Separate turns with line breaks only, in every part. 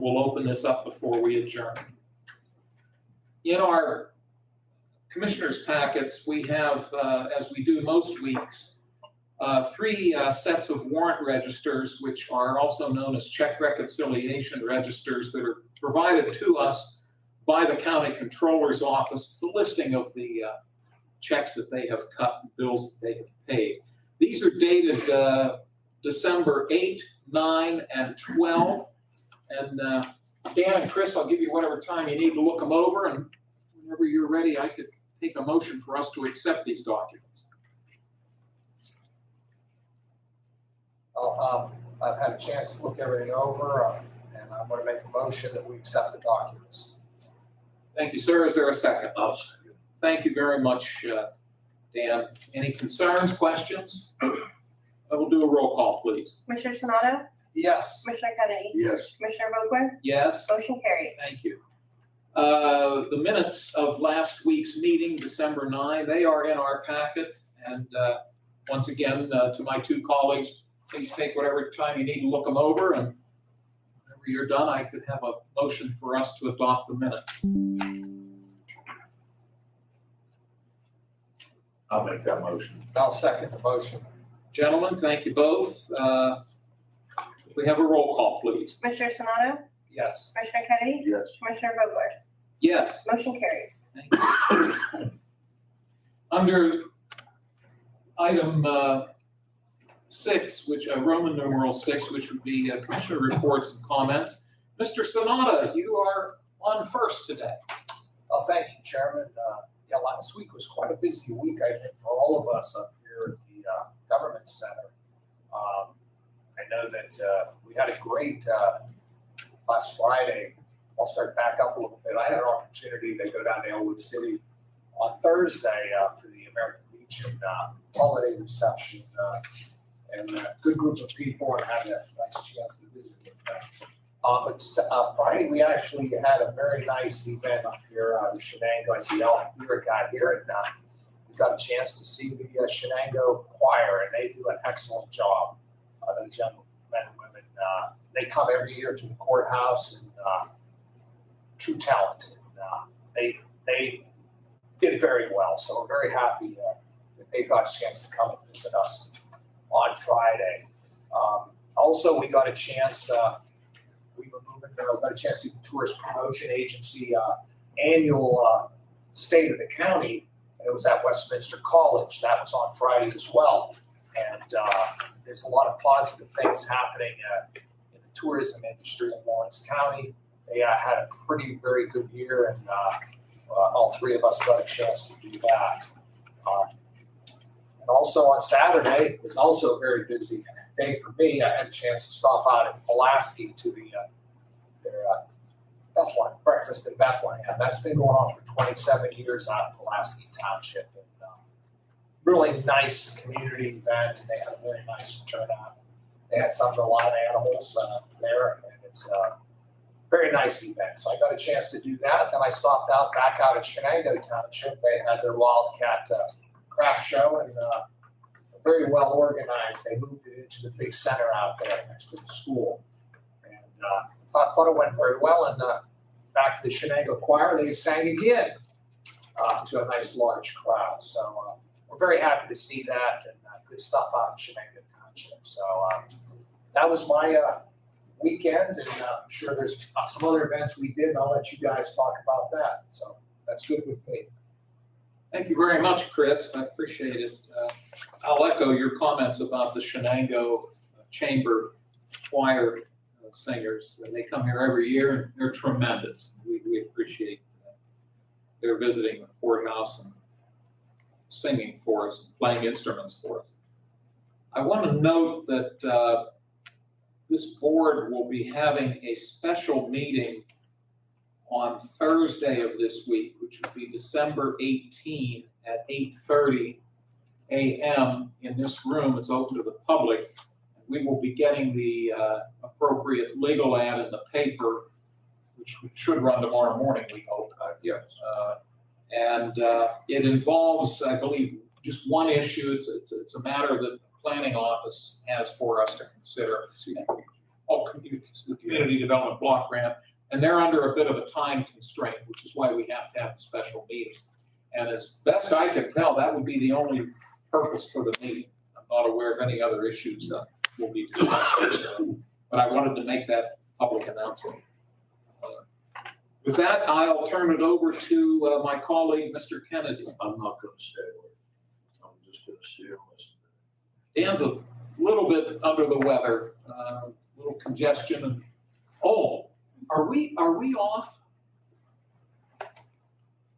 We'll open this up before we adjourn. In our commissioners' packets, we have, as we do most weeks, three sets of warrant registers, which are also known as check reconciliation registers, that are provided to us by the county controller's office. It's a listing of the checks that they have cut and bills that they have paid. These are dated December 8, 9, and 12. And Dan and Chris, I'll give you whatever time you need to look them over, and whenever you're ready, I could take a motion for us to accept these documents.
I've had a chance to look everything over, and I'm going to make a motion that we accept the documents.
Thank you, sir. Is there a second? Thank you very much, Dan. Any concerns, questions? I will do a roll call, please.
Commissioner Sonato?
Yes.
Commissioner Kennedy?
Yes.
Commissioner Vogler?
Yes.
Motion carries.
Thank you. The minutes of last week's meeting, December 9, they are in our packet. And once again, to my two colleagues, please take whatever time you need to look them over. And whenever you're done, I could have a motion for us to adopt the minutes.
I'll make that motion.
I'll second the motion.
Gentlemen, thank you both. We have a roll call, please.
Commissioner Sonato?
Yes.
Commissioner Kennedy?
Yes.
Commissioner Vogler?
Yes.
Motion carries.
Thank you. Under item 6, which Roman numeral 6, which would be commissioner reports and comments. Mr. Sonata, you are on first today.
Oh, thank you, Chairman. Yeah, last week was quite a busy week, I think, for all of us up here at the Government Center. I know that we had a great last Friday. I'll start back up a little bit. I had an opportunity to go down to Elwood City on Thursday for the American Legion holiday reception, and a good group of people, and had a nice chance to visit with them. But Friday, we actually had a very nice event up here, the Shenango. I see Eric got here, and we got a chance to see the Shenango choir, and they do an excellent job. The gentlemen and women, they come every year to the courthouse, and true talent. And, they did very well, so we're very happy that they got a chance to come and visit us on Friday. Also, we got a chance. Got a chance to do the Tourist Promotion Agency annual State of the County, and it was at Westminster College. That was on Friday as well. And there's a lot of positive things happening in the tourism industry in Lawrence County. They had a very good year, and all three of us got a chance to do that. And also on Saturday, it was also a very busy day for me. I had a chance to stop out in Pulaski to their Bethlehem, breakfast in Bethlehem. That's been going on for 27 years out in Pulaski Township. And, really nice community event, and they had a very nice turnout. They had some of the live animals there, and it's a very nice event. So I got a chance to do that. Then I stopped back out at Shenango Township. They had their Wildcat craft show, and very well organized. They moved it into the big center out there next to the school. And thought it went very well. And back to the Shenango choir, they sang again to a nice large crowd. So we're very happy to see that, and good stuff out in Shenango Township. So that was my weekend, and I'm sure there's some other events we did, and I'll let you guys talk about that. So that's good with me.
Thank you very much, Chris. I appreciate it. I'll echo your comments about the Shenango Chamber Choir singers. They come here every year, and they're tremendous. We appreciate their visiting the courthouse and singing for us, and playing instruments for us. I want to note that this board will be having a special meeting on Thursday of this week, which would be December 18 at 8:30 a.m. in this room. It's open to the public. We will be getting the appropriate legal ad in the paper, which should run tomorrow morning, we hope.
Yes.
And it involves, I believe, just one issue. It's a matter that the planning office has for us to consider. community development block grant, and they're under a bit of a time constraint, which is why we have to have the special meeting. And as best I can tell, that would be the only purpose for the meeting. I'm not aware of any other issues that will be discussed, but I wanted to make that public announcement. With that, I'll turn it over to my colleague, Mr. Kennedy.
I'm not gonna say a word. I'm just gonna sit and listen.
Dan's a little bit under the weather, little congestion and, are we off?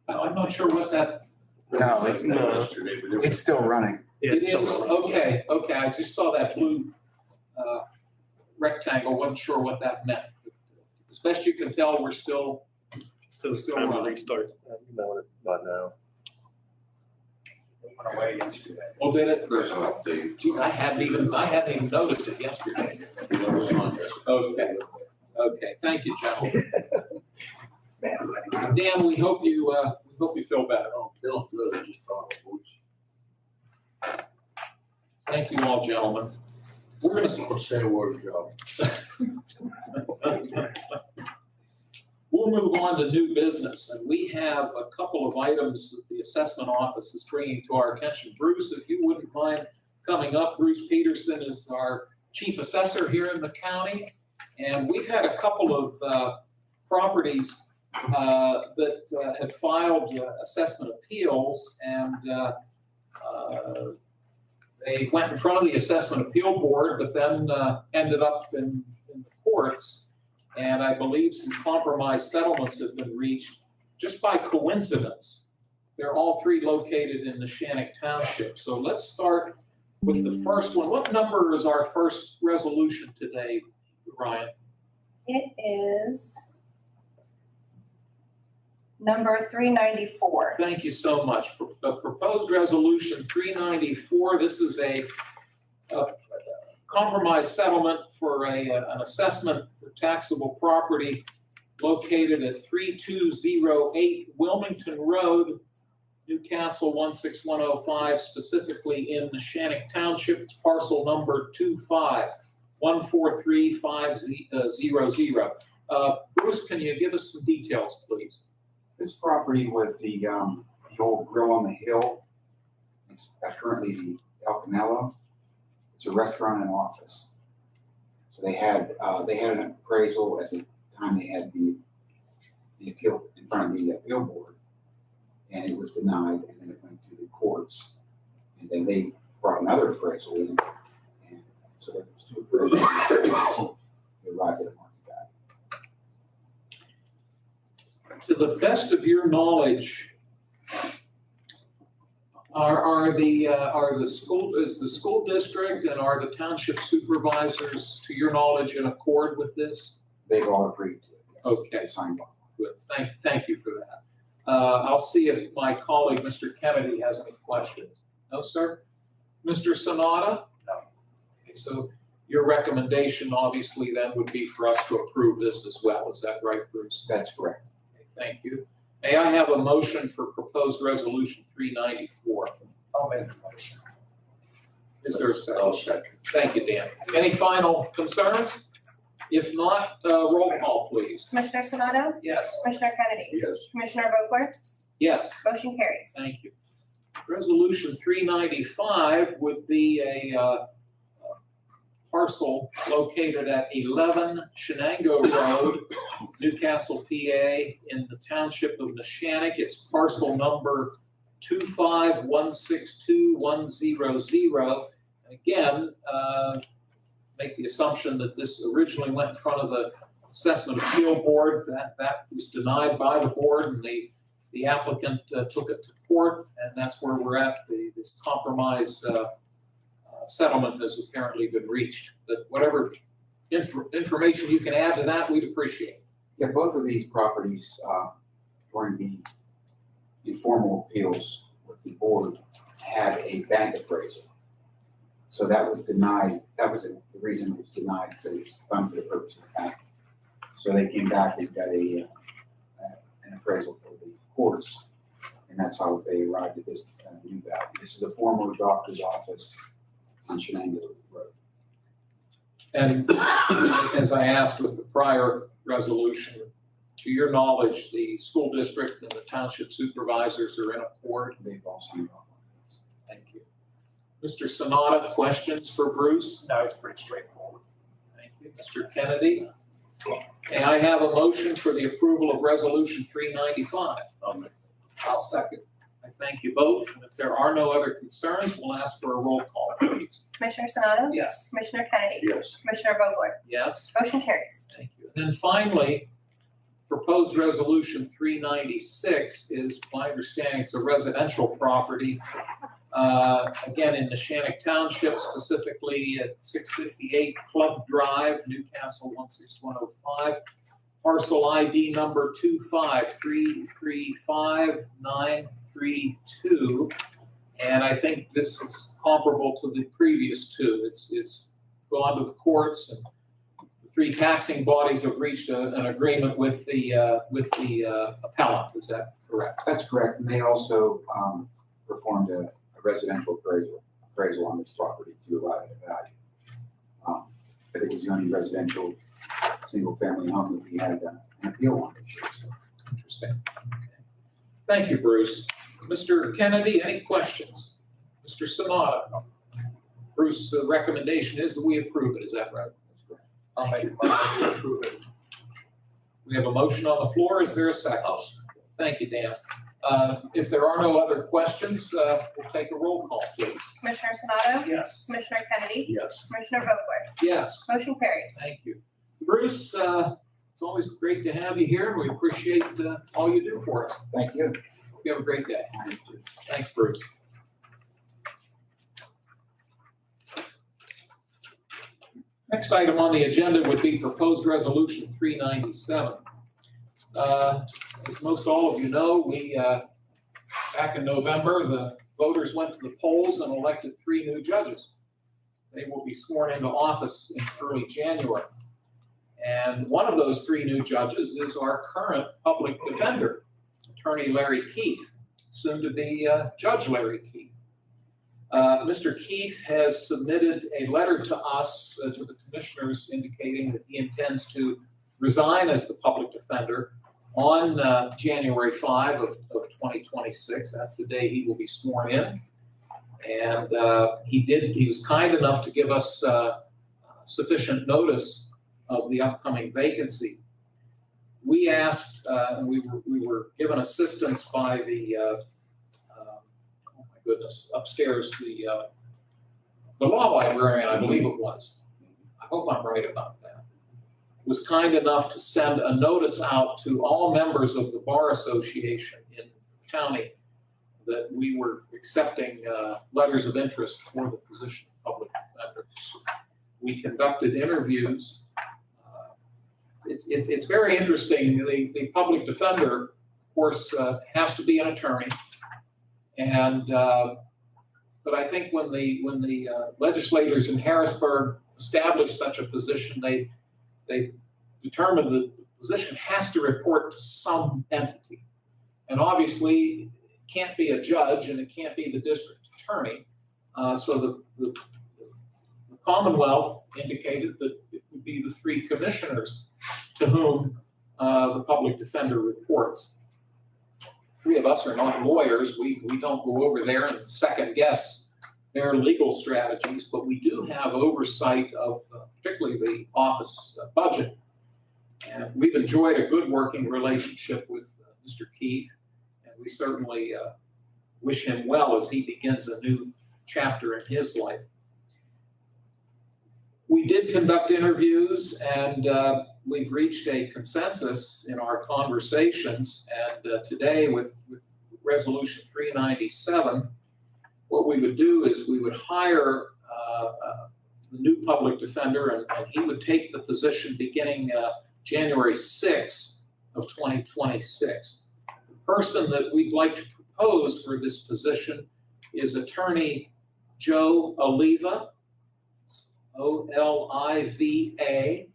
I'm not sure what that,
No, it's not.
Yesterday, but it was-
It's still running.
it is, okay, I just saw that blue rectangle, wasn't sure what that meant. As best you can tell, we're still,
So it's
Still
time to
running.
restart. You know it by now.
It went away yesterday.
well, did it?
There's an update.
Gee, I hadn't even noticed it yesterday.
It was on yesterday.
Okay, thank you, gentlemen.
Man,
Dan, we hope you feel better.
Oh, Bill, really just talk voice.
Thank you all, gentlemen. We're gonna,
Don't say a word, Joe.
we'll move on to new business, and we have a couple of items that the assessment office is bringing to our attention. Bruce, if you wouldn't mind coming up, Bruce Peterson is our chief assessor here in the county, and we've had a couple of properties that had filed assessment appeals, and they went in front of the assessment appeal board, but then ended up in the courts. And I believe some compromise settlements have been reached just by coincidence. They're all three located in Neshannock Township. So let's start with the first one. What number is our first resolution today, Ryan?
It is number 394.
Thank you so much. The proposed resolution 394, this is a compromise settlement for an assessment for taxable property located at 3208 Wilmington Road, Newcastle 16105, specifically in Neshannock Township. It's parcel number 251435000. Bruce, can you give us some details, please?
This property was the old Grill on the Hill. It's currently the El Canelo. It's a restaurant and office. So they had an appraisal at the time they had the appeal in front of the appeal board, and it was denied, and then it went to the courts, and then they brought another appraisal in, and so there was two appraisals. They arrived at a market value.
To the best of your knowledge, is the school district and are the township supervisors, to your knowledge, in accord with this?
They've all agreed to it. Yes.
Okay.
They signed off.
Good. Thank you for that. I'll see if my colleague, Mr. Kennedy, has any questions. No, sir? Mr. Sonata?
No.
Okay, so your recommendation, obviously, then would be for us to approve this as well. Is that right, Bruce?
That's correct.
Okay, thank you. May I have a motion for proposed resolution 394?
I'll make the motion.
Is there a second?
I'll second.
Thank you, Dan. Any final concerns? If not, roll call, please.
Commissioner Sonato?
Yes.
Commissioner Kennedy?
Yes.
Commissioner Vogler?
Yes.
Motion carries.
Thank you. Resolution 395 would be a parcel located at 11 Shenango Road, Newcastle, PA, in the township of Neshannock. It's parcel number 25162-100. Again, make the assumption that this originally went in front of the assessment appeal board. That was denied by the board, and the applicant took it to court, and that's where we're at. This compromise settlement has apparently been reached. But whatever information you can add to that, we'd appreciate.
Yeah, both of these properties, during the informal appeals with the board, had a bank appraisal. So that was denied. That was the reason it was denied, because it was done for the purpose of the bank. So they came back and got an appraisal for the courts, and that's how they arrived at this new value. This is the former doctor's office on Shenango Road.
And as I asked with the prior resolution, to your knowledge, the school district and the township supervisors are in accord.
They've all signed off on this.
Thank you. Mr. Sonata, questions for Bruce?
No, it's pretty straightforward.
Thank you. Mr. Kennedy? May I have a motion for the approval of Resolution 395? I'll second. I thank you both. And if there are no other concerns, we'll ask for a roll call, please.
Commissioner Sonato?
Yes.
Commissioner Kennedy?
Yes.
Commissioner Vogler?
Yes?
Motion carries.
Thank you. And then finally, proposed Resolution 396 is, my understanding, it's a residential property. Again, in Neshannock Township, specifically at 658 Club Drive, Newcastle 16105. Parcel ID number 25335 And I think this is comparable to the previous two. It's gone to the courts, and the three taxing bodies have reached an agreement with the appellant. Is that correct?
That's correct, and they also performed a residential appraisal on this property to arrive at a value. But it was the only residential single-family home that we had an appeal on this year, so.
Interesting. Okay. Thank you, Bruce. Mr. Kennedy, any questions? Mr. Sonata? Bruce, the recommendation is that we approve it. Is that right?
That's correct.
I'll make a motion to approve it.
We have a motion on the floor. Is there a second? Thank you, Dan. If there are no other questions, we'll take a roll call, please.
Commissioner Sonato?
Yes.
Commissioner Kennedy?
Yes.
Commissioner Vogler?
Yes,
Motion carries.
thank you. Bruce, it's always great to have you here, and we appreciate all you do for us.
Thank you.
You have a great day.
And
Thanks, Bruce. Next item on the agenda would be proposed resolution 397. As most all of you know, back in November, the voters went to the polls and elected 3 new judges. They will be sworn into office in early January. And one of those 3 new judges is our current public defender, Attorney Larry Keith, soon to be Judge Larry Keith. Mr. Keith has submitted a letter to us, to the commissioners, indicating that he intends to resign as the public defender on January 5 of 2026. That's the day he will be sworn in. And he was kind enough to give us sufficient notice of the upcoming vacancy. We asked, and we were given assistance by the, oh my goodness, upstairs, the law librarian, I believe it was. I hope I'm right about that. Was kind enough to send a notice out to all members of the Bar Association in the county that we were accepting letters of interest for the position of public defender. We conducted interviews. It's very interesting. The public defender, of course, has to be an attorney, and but I think when the legislators in Harrisburg established such a position, they determined that the position has to report to some entity, and obviously it can't be a judge and it can't be the district attorney. So the Commonwealth indicated that it would be the 3 commissioners to whom the public defender reports. 3 of us are not lawyers. We don't go over there and second guess their legal strategies, but we do have oversight of particularly the office budget. And we've enjoyed a good working relationship with Mr. Keith, and we certainly wish him well as he begins a new chapter in his life. We did conduct interviews, and we've reached a consensus in our conversations. And today, with Resolution 397, what we would do is we would hire the new public defender, and he would take the position beginning January 6th of 2026. The person that we'd like to propose for this position is Attorney Joe Oliva, Oliva.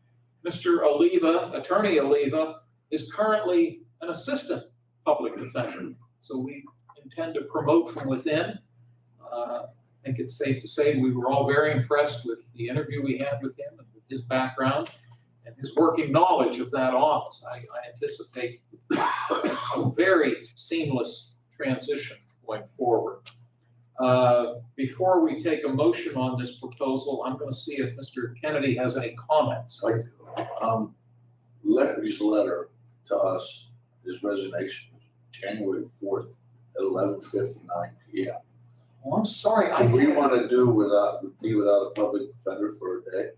Mr. Oliva, Attorney Oliva, is currently an assistant public defender. So we intend to promote from within. I think it's safe to say we were all very impressed with the interview we had with him and with his background and his working knowledge of that office. I anticipate a very seamless transition going forward. Before we take a motion on this proposal, I'm going to see if Mr. Kennedy has any comments.
Larry's letter to us, his resignation, January 4th at 11:59 p.m.
Oh, I'm sorry.
Do we want to be without a public defender for a day?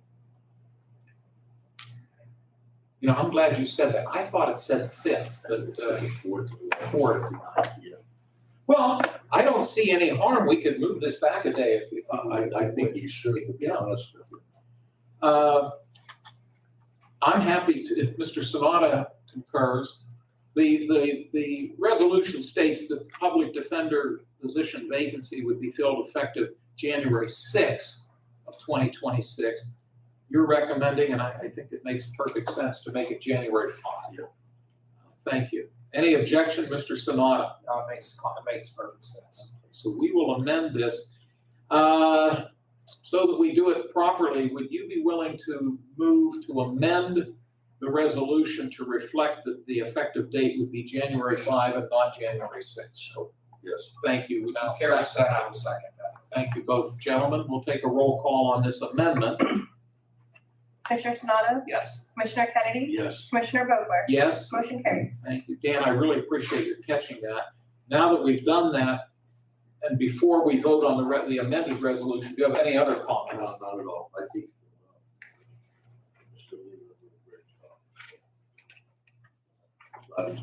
You know, I'm glad you said that. I thought it said 5th, but,
4th. Yeah.
well, I don't see any harm. We could move this back a day if
I think you should, to be honest with you.
I'm happy to, if Mr. Sonata concurs. The resolution states that the public defender position vacancy would be filled effective January 6th of 2026. You're recommending, and I think it makes perfect sense to make it January 5.
Yeah.
Thank you. Any objection, Mr. Sonata?
No, it makes perfect sense.
So we will amend this. So that we do it properly, would you be willing to move to amend the resolution to reflect that the effective date would be January 5 and not January 6?
Yes.
Thank you. Now,
Carrie said I will second that.
thank you both gentlemen. We'll take a roll call on this amendment.
Commissioner Sonato?
Yes.
Commissioner Kennedy?
Yes.
Commissioner Vogler?
Yes?
Motion carries.
Thank you. Dan, I really appreciate your catching that. Now that we've done that, and before we vote on the amended resolution, do you have any other
No,
comments?
not at all. I think Mr. Lee did a great job.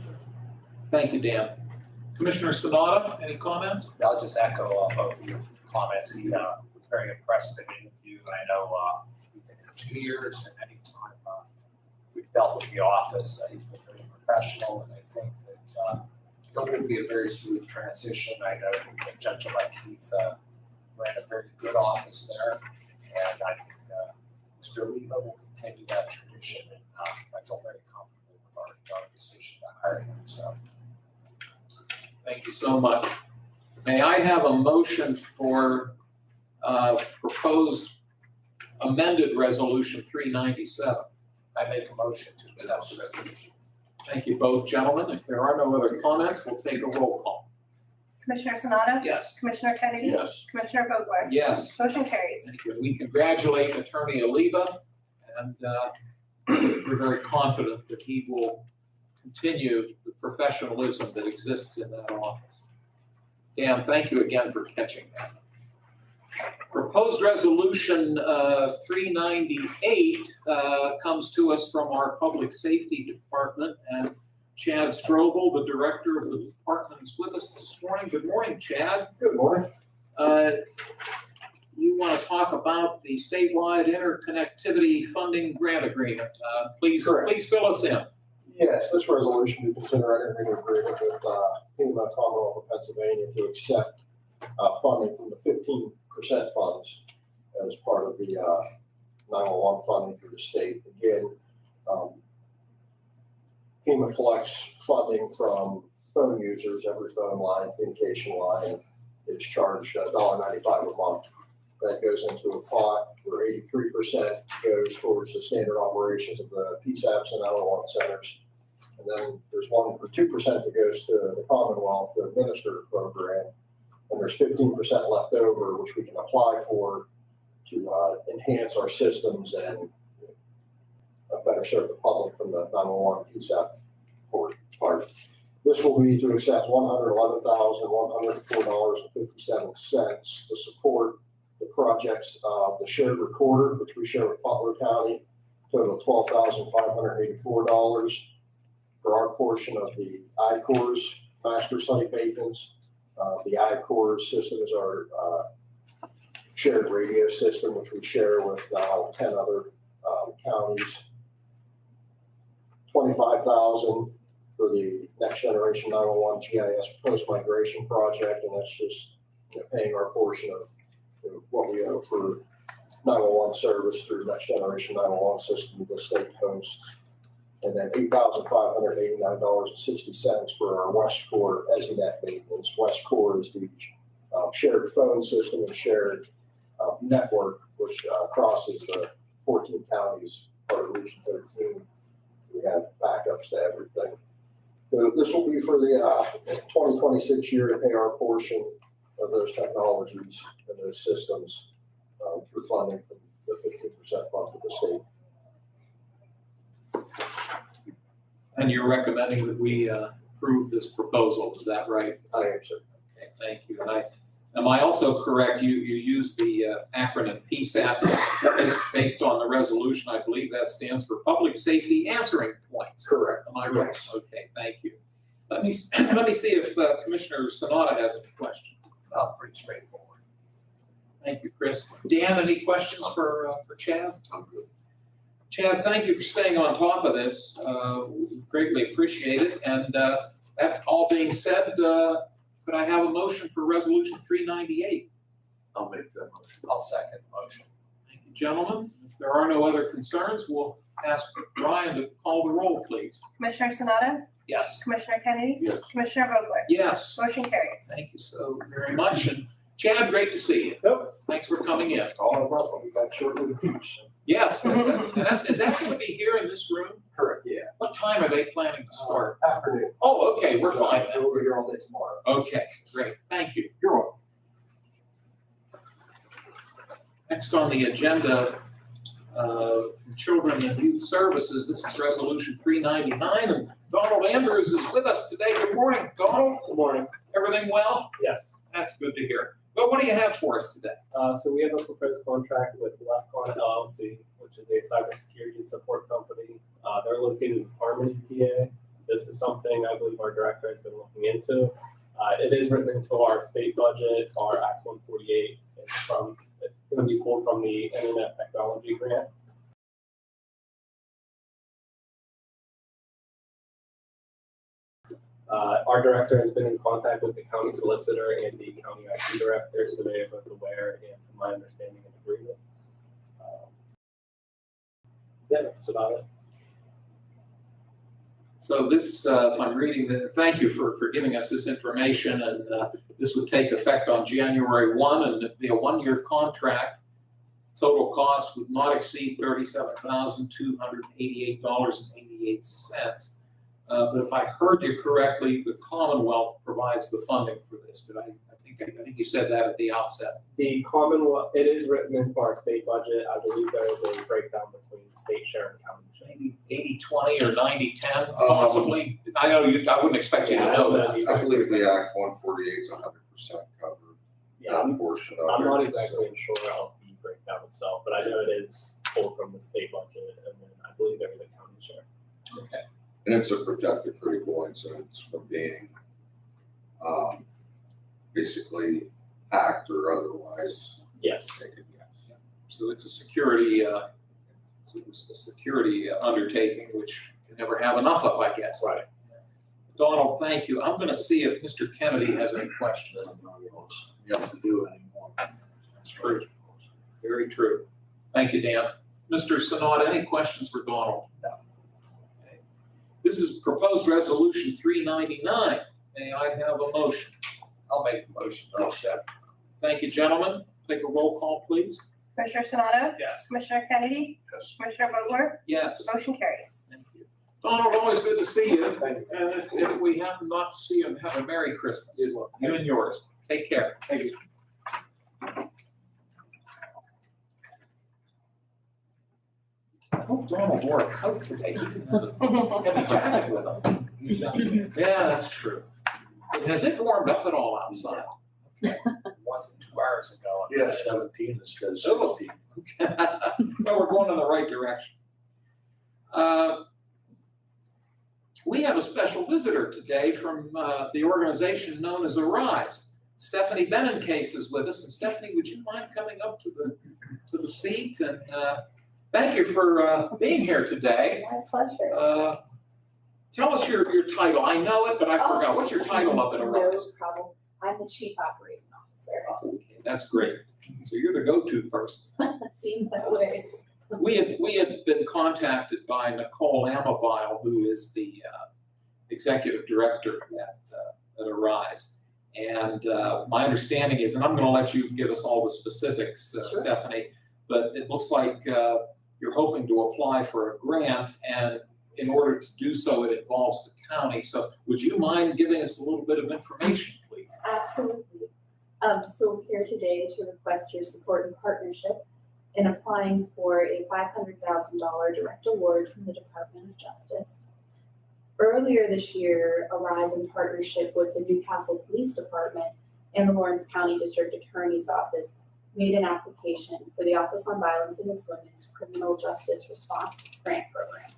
Thank you, Dan. Commissioner Sonata, any comments?
I'll just echo both of your comments. He was very impressive in the interview. I know we've been here 2 years, and any time we've dealt with the office, he's been very professional, and I think that it will be a very smooth transition. I know that a gentleman like Keith ran a very good office there, and I think Mr. Leva will continue that tradition, and I feel very comfortable with our decision to hire him. So.
Thank you so much. May I have a motion for proposed amended resolution 397?
I make a motion to accept the resolution.
Thank you both gentlemen. If there are no other comments, we'll take a roll call.
Commissioner Sonato?
Yes.
Commissioner Kennedy?
Yes.
Commissioner Vogler?
Yes,
Motion carries.
thank you. We congratulate Attorney Oliva, and we're very confident that he will continue the professionalism that exists in that office. Dan, thank you again for catching that. Proposed resolution 398 comes to us from our Public Safety Department, and Chad Strobel, the director of the department, is with us this morning. Good morning, Chad.
Good morning.
You want to talk about the statewide interconnectivity funding grant agreement. Please fill us in.
Yes, this resolution to consider entering an agreement with FEMA Commonwealth of Pennsylvania to accept funding from the 15% funds as part of the 911 funding for the state. Again, FEMA collects funding from phone users. Every phone line, communication line is charged $1.95 a month. That goes into a pot where 83% goes towards the standard operations of the PSAPs and 911 centers. And then there's 1 or 2% that goes to the Commonwealth to administer the program. And there's 15% left over, which we can apply for to enhance our systems and better serve the public from the 911 PSAP part. This will be to accept $111,104.57 to support the projects of the shared recorder, which we share with Butler County, total of $12,584 for our portion of the I-Corps master site maintenance. The I-Corps system is our shared radio system, which we share with 10 other counties. $25,000 for the next generation 911 GIS post-migration project, and that's just paying our portion of what we owe for 911 service through next generation 911 system the state hosts. And then $8,589.60 for our West Core EZNet maintenance. West Core is the shared phone system and shared network, which crosses the 14 counties, part of Region 13. We have backups to everything. So this will be for the 2026 year to pay our portion of those technologies and those systems through funding from the 15% fund to the state.
And you're recommending that we approve this proposal, is that right?
I am, sir.
Okay, thank you. And am I also correct, you use the acronym PSAPs based on the resolution, I believe that stands for Public Safety Answering Points.
Correct.
Am I right?
Yes.
Okay, thank you. Let me see if Commissioner Sanada has any questions.
Pretty straightforward.
Thank you, Chris. Dan, any questions for Chad?
I'm good.
Chad, thank you for staying on top of this. Greatly appreciate it. And that all being said, could I have a motion for Resolution 398?
I'll make that motion.
I'll second the motion.
Thank you, gentlemen. If there are no other concerns, we'll ask Ryan to call the roll, please.
Commissioner Sanada?
Yes.
Commissioner Kennedy?
Yes.
Commissioner Vogler?
Yes,
Motion carries.
thank you so very much. And Chad, great to see you.
Yep.
Thanks for coming in.
All of us will be back shortly with each.
Yes, is that going to be here in this room?
Correct, yeah.
What time are they planning to start?
Afternoon.
Oh, okay, we're fine then.
We'll be here all day tomorrow.
Okay, great, thank you.
You're welcome.
Next on the agenda, Children and Youth Services, this is Resolution 399, and Donald Andrews is with us today. Good morning, Donald.
Good morning.
Everything well?
Yes.
That's good to hear. Well, what do you have for us today?
So we have a proposed contract with LEFCON LLC, which is a cybersecurity and support company. They're located in Harmony, PA. This is something I believe our director has been looking into. It is written into our state budget, our Act 148. It's going to be pulled from the Internet Technology Grant. Our director has been in contact with the county solicitor and the county IT director, so they are both aware and, from my understanding, in agreement. Yeah, that's about it.
So this, if I'm reading thank you for giving us this information, and this would take effect on January 1, and it'd be a one-year contract. Total cost would not exceed $37,288.88. But if I heard you correctly, the Commonwealth provides the funding for this. But I think you said that at the outset.
The Commonwealth, it is written into our state budget. I believe there is a breakdown between state share and county share.
Maybe 80-20 or 90-10 possibly. I know I wouldn't expect you to know that.
I believe the Act 148 is 100% covered.
Yeah,
That portion of it.
I'm not exactly sure of the breakdown itself, but I know it is pulled from the state budget, and then I believe there is a county share.
Okay.
And it's a protected critical incident from being basically hacked or otherwise
Yes.
taken, yes.
So it's a security undertaking, which you can never have enough of, I guess.
Right.
Donald, thank you. I'm going to see if Mr. Kennedy has any questions.
You have to do it anymore.
That's true. Very true. Thank you, Dan. Mr. Sanada, any questions for Donald?
No.
Okay. This is proposed resolution 399. May I have a motion?
I'll make the motion. I'll second.
Thank you, gentlemen. Take a roll call, please.
Commissioner Sanada?
Yes.
Commissioner Kennedy?
Yes.
Commissioner Vogler?
Yes.
Motion carries.
Thank you. Donald, always good to see you.
Thank you.
And if we happen not to see you, have a Merry Christmas. You and yours. Take care.
Thank you.
I hope Donald wore a coat today. He didn't have a heavy jacket with him. Yeah, that's true. Has it warmed up at all outside?
Wasn't 2 hours ago.
Yeah, 17 instead of
Oh.
16.
Well, we're going in the right direction. We have a special visitor today from the organization known as Arise. Stephanie Benencase is with us. And Stephanie, would you mind coming up to the seat? And thank you for being here today.
My pleasure.
Tell us your title. I know it, but I forgot. What's your title up at Arise?
No problem. I'm the Chief Operating Officer.
Okay, that's great. So you're the go-to person.
Seems that way.
We had been contacted by Nicole Amabile, who is the executive director at Arise. And my understanding is, and I'm going to let you give us all the specifics,
Sure.
Stephanie, but it looks like you're hoping to apply for a grant, and in order to do so, it involves the county. So would you mind giving us a little bit of information, please?
Absolutely. So I'm here today to request your support and partnership in applying for a $500,000 direct award from the Department of Justice. Earlier this year, Arise, in partnership with the Newcastle Police Department and the Lawrence County District Attorney's Office, made an application for the Office on Violence Against Women's Criminal Justice Response Grant Program.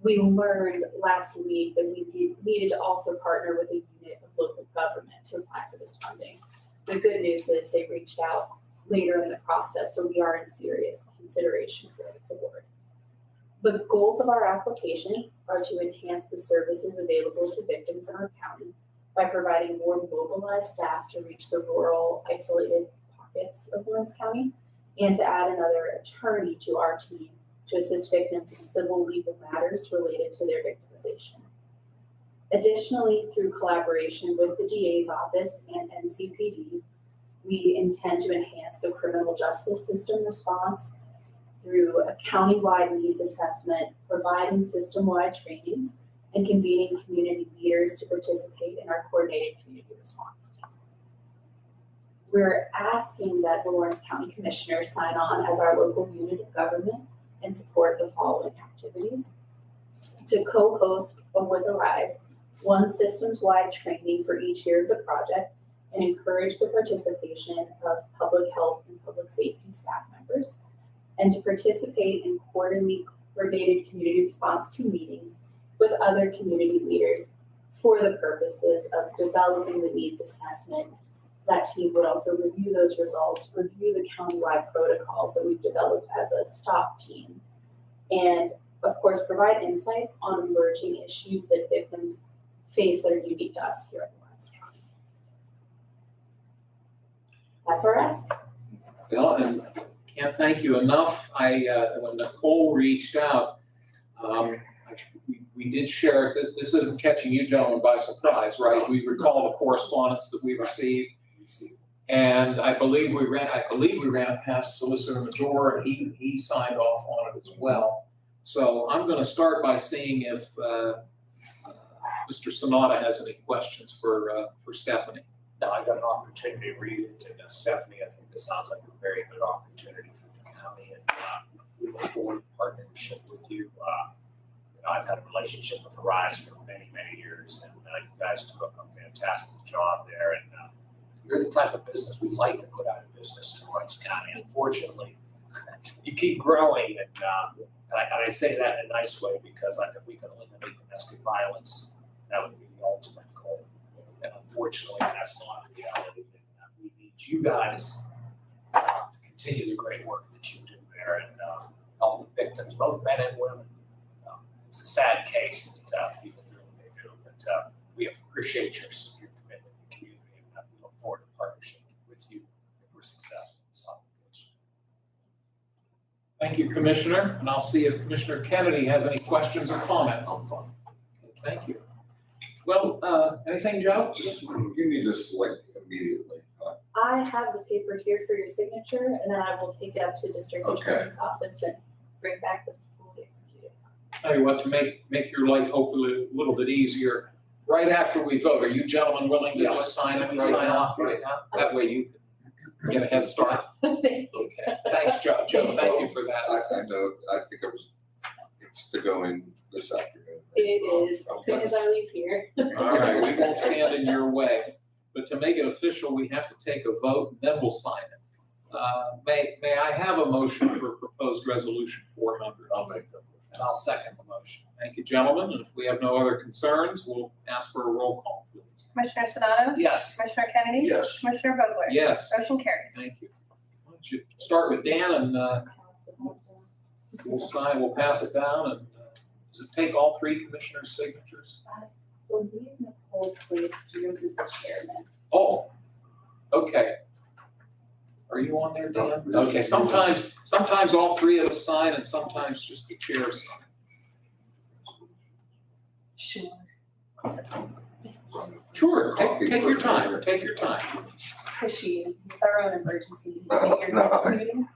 We learned last week that we needed to also partner with a unit of local government to apply for this funding. The good news is they reached out later in the process, so we are in serious consideration for this award. The goals of our application are to enhance the services available to victims in our county by providing more mobilized staff to reach the rural, isolated pockets of Lawrence County, and to add another attorney to our team to assist victims in civil legal matters related to their victimization. Additionally, through collaboration with the DA's office and NCPD, we intend to enhance the criminal justice system response through a county-wide needs assessment, providing system-wide trainings, and convening community leaders to participate in our coordinated community response team. We're asking that the Lawrence County Commissioners sign on as our local unit of government and support the following activities: to co-host with Arise one systems-wide training for each year of the project and encourage the participation of public health and public safety staff members, and to participate in quarterly coordinated community response to meetings with other community leaders for the purposes of developing the needs assessment. That team would also review those results, review the countywide protocols that we've developed as a STOP team, and of course provide insights on emerging issues that victims face that are unique to us here at Lawrence County. That's our ask.
Well, and can't thank you enough. When Nicole reached out, we did share, this isn't catching you gentlemen by surprise, right? We recall the correspondence that we received. And I believe we ran it past Solicitor Madore, and he signed off on it as well. So I'm going to start by seeing if Mr. Sonata has any questions for Stephanie.
Now, I got an opportunity to read it, and Stephanie, I think this sounds like a very good opportunity for the county, and we look forward to partnership with you. I've had a relationship with Arise for many, many years, and you guys do a fantastic job there, and you're the type of business we like to put out of business in Lawrence County. Unfortunately, you keep growing, and I say that in a nice way, because if we can eliminate domestic violence, that would be the ultimate goal. And unfortunately, that's not a reality. And we need you guys to continue the great work that you do there and help the victims, both men and women. It's a sad case that people do what they do, but we appreciate your commitment to the community, and we look forward to partnership with you if we're successful in this application.
Thank you, Commissioner, and I'll see if Commissioner Kennedy has any questions or comments. Thank you. Well, anything, Joe?
You need to select immediately.
I have the paper here for your signature, and then I will take it up to District Attorney's office and bring back the fully executed.
Tell you what, to make your life hopefully a little bit easier, right after we vote, are you gentlemen willing to just sign it?
Sign off right now.
That way you can get a head start.
Thank you.
Okay. Thanks, Joe. Joe, thank you for that.
I know, I think it's to go in this afternoon.
It is, as soon as I leave here.
All right, we won't stand in your way, but to make it official, we have to take a vote, and then we'll sign it. May I have a motion for proposed resolution 400?
I'll make that.
And I'll second the motion.
Thank you, gentlemen, and if we have no other concerns, we'll ask for a roll call, please.
Commissioner Sonato?
Yes.
Commissioner Kennedy?
Yes.
Commissioner Vogler?
Yes,
Motion carries.
thank you. Why don't you start with Dan, and we'll pass it down, and does it take all three commissioners' signatures?
I believe Nicole placed yours as the chairman.
Oh, okay. Are you on there, Dan?
No,
Okay, sometimes all three of us sign and sometimes just the chair signs.
Sure.
Sure, take your time, take your time.
Appreciate it. It's our own emergency.
No,
Your
no.
meeting.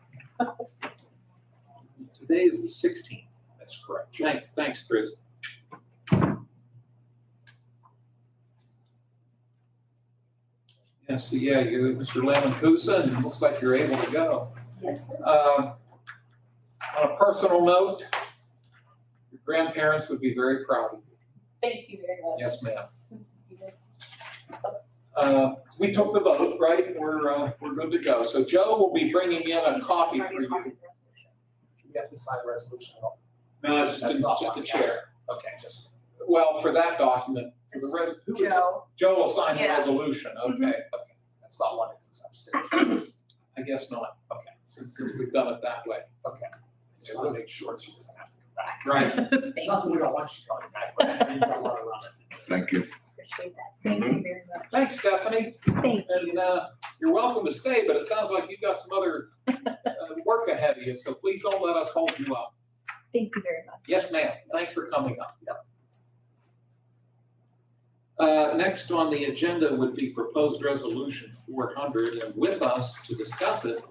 today is the 16th.
That's correct.
Thanks, Chris. Yeah, so yeah, you, Mr. Lamancusa, and it looks like you're able to go.
Yes, sir.
On a personal note, your grandparents would be very proud of you.
Thank you very much.
Yes, ma'am.
You did.
We took the vote, right? We're good to go. So Joe will be bringing in a copy for you.
We have to sign a resolution.
No, just
That's not
the
one,
chair.
Okay, just,
Well, for that document, for the who is-
Joe.
Joe will sign the
Yeah.
resolution. Okay,
that's not one that goes upstairs.
I guess not.
Okay.
Since we've done it that way.
Okay. So we'll make sure she doesn't have to come back.
Right.
Not that we don't want you coming back, but I need a lot around it.
Thank you.
Appreciate that. Thank you very much.
Thanks, Stephanie.
Thank
And you're welcome to stay, but it sounds like you've got some other work ahead of you, so please don't let us hold you up.
Thank you very much.
Yes, ma'am. Thanks for coming up. Next on the agenda would be proposed resolution 400, and with us to discuss it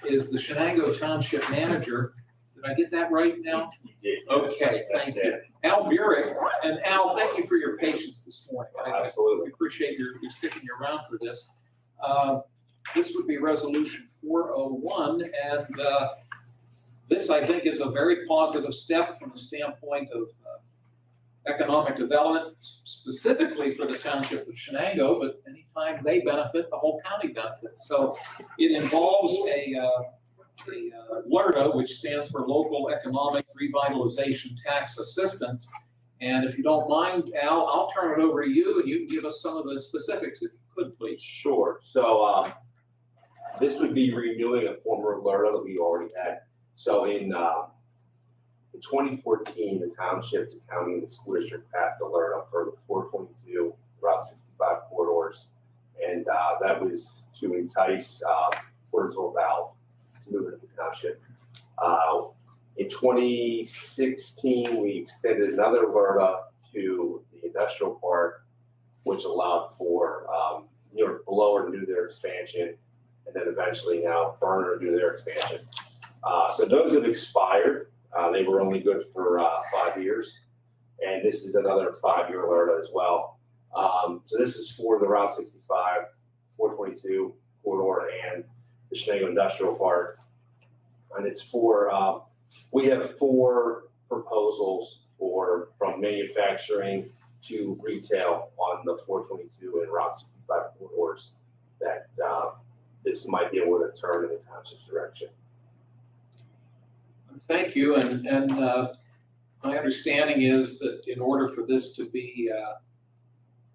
is the Shenango Township Manager. Did I get that right now?
You did.
Okay, thank you. Al Burek, and Al, thank you for your patience this morning. I
Absolutely.
appreciate your sticking around for this. This would be resolution 401, and this, I think, is a very positive step from the standpoint of economic development, specifically for the township of Shenango, but anytime they benefit, the whole county benefits. So it involves a LERTA, which stands for Local Economic Revitalization Tax Assistance. And if you don't mind, Al, I'll turn it over to you, and you can give us some of the specifics, if you could, please.
Sure. So this would be renewing a former LERTA that we already had. So in 2014, the township, the county, and the school district passed a LERTA for the 422 Route 65 corridors. And that was to entice Portersville Valve to move into the township. In 2016, we extended another LERTA to the industrial park, which allowed for New York Blower to do their expansion, and then eventually now Burner to do their expansion. So those have expired. They were only good for 5 years, and this is another 5-year LERTA as well. So this is for the Route 65, 422 corridor, and the Shenango Industrial Park, and it's for we have 4 proposals from manufacturing to retail on the 422 and Route 65 corridors that this might be able to turn in the township's direction.
Thank you, and my understanding is that in order for this to be,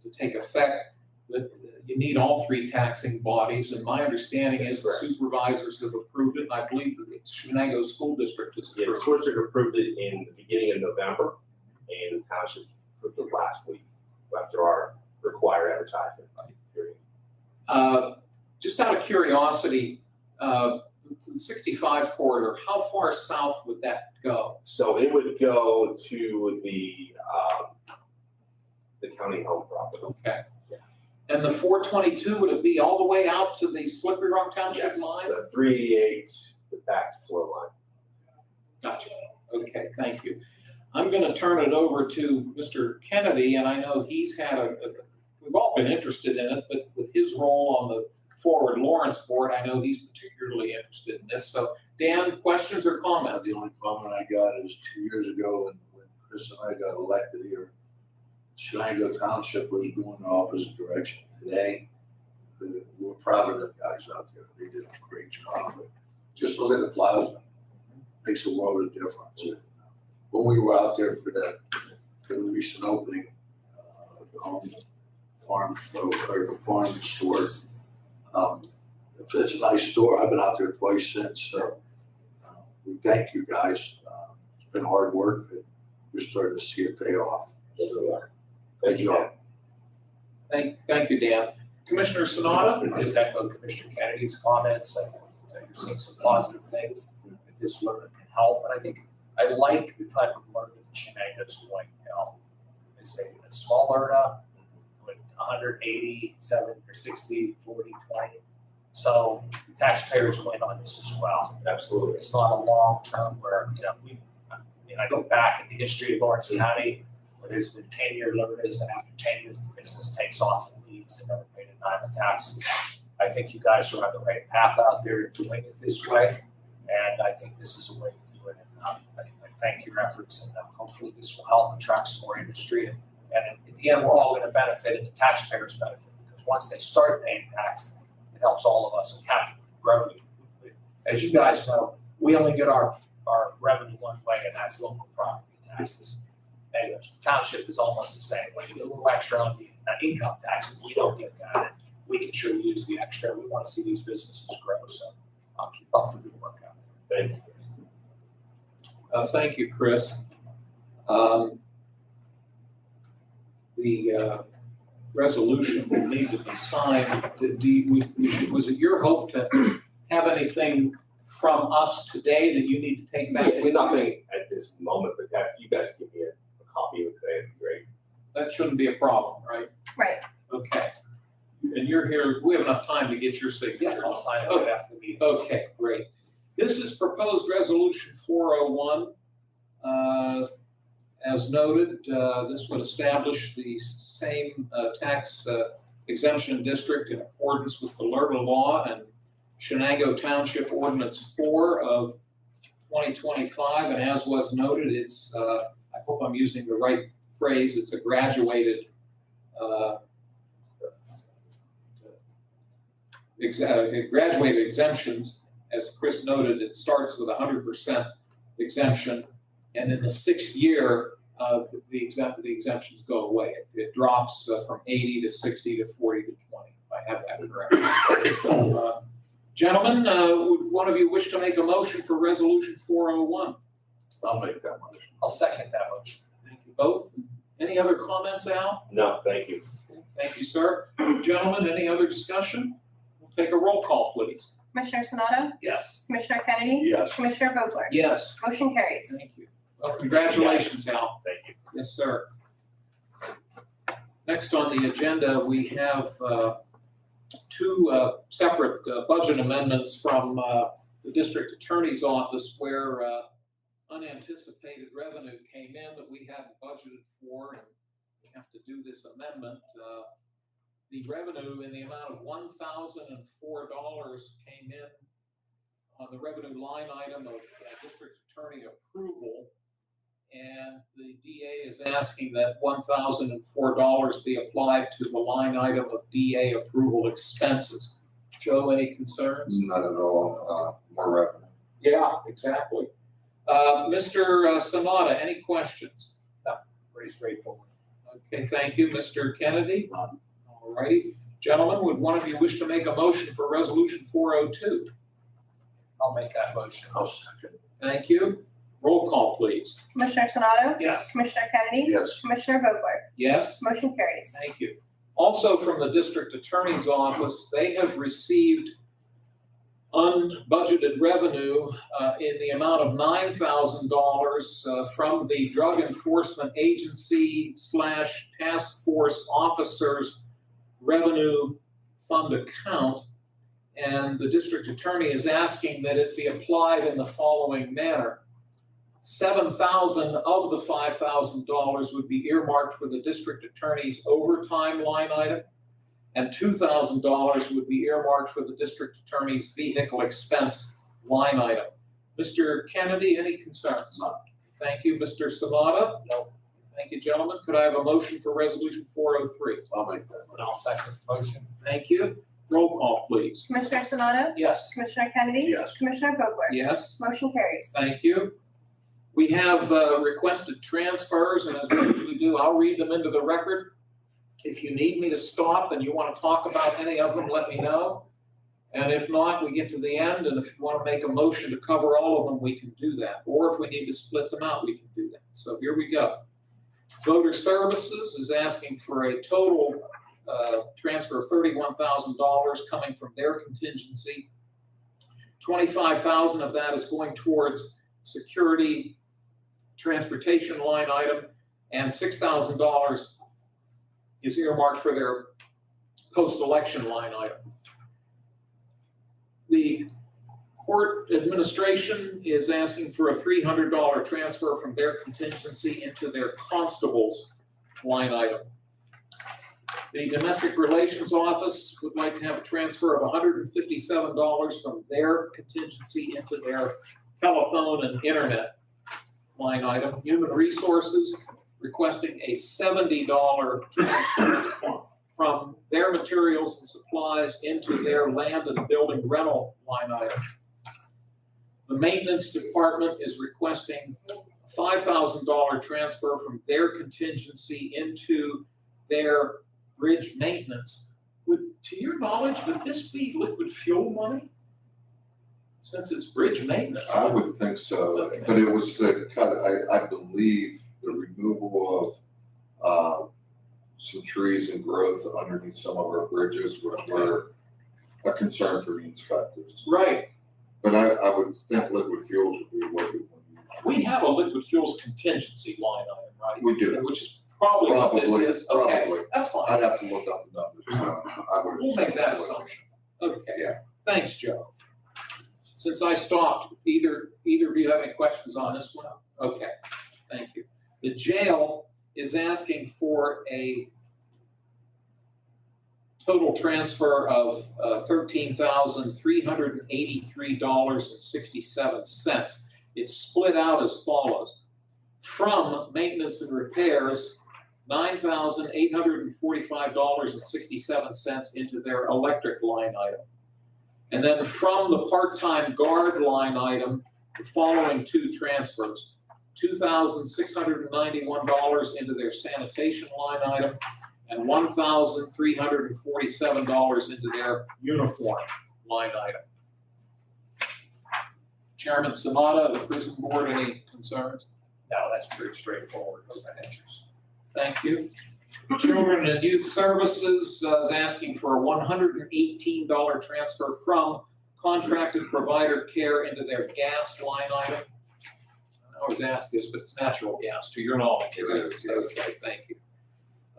to take effect, that you need all 3 taxing bodies, and my understanding is the supervisors have approved it, and I believe that the Shenango School District has
Yeah, the
approved
school district approved it in the beginning of November, and the township approved it last week after our required advertisement period.
Just out of curiosity, the 65 corridor, how far south would that go?
So it would go to the county home property.
Okay. And the 422, would it be all the way out to the Slippery Rock Township
Yes,
line?
388, the back to flow line.
Gotcha. Okay, thank you. I'm going to turn it over to Mr. Kennedy, and I know he's had we've all been interested in it, but with his role on the Forward Lawrence Board, I know he's particularly interested in this. So, Dan, questions or comments?
The only comment I got is 2 years ago when Chris and I got elected here, Shenango Township was going the opposite direction. Today, we're proud of the guys out there. They did a great job. But just look at the plaza. Makes a world of difference. When we were out there for the recent opening of the home farm or the farm store, it's a nice store. I've been out there twice since. We thank you guys. It's been hard work, but you're starting to see it pay off.
Yes, we are.
Good job.
Thank you, Dan. Commissioner Sanada?
I just echo Commissioner Kennedy's comments. I think that you're seeing some positive things. If this LERTA can help, and I think I like the type of LERTA that Shenango's doing. They say a small LERTA with 180, 7 or 60, 40, 20. So taxpayers win on this as well.
Absolutely.
It's not a long term where, I go back at the history of Lawrence County, where there's been 10-year limits, and after 10 years, the business takes off and leaves and never paid a dime of taxes. I think you guys are on the right path out there doing it this way, and I think this is a way to do it. And I thank your efforts, and hopefully this will help attract some more industry. And at the end, we're all going to benefit, and the taxpayers benefit, because once they start paying tax, it helps all of us and have revenue. As you guys know, we only get our revenue one way, and that's local property taxes. And the township is almost the same way. We get a little extra on the income tax, but we don't get that. And we can sure use the extra. We want to see these businesses grow, so I'll keep up the good work out there.
Thank you.
Thank you, Chris. The resolution will need to be signed. Was it your hope to have anything from us today that you need to take back?
Yeah, nothing at this moment, but if you guys give me a copy of it today, it'd be great.
That shouldn't be a problem, right?
Right.
Okay. And you're here, we have enough time to get your signature.
Yeah, I'll sign it right after the meeting.
Okay, great. This is proposed resolution 401. As noted, this would establish the same tax exemption district in accordance with the Lerba Law and Shenango Township Ordinance 4 of 2025. And as was noted, it's, I hope I'm using the right phrase, it's a graduated graduated exemptions. As Chris noted, it starts with 100% exemption, and in the 6th year, the exemptions go away. It drops from 80 to 60 to 40 to 20, if I have that correct. So, gentlemen, would one of you wish to make a motion for resolution 401?
I'll make that motion.
I'll second that motion.
Thank you both. Any other comments, Al?
No, thank you.
Thank you, sir. Gentlemen, any other discussion? We'll take a roll call, please.
Commissioner Sonato?
Yes.
Commissioner Kennedy?
Yes.
Commissioner Vogler?
Yes.
Motion carries.
Thank you. Well, congratulations, Al.
Thank you.
Yes, sir. Next on the agenda, we have two separate budget amendments from the district attorney's office where unanticipated revenue came in that we hadn't budgeted for, and we have to do this amendment. The revenue in the amount of $1,004 came in on the revenue line item of district attorney approval. And the DA is asking that $1,004 be applied to the line item of DA approval expenses. Joe, any concerns?
Not at all, more revenue.
Yeah, exactly. Mr. Sanada, any questions?
Pretty straightforward.
Okay, thank you. Mr. Kennedy?
None.
All righty. Gentlemen, would one of you wish to make a motion for resolution 402?
I'll make that motion.
I'll second.
Thank you. Roll call, please.
Commissioner Sonato?
Yes.
Commissioner Kennedy?
Yes.
Commissioner Vogler?
Yes?
Motion carries.
Thank you. Also from the district attorney's office, they have received unbudgeted revenue in the amount of $9,000 from the Drug Enforcement Agency / Task Force Officers Revenue Fund account. And the district attorney is asking that it be applied in the following manner. $7,000 of the $5,000 would be earmarked for the district attorney's overtime line item, and $2,000 would be earmarked for the district attorney's vehicle expense line item. Mr. Kennedy, any concerns?
None.
Thank you. Mr. Savada?
No.
Thank you, gentlemen. Could I have a motion for resolution 403?
I'll make that
And I'll second the motion.
Thank you. Roll call, please.
Commissioner Sonato?
Yes.
Commissioner Kennedy?
Yes.
Commissioner Vogler?
Yes.
Motion carries.
Thank you. We have requested transfers, and as we usually do, I'll read them into the record. If you need me to stop and you want to talk about any of them, let me know. And if not, we get to the end, and if you want to make a motion to cover all of them, we can do that. Or if we need to split them out, we can do that. So here we go. Voter Services is asking for a total transfer of $31,000 coming from their contingency. $25,000 of that is going towards security transportation line item, and $6,000 is earmarked for their post-election line item. The court administration is asking for a $300 transfer from their contingency into their constable's line item. The domestic relations office would like to have a transfer of $157 from their contingency into their telephone and internet line item. Human resources requesting a $70 transfer from their materials and supplies into their land and building rental line item. The maintenance department is requesting a $5,000 transfer from their contingency into their bridge maintenance. To your knowledge, would this be liquid fuel money? Since it's bridge maintenance.
I would think so,
Okay.
but it was the kind of, I believe, the removal of some trees and growth underneath some of our bridges, which were a concern for the inspectors.
Right.
But I would think liquid fuels would be what we would use.
We have a liquid fuels contingency line item, right?
We do.
Which is probably what this
Probably,
is. Okay,
probably.
that's fine.
I'd have to look up the numbers. I would
We'll make that
assume.
assumption. Okay.
Yeah.
Thanks, Joe. Since I stopped, either of you have any questions on this one? Okay, thank you. The jail is asking for a total transfer of $13,383.67. It's split out as follows. From maintenance and repairs, $9,845.67 into their electric line item. And then from the part-time guard line item, the following two transfers. $2,691 into their sanitation line item and $1,347 into their uniform line item. Chairman Sanada, the prison board, any concerns?
No, that's pretty straightforward expenditures.
Thank you. Children and Youth Services is asking for a $118 transfer from contracted provider care into their gas line item. I always ask this, but it's natural gas, to your knowledge.
It is, yes.
Okay, thank you.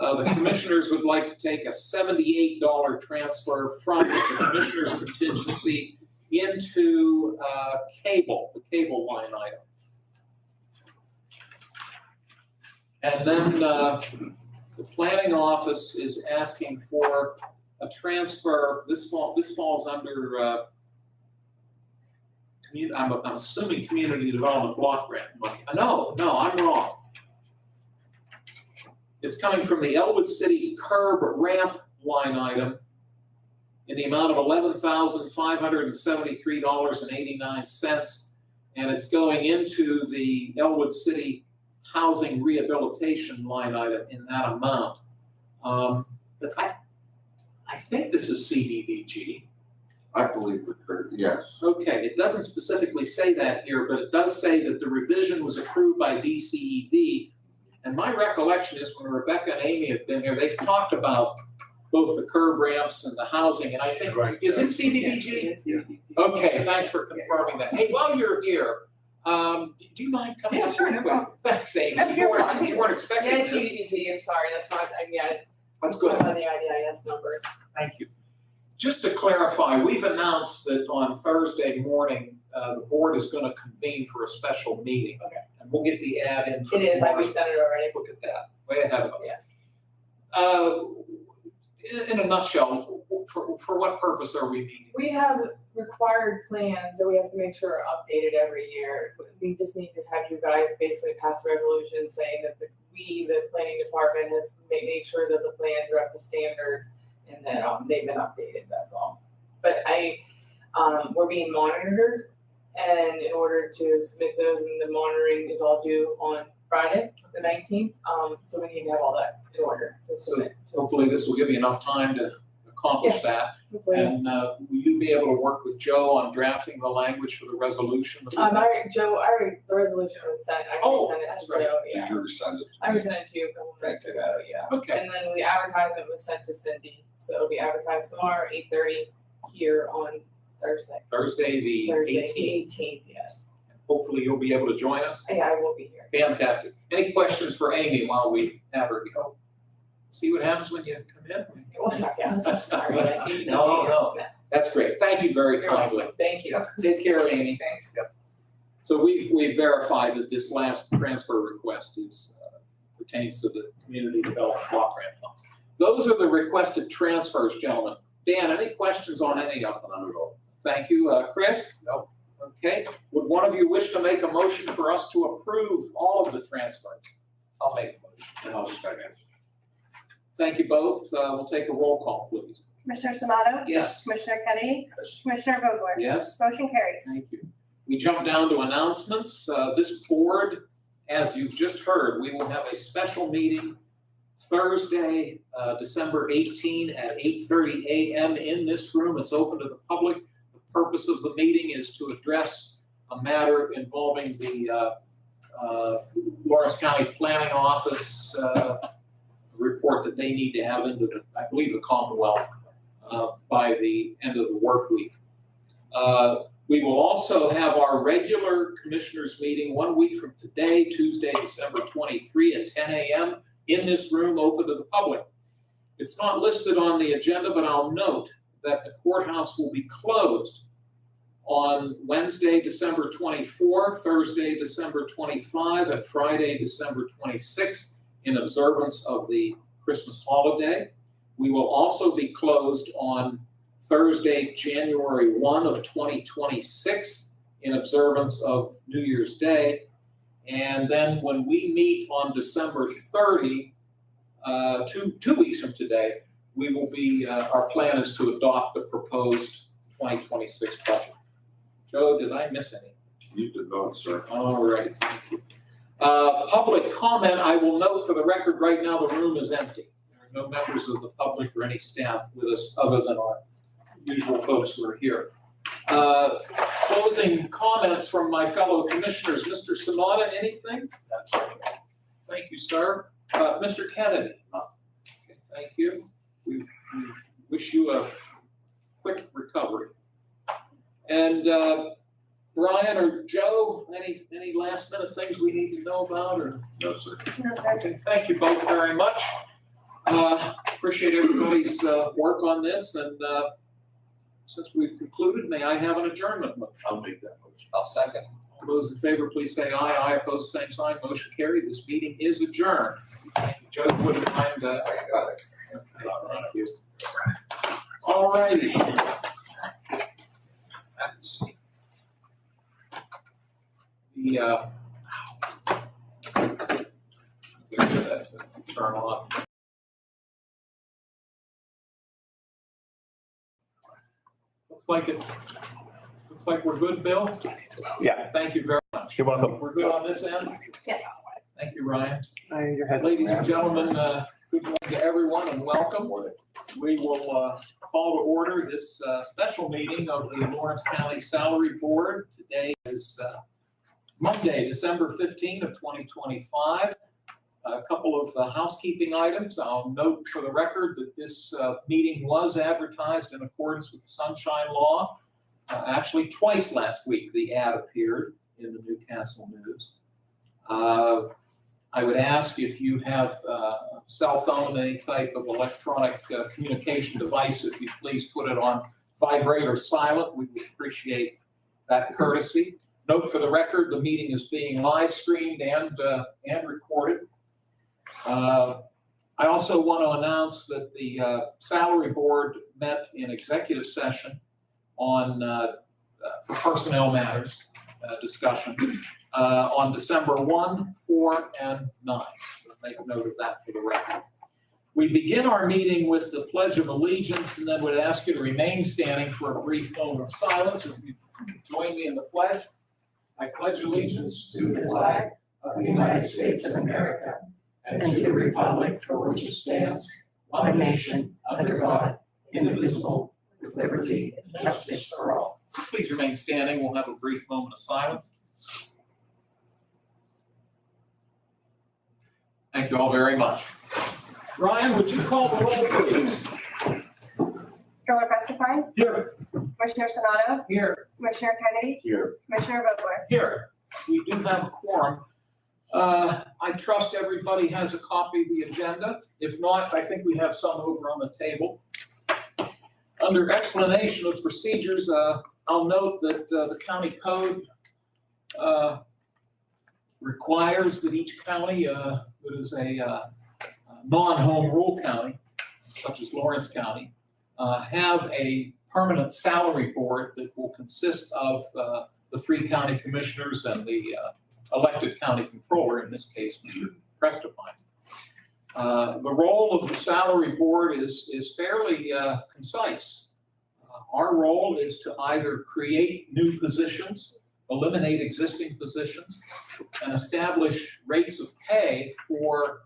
The commissioners would like to take a $78 transfer from the commissioner's contingency into the cable line item. And then the planning office is asking for a transfer. This falls under I'm assuming community development block grant money. No, I'm wrong. It's coming from the Elwood City curb ramp line item in the amount of $11,573.89, and it's going into the Elwood City housing rehabilitation line item in that amount. But I think this is CDBG.
I believe yes.
Okay, it doesn't specifically say that here, but it does say that the revision was approved by DCED. And my recollection is when Rebecca and Amy have been here, they've talked about both the curb ramps and the housing, and I think,
Right.
is it CDBG? Okay, thanks for confirming that. Hey, while you're here, do you mind coming up?
Sure, no
real quick? Thanks, Amy.
No, you're fine.
You weren't expecting
Yeah,
this.
CDBG, I'm sorry, that's not,
That's good.
on the IDIS number.
Thank you. Just to clarify, we've announced that on Thursday morning, the board is going to convene for a special meeting.
Okay.
And we'll get the ad in for
It is, I
tomorrow.
resent it already.
Look at that, way ahead of us.
Yeah.
In a nutshell, for what purpose are we meeting?
We have required plans that we have to make sure are updated every year. We just need to have you guys basically pass a resolution saying that the planning department has made sure that the plans are up to standards and that they've been updated, that's all. But we're being monitored, and in order to submit those, and the monitoring is all due on Friday, the 19th. So we need to have all that in order to submit.
Hopefully this will give you enough time to accomplish that.
Hopefully.
And will you be able to work with Joe on drafting the language for the resolution?
The resolution was sent, I
Oh,
resent it
that's
to
right.
Joe,
Did
yeah.
you resend it?
I resent it to you a couple minutes ago, yeah.
Okay,
And then the advertisement was sent to Cindy, so it'll be advertised tomorrow, 8:30 here on Thursday.
Thursday, the
Thursday,
18th.
18th, yes.
Hopefully you'll be able to join us.
Yeah, I will be here.
Fantastic. Any questions for Amy while we have her here? See what happens when you come in?
Oh, I'm so sorry, I see you.
No, that's great. Thank you very
You're
kindly.
welcome. Thank you.
Take care, Amy.
Thanks.
So we've verified that this last transfer request pertains to the Community Development Block Grant Funds. Those are the requested transfers, gentlemen. Dan, any questions on any of them?
None at all.
Thank you. Chris?
No.
Okay. Would one of you wish to make a motion for us to approve all of the transfers?
I'll make a motion.
And I'll second.
Thank you both. We'll take a roll call, please.
Commissioner Sonato?
Yes.
Commissioner Kennedy?
Yes.
Commissioner Vogler?
Yes?
Motion carries.
Thank you. We jump down to announcements. This board, as you've just heard, we will have a special meeting Thursday, December 18 at 8:30 a.m. in this room. It's open to the public. The purpose of the meeting is to address a matter involving the Lawrence County Planning Office report that they need to have into the, I believe, the Commonwealth by the end of the work week. We will also have our regular commissioners meeting 1 week from today, Tuesday, December 23 at 10 a.m. in this room, open to the public. It's not listed on the agenda, but I'll note that the courthouse will be closed on Wednesday, December 24, Thursday, December 25, and Friday, December 26 in observance of the Christmas holiday. We will also be closed on Thursday, January 1 of 2026 in observance of New Year's Day. And then when we meet on December 30, two weeks from today, we will be, our plan is to adopt the proposed 2026 budget. Joe, did I miss any?
You did not, sir.
All right, thank you. Public comment, I will note for the record right now, the room is empty. There are no members of the public or any staff with us other than our usual folks who are here. Closing comments from my fellow commissioners. Mr. Sanada, anything?
That's okay.
Thank you, sir. Mr. Kennedy? Okay, thank you. We wish you a quick recovery. And Brian or Joe, any last minute things we need to know about or?
No, sir.
No, sir.
Okay, thank you both very much. Appreciate everybody's work on this, and since we've concluded, may I have an adjournment motion?
I'll make that motion.
I'll second.
All those in favor, please say aye. Aye, opposed, same sign. Motion carried. This meeting is adjourned. Thank you, Joe. Wouldn't mind.
I got it.
Okay, thank you. All righty. That's the turn off. Looks like we're good, Bill?
Yeah.
Thank you very much.
You're welcome.
We're good on this end?
Yes.
Thank you, Ryan.
Your head's
Ladies and gentlemen, good morning to everyone and welcome. We will call to order this special meeting of the Lawrence County Salary Board. Today is Monday, December 15 of 2025. A couple of housekeeping items. I'll note for the record that this meeting was advertised in accordance with the Sunshine Law. Actually, twice last week, the ad appeared in the Newcastle News. I would ask if you have a cell phone, any type of electronic communication device, if you please put it on vibrate or silent. We would appreciate that courtesy. Note for the record, the meeting is being live streamed and recorded. I also want to announce that the Salary Board met in executive session on for personnel matters discussion on December 1, 4, and 9. So make a note of that for the record. We begin our meeting with the Pledge of Allegiance, and then would ask you to remain standing for a brief moment of silence. If you join me in the pledge. I pledge allegiance to the flag of the United States of America and to the republic for which it stands, one nation, under God, indivisible, with liberty and justice for all. Please remain standing. We'll have a brief moment of silence. Thank you all very much. Ryan, would you call the roll, please?
Controller Prescott?
Here.
Commissioner Sonato?
Here.
Commissioner Kennedy?
Here.
Commissioner Vogler?
Here. We do have a quorum. I trust everybody has a copy of the agenda. If not, I think we have some over on the table. Under explanation of procedures, I'll note that the county code requires that each county that is a non-home rule county, such as Lawrence County, have a permanent salary board that will consist of the 3 county commissioners and the elected county controller, in this case, Mr. Prestipine. The role of the salary board is fairly concise. Our role is to either create new positions, eliminate existing positions, and establish rates of pay for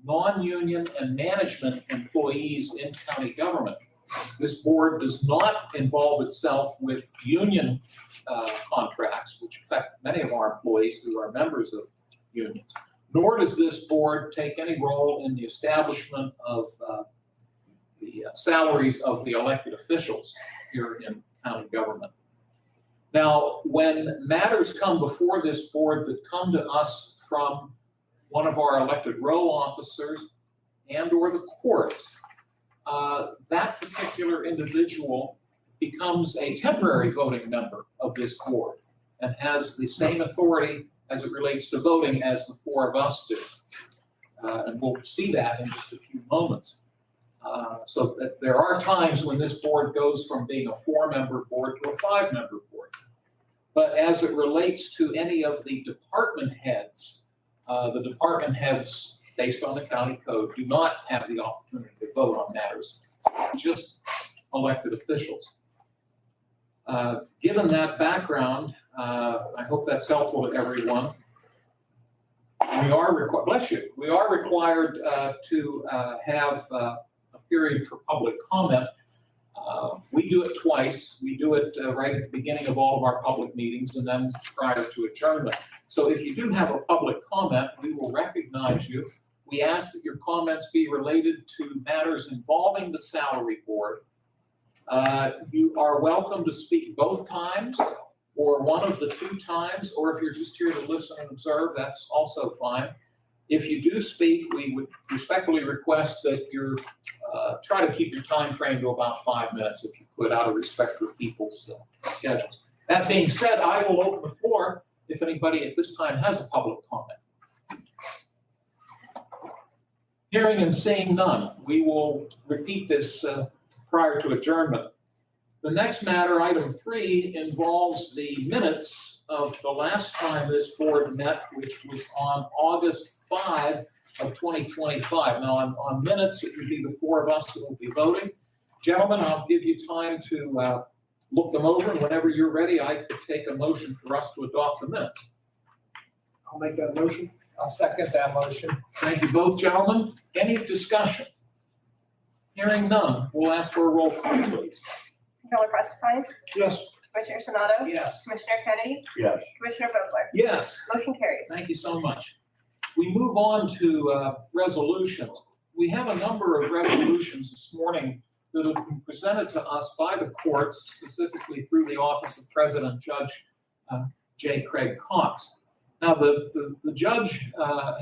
non-union and management employees in county government. This board does not involve itself with union contracts, which affect many of our employees who are members of unions, nor does this board take any role in the establishment of the salaries of the elected officials here in county government. Now, when matters come before this board that come to us from one of our elected row officers and or the courts, that particular individual becomes a temporary voting member of this board and has the same authority as it relates to voting as the 4 of us do. And we'll see that in just a few moments. So that there are times when this board goes from being a 4-member board to a 5-member board. But as it relates to any of the department heads, based on the county code, do not have the opportunity to vote on matters, just elected officials. Given that background, I hope that's helpful to everyone. We are required to have a period for public comment. We do it twice. We do it right at the beginning of all of our public meetings and then prior to adjournment. So if you do have a public comment, we will recognize you. We ask that your comments be related to matters involving the salary board. You are welcome to speak both times or one of the 2 times, or if you're just here to listen and observe, that's also fine. If you do speak, we would respectfully request that you try to keep your time frame to about 5 minutes, if you could, out of respect for people's schedules. That being said, I will open the floor if anybody at this time has a public comment. Hearing and seeing none, we will repeat this prior to adjournment. The next matter, item 3, involves the minutes of the last time this board met, which was on August 5 of 2025. Now, on minutes, it would be the 4 of us that will be voting. Gentlemen, I'll give you time to look them over, and whenever you're ready, I could take a motion for us to adopt the minutes.
I'll make that motion. I'll second that motion.
Thank you both, gentlemen. Any discussion? Hearing none, we'll ask for a roll call, please.
Controller Prestipine,
Yes.
Commissioner Sonato,
Yes.
Commissioner Kennedy,
Yes.
Commissioner Vogler.
Yes.
Motion carries.
Thank you so much. We move on to resolutions. We have a number of resolutions this morning that have been presented to us by the courts, specifically through the Office of President Judge J. Craig Cox. Now, the judge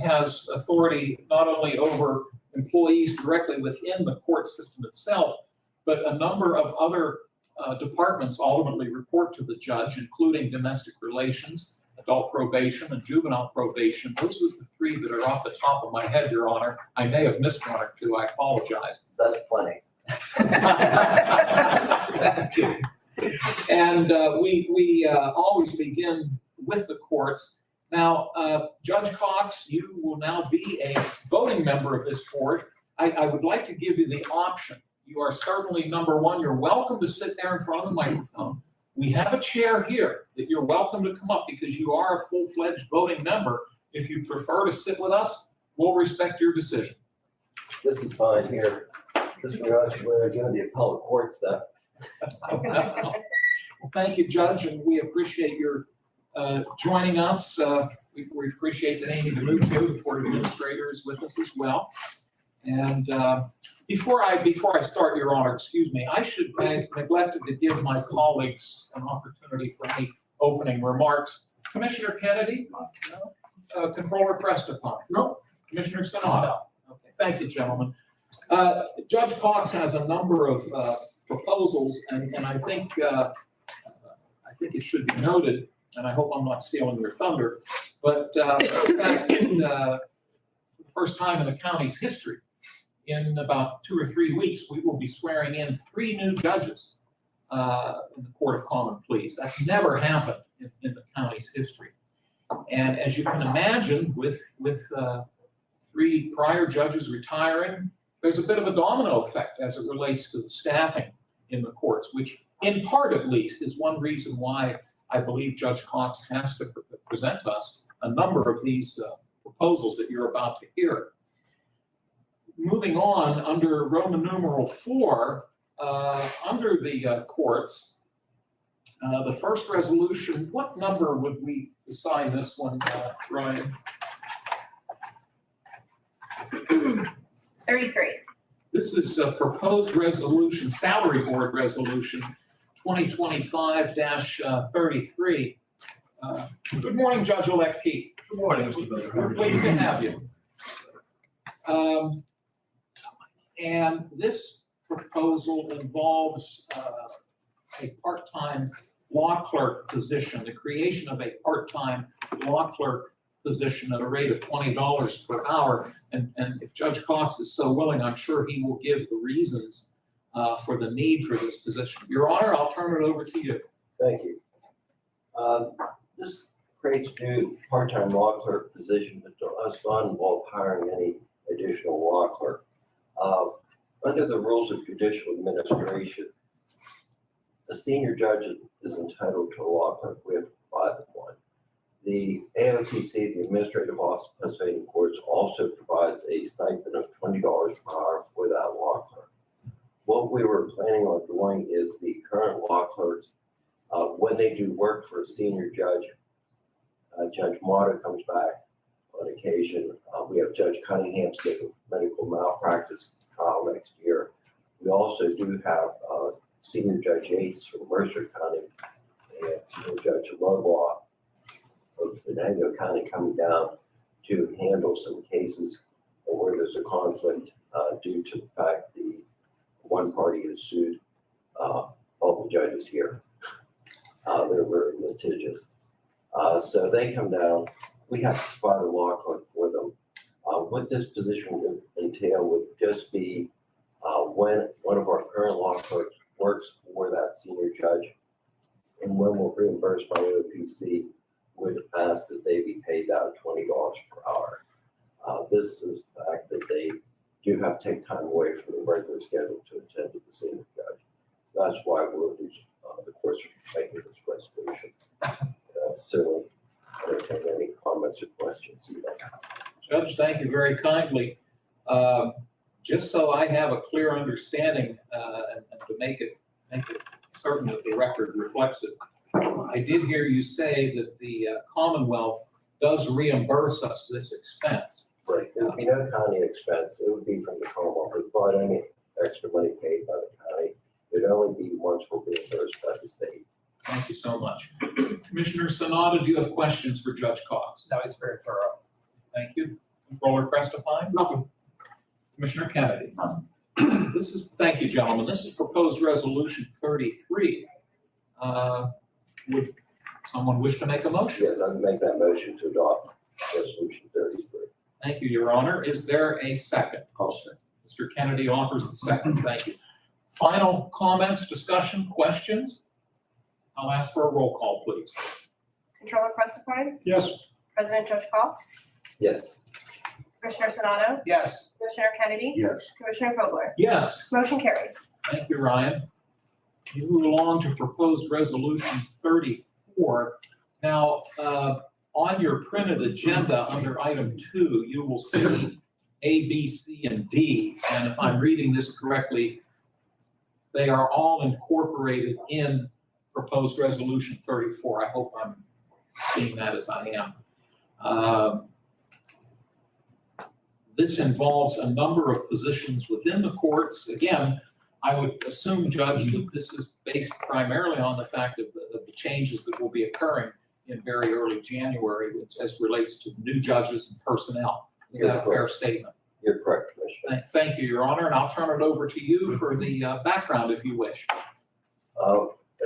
has authority not only over employees directly within the court system itself, but a number of other departments ultimately report to the judge, including domestic relations, adult probation, and juvenile probation. Those are the 3 that are off the top of my head, Your Honor. I may have missed 1 or 2. I apologize.
That's plenty.
Thank you. And we always begin with the courts. Now, Judge Cox, you will now be a voting member of this board. I would like to give you the option. You are certainly, number 1, you're welcome to sit there in front of the microphone. We have a chair here that you're welcome to come up because you are a full-fledged voting member. If you prefer to sit with us, we'll respect your decision.
This is fine here. We're doing the appellate court stuff.
Well, thank you, Judge, and we appreciate your joining us. We appreciate that Amy DeMuccio, the court administrator, is with us as well. And before I start, Your Honor, excuse me, I neglected to give my colleagues an opportunity for any opening remarks. Commissioner Kennedy? No? Controller Preston?
No.
Commissioner Sanado? Okay, thank you, gentlemen. Judge Cox has a number of proposals, and I think it should be noted, and I hope I'm not stealing your thunder, but in fact, the first time in the county's history, in about 2 or 3 weeks, we will be swearing in 3 new judges in the Court of Common Pleas. That's never happened in the county's history. And as you can imagine, with 3 prior judges retiring, there's a bit of a domino effect as it relates to the staffing in the courts, which in part at least is one reason why I believe Judge Cox has to present us a number of these proposals that you're about to hear. Moving on, under Roman numeral 4, under the courts, the first resolution, what number would we assign this one, Ryan?
33.
This is a proposed resolution, salary board resolution, 2025-33. Good morning, Judge-elect Keith.
Good morning, Mr. Butler.
We're pleased to have you. And this proposal involves a part-time law clerk position, the creation of a part-time law clerk position at a rate of $20 per hour. And if Judge Cox is so willing, I'm sure he will give the reasons for the need for this position. Your Honor, I'll turn it over to you.
Thank you. This creates a new part-time law clerk position, but does not involve hiring any additional law clerk. Under the rules of judicial administration, a senior judge is entitled to a law clerk. We have to provide them one. The AOTC, the Administrative Office of Pennsylvania Courts, also provides a stipend of $20 per hour for that law clerk. What we were planning on doing is the current law clerks, when they do work for a senior judge, Judge Marta comes back on occasion. We have Judge Cunningham scheduled medical malpractice trial next year. We also do have Senior Judge Yates from Mercer County and Senior Judge Lovaw of Venango County coming down to handle some cases where there's a conflict due to the fact the one party has sued all the judges here. They're very litigious. So they come down. We have to provide a law clerk for them. What this position would entail would just be when one of our current law clerks works for that senior judge, and when we're reimbursed by OPC, would ask that they be paid out $20 per hour. This is the fact that they do have to take time away from the regular schedule to attend to the senior judge. That's why we're the courts are making this resolution. So entertain any comments or questions you might have.
Judge, thank you very kindly. Just so I have a clear understanding and to make it certain that the record reflects it, I did hear you say that the Commonwealth does reimburse us this expense.
Right, there would be no county expense. It would be from the Commonwealth. Without any extra money paid by the county, it would only be once we're reimbursed by the state.
Thank you so much. Commissioner Sanada, do you have questions for Judge Cox?
No, it's very thorough.
Thank you. Controller Prestapine?
Nothing.
Commissioner Kennedy? Thank you, gentlemen. This is proposed resolution 33. Would someone wish to make a motion?
Yes, I would make that motion to adopt resolution 33.
Thank you, Your Honor. Is there a second?
I'll second.
Mr. Kennedy offers the second. Thank you. Final comments, discussion, questions? I'll ask for a roll call, please.
Controller Preston?
Yes.
President Judge Cox?
Yes.
Commissioner Sanado?
Yes.
Commissioner Kennedy?
Yes.
Commissioner Vogler?
Yes.
Motion carries.
Thank you, Ryan. We move along to proposed resolution 34. Now, on your printed agenda under item 2, you will see A, B, C, and D. And if I'm reading this correctly, they are all incorporated in proposed resolution 34. I hope I'm seeing that as I am. This involves a number of positions within the courts. Again, I would assume, Judge, that this is based primarily on the fact of the changes that will be occurring in very early January as relates to new judges and personnel. Is that a fair statement?
You're correct, Commissioner.
Thank you, Your Honor, and I'll turn it over to you for the background if you wish.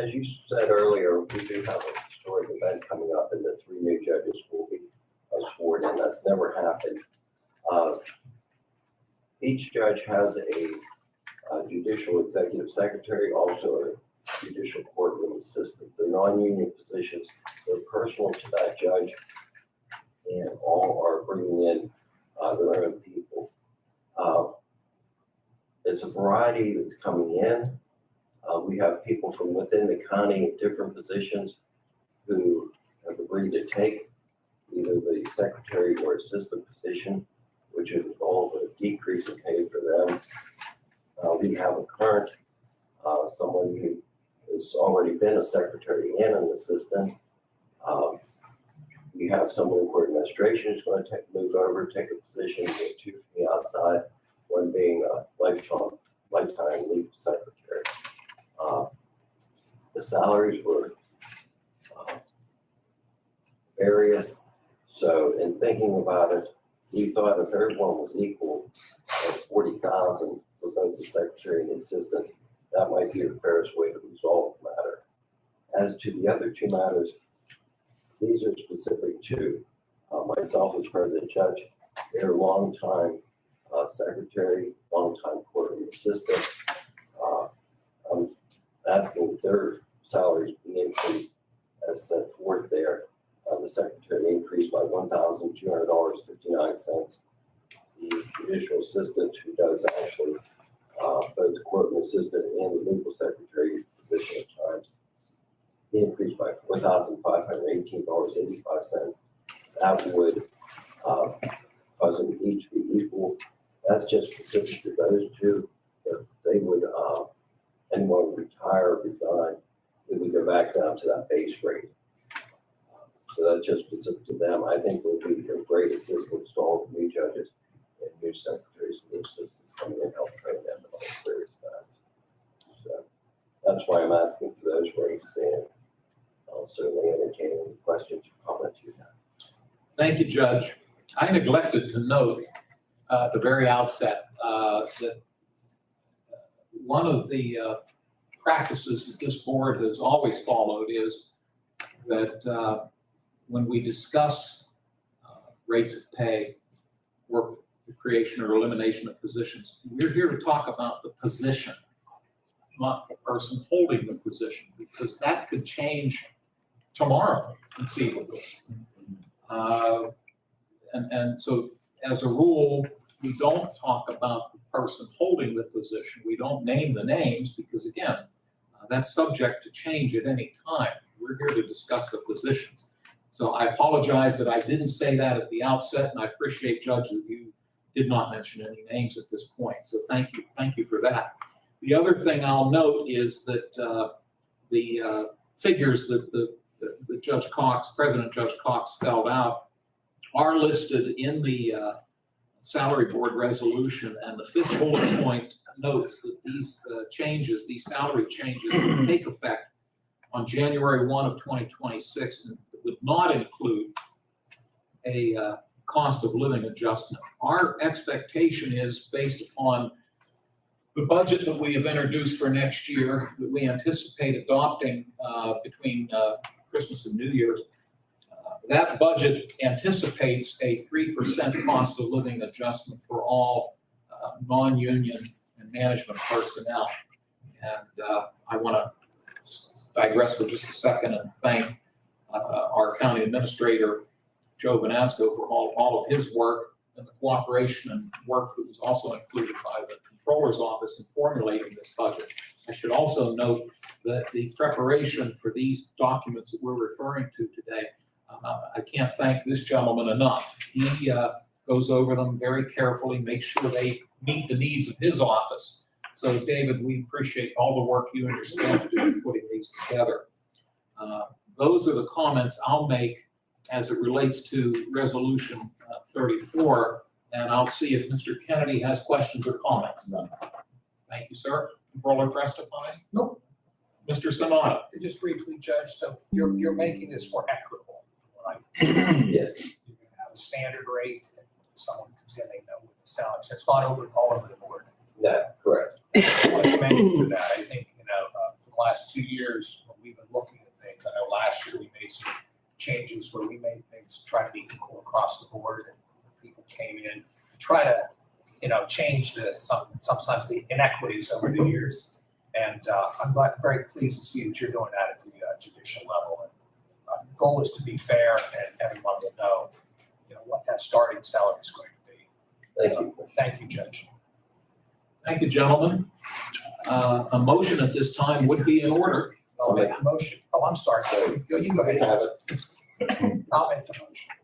As you said earlier, we do have a historic event coming up, and the 3 new judges will be sworn in. That's never happened. Each judge has a judicial executive secretary, also a judicial courtroom assistant. They're non-union positions. They're personal to that judge, and all are bringing in their own people. It's a variety that's coming in. We have people from within the county in different positions who have agreed to take either the secretary or assistant position, which would involve a decrease in pay for them. We have a current, someone who has already been a secretary and an assistant. We have someone who administration is going to move over, take a position, with 2 from the outside, one being a lifetime leave secretary. The salaries were various. So in thinking about it, we thought if everyone was equal at 40,000 for both the secretary and the assistant, that might be the fairest way to resolve the matter. As to the other 2 matters, these are specific to myself as president judge. They're longtime secretary, longtime courtroom assistant. I'm asking that their salaries be increased as set forth there. The secretary increased by $1,200.59. The judicial assistant, who does actually both the courtroom assistant and the legal secretary position at times, he increased by $4,518.85. That would cause them each to be equal. That's just specific to those 2. If they would, anyone would retire or resign, then we go back down to that base rate. So that's just specific to them. I think there'll be a great assistance to all the new judges and new secretaries and new assistants coming in, help train them in all various matters. So that's why I'm asking for those rates, and I'll certainly entertain any questions or comments you have.
Thank you, Judge. I neglected to note at the very outset that one of the practices that this board has always followed is that when we discuss rates of pay or the creation or elimination of positions, we're here to talk about the position, not the person holding the position, because that could change tomorrow conceivably. And so as a rule, we don't talk about the person holding the position. We don't name the names because, again, that's subject to change at any time. We're here to discuss the positions. So I apologize that I didn't say that at the outset, and I appreciate, Judge, that you did not mention any names at this point. So thank you for that. The other thing I'll note is that the figures that the Judge Cox, President Judge Cox spelled out are listed in the salary board resolution, and the 5th bullet point notes that these changes, these salary changes will take effect on January 1 of 2026 and would not include a cost of living adjustment. Our expectation is based upon the budget that we have introduced for next year that we anticipate adopting between Christmas and New Year's. That budget anticipates a 3% cost of living adjustment for all non-union and management personnel. And I want to digress for just a second and thank our county administrator, Joe Vanasco, for all of his work and the cooperation and work that was also included by the Controller's Office in formulating this budget. I should also note that the preparation for these documents that we're referring to today, I can't thank this gentleman enough. He goes over them very carefully, makes sure they meet the needs of his office. So, David, we appreciate all the work you and your staff do in putting these together. Those are the comments I'll make as it relates to Resolution 34, and I'll see if Mr. Kennedy has questions or comments.
None.
Thank you, sir. Roller pressed upon.
Nope.
Mr. Sanada.
Just briefly, Judge, so you're making this more equitable. Mike?
Yes.
You're gonna have a standard rate, and someone comes in, they know what the salary, so it's not over all over the board.
No, correct.
I want to commend you for that. I think, for the last 2 years, when we've been looking at things, I know last year we made some changes where we made things try to be equal across the board, and people came in to try to, change sometimes the inequities over the years. And I'm very pleased to see that you're doing that at the judicial level. And the goal is to be fair, and everyone will know, what that starting salary is going to be.
Thank you.
Thank you, Judge.
Thank you, gentlemen. A motion at this time would be in order.
I'll make the motion. Oh, I'm sorry. You go ahead.
Have
I'll make the motion.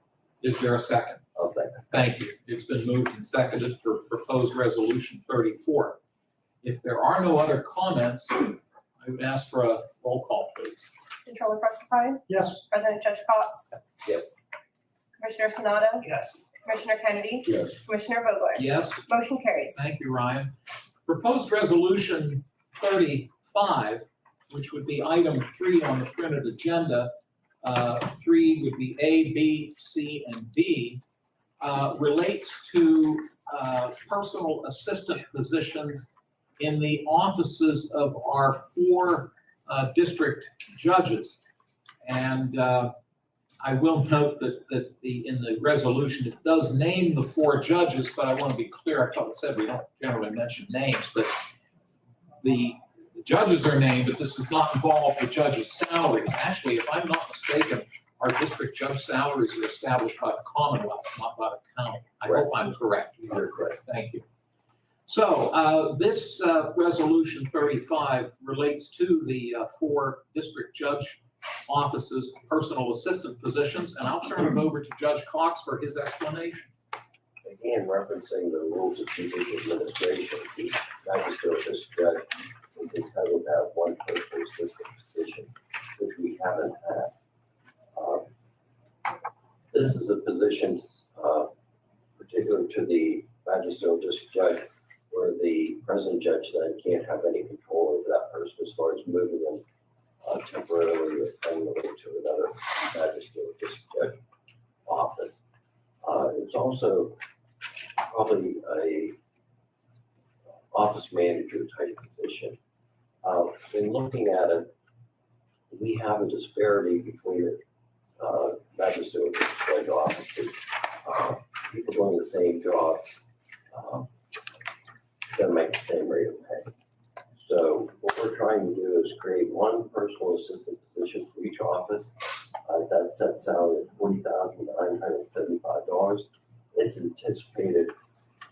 Is there a second?
I'll second.
Thank you. It's been moved and seconded for proposed resolution 34. If there are no other comments, I would ask for a roll call, please.
Controller Preston,
Yes.
President Judge Cox,
Yes.
Commissioner Sonato,
Yes.
Commissioner Kennedy,
Yes.
Commissioner Vogler.
Yes.
Motion carries.
Thank you, Ryan. Proposed resolution 35, which would be item 3 on the printed agenda. 3 would be A, B, C, and D, relates to personal assistant positions in the offices of our 4 district judges. And I will note that in the resolution, it does name the 4 judges, but I want to be clear. I said we don't generally mention names, but the judges are named, but this does not involve the judges' salaries. Actually, if I'm not mistaken, our district judge salaries are established by the Commonwealth, not by the county. I hope I'm correct.
You're correct.
Thank you. So this resolution 35 relates to the 4 district judge offices, personal assistant positions, and I'll turn it over to Judge Cox for his explanation.
Again, referencing the rules of judicial administration, the magistrate judge is entitled to have 1 personal assistant position, which we haven't had. This is a position particular to the magistrate district judge, where the president judge then can't have any control over that person as far as moving them temporarily or permanently to another magistrate district judge office. It's also probably a office manager type position. In looking at it, we have a disparity between the magistrate district judge offices. People doing the same job going to make the same rate of pay. So what we're trying to do is create 1 personal assistant position for each office. That set salary at $40,975. It's anticipated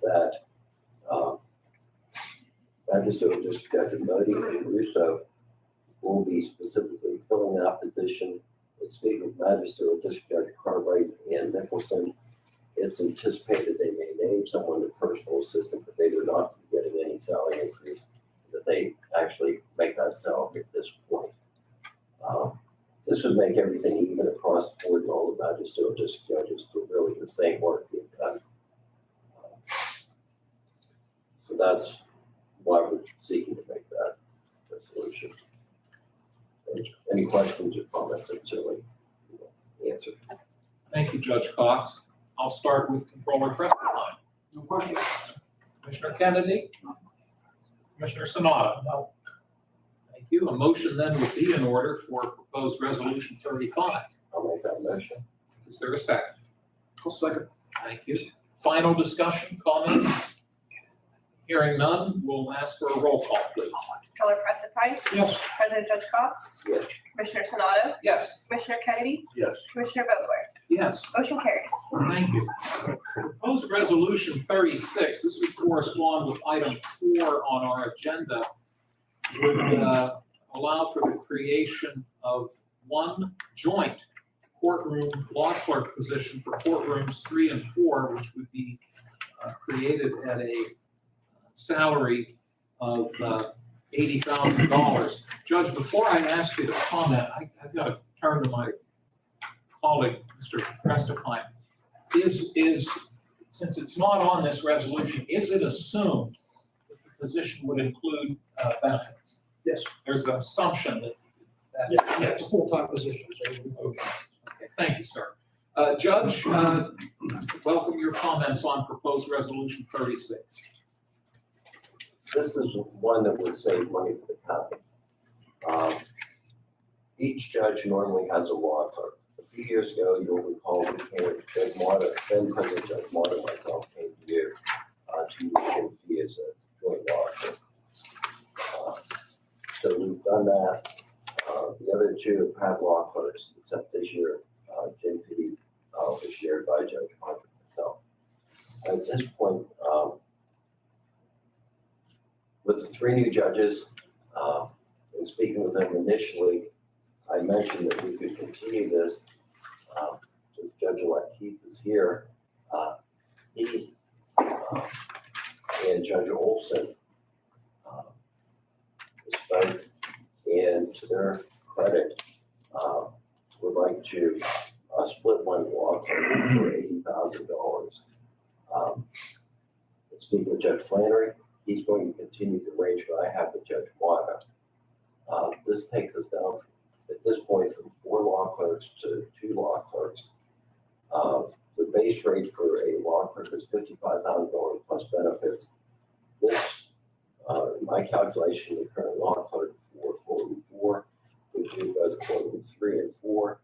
that Magistrate District Judge Modi and Russo will be specifically filling that position. Speaking of Magistrate District Judge Cartwright and Nicholson, it's anticipated they may name someone the personal assistant, but they do not be getting any salary increase, that they actually make that salary at this point. This would make everything even across the board and all the magistrate district judges do really the same work being done. So that's why we're seeking to make that resolution. Any questions or comments, I'm certainly answer.
Thank you, Judge Cox. I'll start with Controller Preston.
No questions.
Commissioner Kennedy? Commissioner Sonato? No. Thank you. A motion then would be in order for proposed resolution 35.
I'll make that motion.
Is there a second?
I'll second.
Thank you. Final discussion, comments? Hearing none, we'll ask for a roll call, please.
Controller Preston,
Yes.
President Judge Cox,
Yes.
Commissioner Sonato,
Yes.
Commissioner Kennedy,
Yes.
Commissioner Vogler.
Yes.
Motion carries.
Thank you. Proposed resolution 36, this would correspond with item 4 on our agenda, would allow for the creation of 1 joint courtroom law clerk position for courtrooms 3 and 4, which would be created at a salary of $80,000. Judge, before I ask you to comment, I've got to turn to my colleague, Mr. Prestapine. Since it's not on this resolution, is it assumed that the position would include benefits?
Yes.
There's an assumption that.
Yeah, it's a full-time position, so.
Okay, thank you, sir. Judge, welcome your comments on proposed resolution 36.
This is one that would save money for the county. Each judge normally has a law clerk. A few years ago, you'll recall, we came, Judge Marta, then President Judge Marta and myself came to you to pay fee as a joint law clerk. So we've done that. The other two have had law clerks, except this year, Nctv was shared by Judge Marta and myself. At this point, with the three new judges, and speaking with them initially, I mentioned that we could continue this. Judge-elect Keith is here. He and Judge Olson spoke, and to their credit, would like to split one law clerk for $80,000. Speaking with Judge Flannery, he's going to continue the arrangement I have with Judge Marta. This takes us down at this point from 4 law clerks to 2 law clerks. The base rate for a law clerk is $55,000 plus benefits. This, my calculation, the current law clerk for quarterly 4, which is quarterly 3 and 4.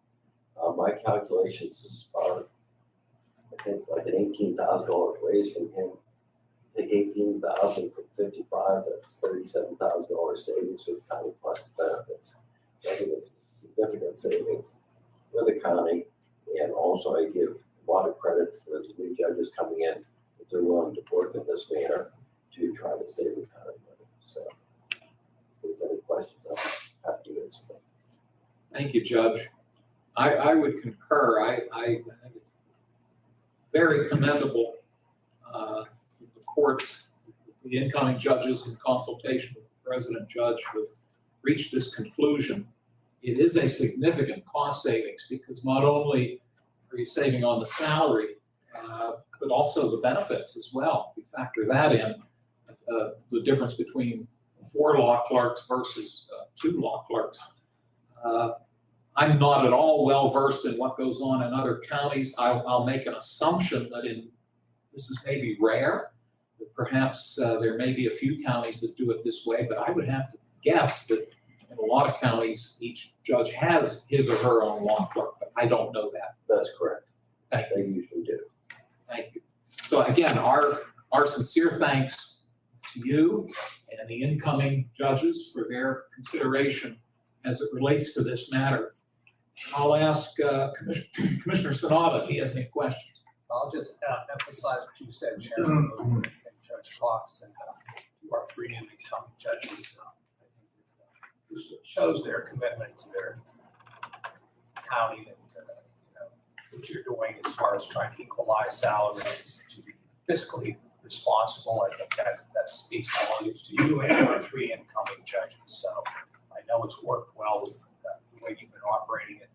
My calculations is I think like an $18,000 raise from him. Take $18,000 from 55, that's $37,000 savings for the county plus the benefits. I think it's significant savings for the county, and also I give a lot of credit for the new judges coming in, if they're willing to work in this manner to try to save the county money. So if there's any questions, I'll have to answer them.
Thank you, Judge. I would concur. I think it's very commendable the courts, the incoming judges in consultation with the president judge have reached this conclusion. It is a significant cost savings because not only are you saving on the salary, but also the benefits as well. If you factor that in, the difference between 4 law clerks versus 2 law clerks. I'm not at all well versed in what goes on in other counties. I'll make an assumption that this is maybe rare, that perhaps there may be a few counties that do it this way, but I would have to guess that in a lot of counties, each judge has his or her own law clerk, but I don't know that.
That's correct.
Thank you.
They usually do.
Thank you. So again, our sincere thanks to you and the incoming judges for their consideration as it relates to this matter. I'll ask Commissioner Sanada if he has any questions.
I'll just emphasize what you said, Chairman and Judge Cox, and to our 3 new incoming judges. I think this shows their commitment to their county and what you're doing as far as trying to equalize salaries, to be fiscally responsible. I think that speaks volumes to you and our 3 incoming judges. So I know it's worked well with the way you've been operating it.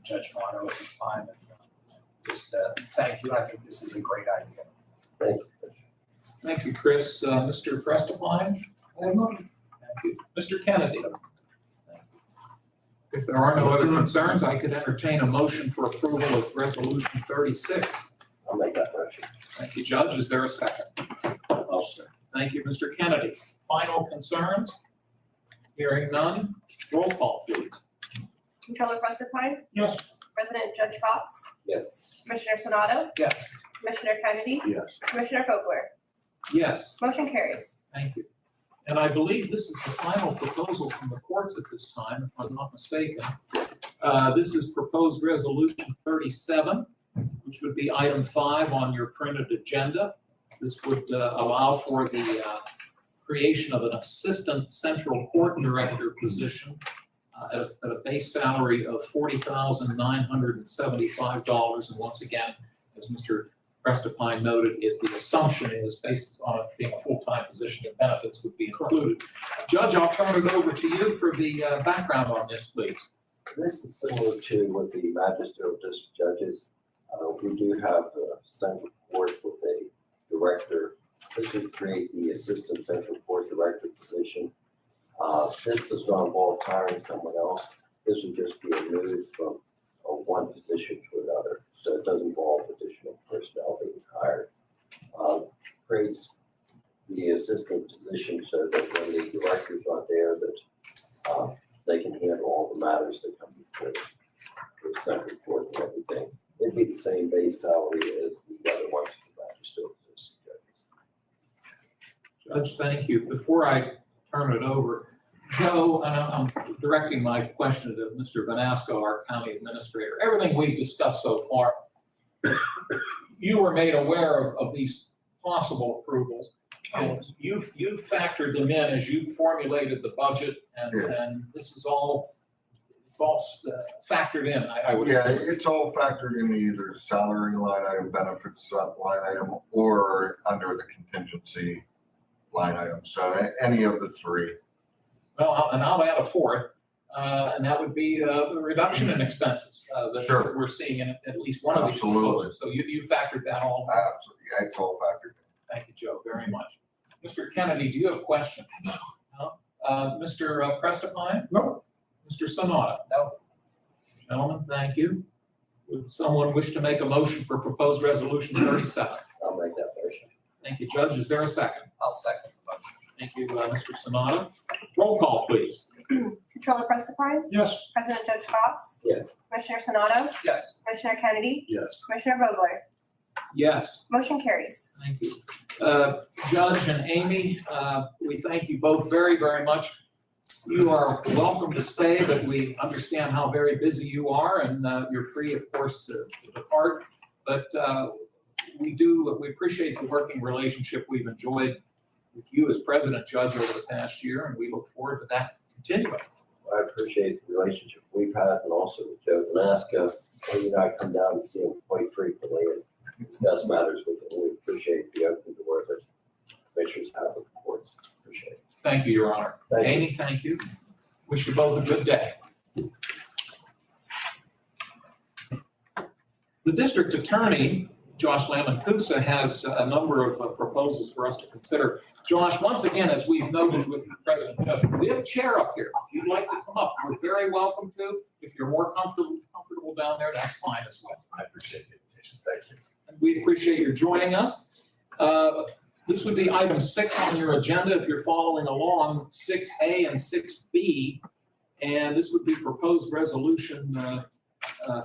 Judge Mono over time. And just thank you. I think this is a great idea.
Thank you.
Thank you, Chris. Mr. Prestapine? Thank you. Mr. Kennedy? Thank you. If there are no other concerns, I could entertain a motion for approval of Resolution 36.
I'll make that motion.
Thank you, Judge. Is there a second?
I'll second.
Thank you, Mr. Kennedy. Final concerns? Hearing none, roll call, please.
Controller Prestapine?
Yes.
President Judge Cox?
Yes.
Commissioner Sonato?
Yes.
Commissioner Kennedy?
Yes.
Commissioner Vogler?
Yes.
Motion carries.
Thank you. And I believe this is the final proposal from the courts at this time, if I'm not mistaken. This is proposed resolution 37, which would be item 5 on your printed agenda. This would allow for the creation of an assistant central court director position at a base salary of $40,975. And once again, as Mr. Prestapine noted, the assumption is based on it being a full-time position, that benefits would be included. Judge, I'll turn it over to you for the background on this, please.
This is similar to what the magisterial district judges. We do have a central court with a director. This would create the assistant central court director position. This does not involve hiring someone else. This would just be a move from one position to another, so it does involve additional personnel being hired. Creates the assistant position so that when the directors are there, that they can handle all the matters that come before the central court and everything. It'd be the same base salary as the other ones, the magistrate judges.
Judge, thank you. Before I turn it over, Joe, and I'm directing my question to Mr. Vanasco, our county administrator. Everything we've discussed so far, you were made aware of these possible approvals. And you factored them in as you formulated the budget, and this is all, it's all factored in, I would
Yeah,
assume.
it's all factored in either salary line item, benefits line item, or under the contingency line item. So any of the three.
Well, and I'll add a fourth, and that would be the reduction in expenses that
Sure.
we're seeing in at least one of these
Absolutely.
proposals. So you factored that all.
Absolutely, yeah, it's all factored in.
Thank you, Joe, very much. Mr. Kennedy, do you have questions? No. Mr. Prestipine?
No.
Mr. Sonata?
No.
Gentlemen, thank you. Would someone wish to make a motion for proposed resolution 37?
I'll make that motion.
Thank you, Judge. Is there a second?
I'll second the motion.
Thank you, Mr. Sonata. Roll call, please.
Controller Prestipine?
Yes.
President Judge Cox?
Yes.
Commissioner Sonato?
Yes.
Commissioner Kennedy?
Yes.
Commissioner Vogler?
Yes.
Motion carries.
Thank you. Judge and Amy, we thank you both very, very much. You are welcome to stay, but we understand how very busy you are, and you're free, of course, to depart. But we appreciate the working relationship we've enjoyed with you as president, Judge, over the past year, and we look forward to that continuing.
I appreciate the relationship we've had, and also with Joe Vanasco. Amy and I come down and see him quite frequently and discuss matters with him. We appreciate the open door that commissioners have with the courts. Appreciate it.
Thank you, Your Honor.
Thank you.
Amy, thank you. Wish you both a good day. The district attorney, Josh Lamancusa, has a number of proposals for us to consider. Josh, once again, as we've noted with President Judge, we have a chair up here. If you'd like to come up, you're very welcome to. If you're more comfortable down there, that's fine as well.
I appreciate the invitation. Thank you.
And we appreciate your joining us. This would be item 6 on your agenda if you're following along, 6A and 6B. And this would be proposed resolution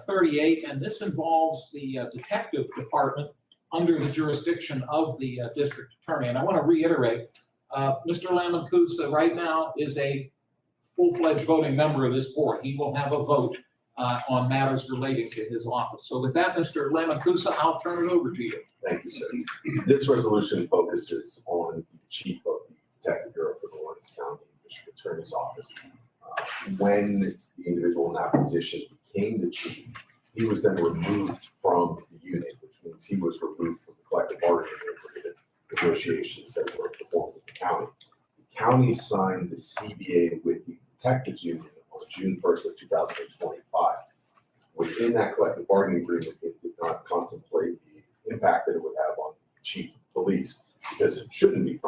38, and this involves the detective department under the jurisdiction of the district attorney. And I want to reiterate, Mr. Lamancusa right now is a full-fledged voting member of this board. He will have a vote on matters relating to his office. So with that, Mr. Lamancusa, I'll turn it over to you.
Thank you, sir. This resolution focuses on the chief of the Detective Bureau for the Lawrence County District Attorney's Office. When the individual in that position became the chief, he was then removed from the unit, which means he was removed from the collective bargaining agreement negotiations that were performed with the county. The county signed the CBA with the detectives union on June 1st of 2025. Within that collective bargaining agreement, it did not contemplate the impact that it would have on the chief of police, because it shouldn't be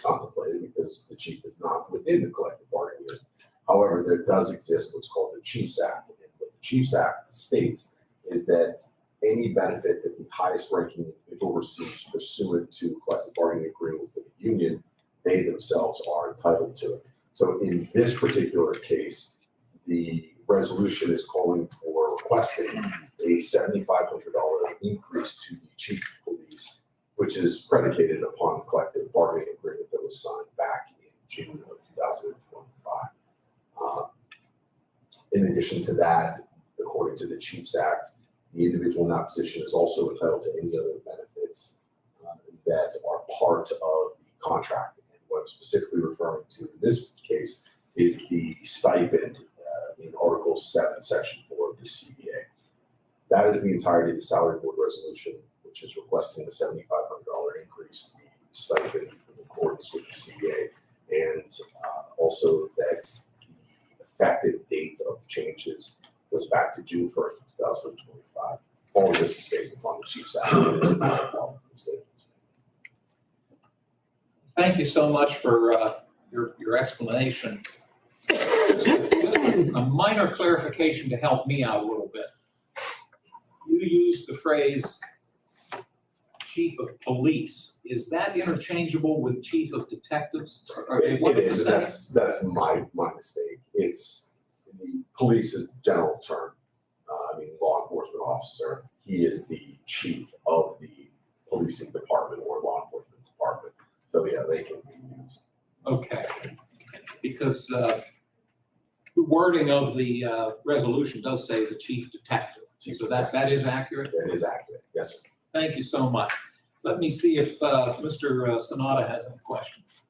contemplated because the chief is not within the collective bargaining unit. However, there does exist what's called the Chiefs Act. And what the Chiefs Act states is that any benefit that the highest ranking individual receives pursuant to collective bargaining agreement with the union, they themselves are entitled to it. So in this particular case, the resolution is calling for requesting a $7,500 increase to the chief of police, which is predicated upon the collective bargaining agreement that was signed back in June of 2025. In addition to that, according to the Chiefs Act, the individual in that position is also entitled to any other benefits that are part of the contract. And what I'm specifically referring to in this case is the stipend in Article 7, Section 4 of the CBA. That is the entirety of the salary board resolution, which is requesting the $7,500 increase, the stipend in accordance with the CBA, and also that the effective date of the changes goes back to June 1st, 2025. All of this is based upon the Chiefs Act.
Thank you so much for your explanation. Just a minor clarification to help me out a little bit. use the phrase chief of police. Is that interchangeable with chief of detectives? Are they one
It
and the
is,
same?
and that's my mistake. It's, the police is general term. Law enforcement officer, he is the chief of the policing department or law enforcement department. So yeah, they can be used.
Okay. Because the wording of the resolution does say the chief detective. So that is accurate?
That is accurate, yes, sir.
Thank you so much. Let me see if Mr. Sanada has any questions.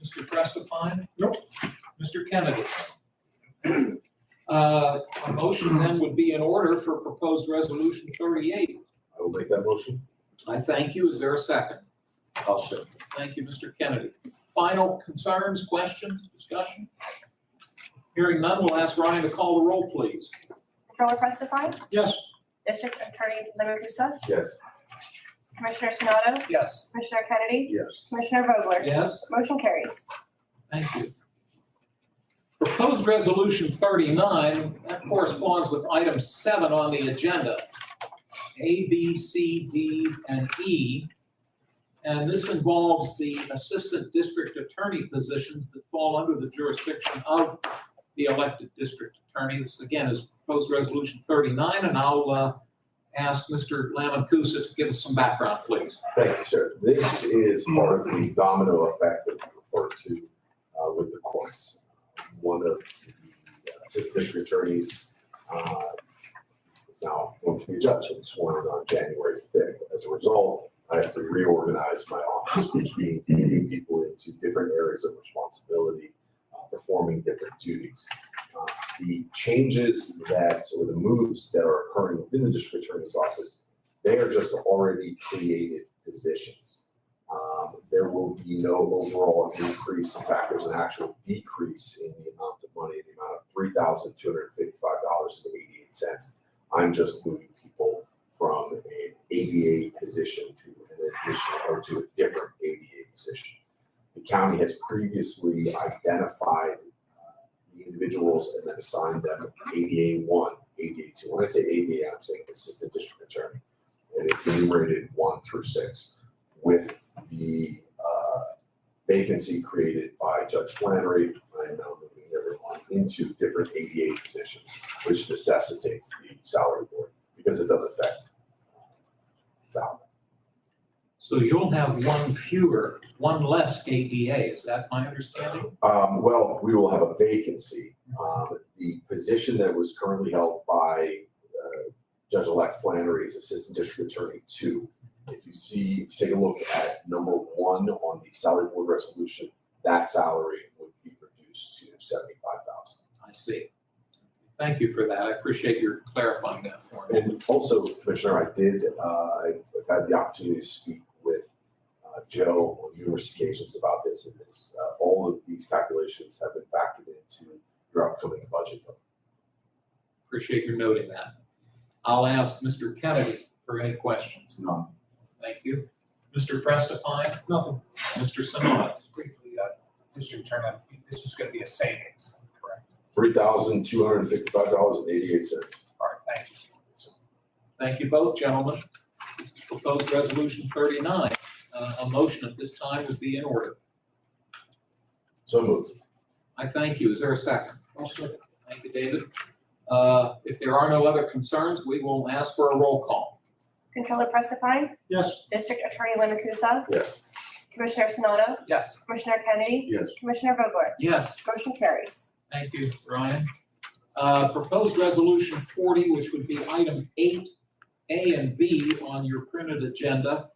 Mr. Prestipine? Nope. Mr. Kennedy? A motion then would be in order for proposed resolution 38.
I will make that motion.
I thank you. Is there a second?
I'll second.
Thank you, Mr. Kennedy. Final concerns, questions, discussion? Hearing none, we'll ask Ryan to call the roll, please.
Controller Prestipine?
Yes.
District Attorney Levacusa?
Yes.
Commissioner Sonato?
Yes.
Commissioner Kennedy?
Yes.
Commissioner Vogler?
Yes.
Motion carries.
Thank you. Proposed resolution 39, that corresponds with item 7 on the agenda. A, B, C, D, and E. And this involves the assistant district attorney positions that fall under the jurisdiction of the elected district attorney. This again is proposed resolution 39, and I'll ask Mr. Lamancusa to give us some background, please.
Thank you, sir. This is part of the domino effect that we refer to with the courts. One of the assistant district attorneys is now going to be a judge and sworn in on January 5th. As a result, I have to reorganize my office, which means moving people into different areas of responsibility, performing different duties. The changes or the moves that are occurring within the district attorney's office, they are just already created positions. There will be no overall increase. In fact, there's an actual decrease in the amount of money, the amount of $3,255.88. I'm just moving people from an ADA position to an additional or to a different ADA position. The county has previously identified the individuals and then assigned them ADA 1, ADA 2. When I say ADA, I'm saying assistant district attorney, and it's enumerated 1 through 6. With the vacancy created by Judge Flannery, I am now moving everyone into different ADA positions, which necessitates the salary board because it does affect salary.
So you'll have one less ADA, is that my understanding?
Well, we will have a vacancy. The position that was currently held by Judge-elect Flannery is Assistant District Attorney 2. If you take a look at number 1 on the salary board resolution, that salary would be reduced to $75,000.
I see. Thank you for that. I appreciate your clarifying that for me.
And also, Commissioner, I've had the opportunity to speak with Joe on numerous occasions about this, and all of these calculations have been factored into your upcoming budget.
Appreciate your noting that. I'll ask Mr. Kennedy for any questions.
None.
Thank you. Mr. Prestipine?
Nothing.
Mr. Sanada?
Just briefly, District Attorney, this is going to be a savings, correct?
$3,255.88.
All right, thank you.
Thank you both, gentlemen. This is proposed resolution 39. A motion at this time would be in order.
So moved.
I thank you. Is there a second? Also, thank you, David. If there are no other concerns, we will ask for a roll call.
Controller Prestipine?
Yes.
District Attorney Levacusa?
Yes.
Commissioner Sonato?
Yes.
Commissioner Kennedy?
Yes.
Commissioner Vogler?
Yes.
Motion carries.
Thank you, Ryan. Proposed resolution 40, which would be item 8A and B on your printed agenda.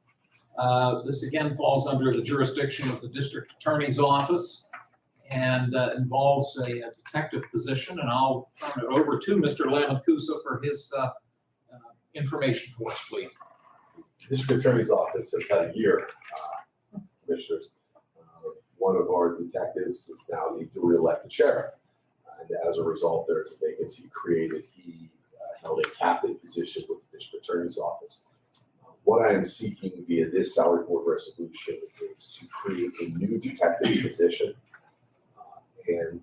This again falls under the jurisdiction of the district attorney's office and involves a detective position. And I'll turn it over to Mr. Lamancusa for his information for us, please.
The district attorney's office has had a year, commissioners. One of our detectives is now the duly elected sheriff. And as a result, there's a vacancy created. He held a captain position with the district attorney's office. What I am seeking via this salary board resolution is to create a new detective position, and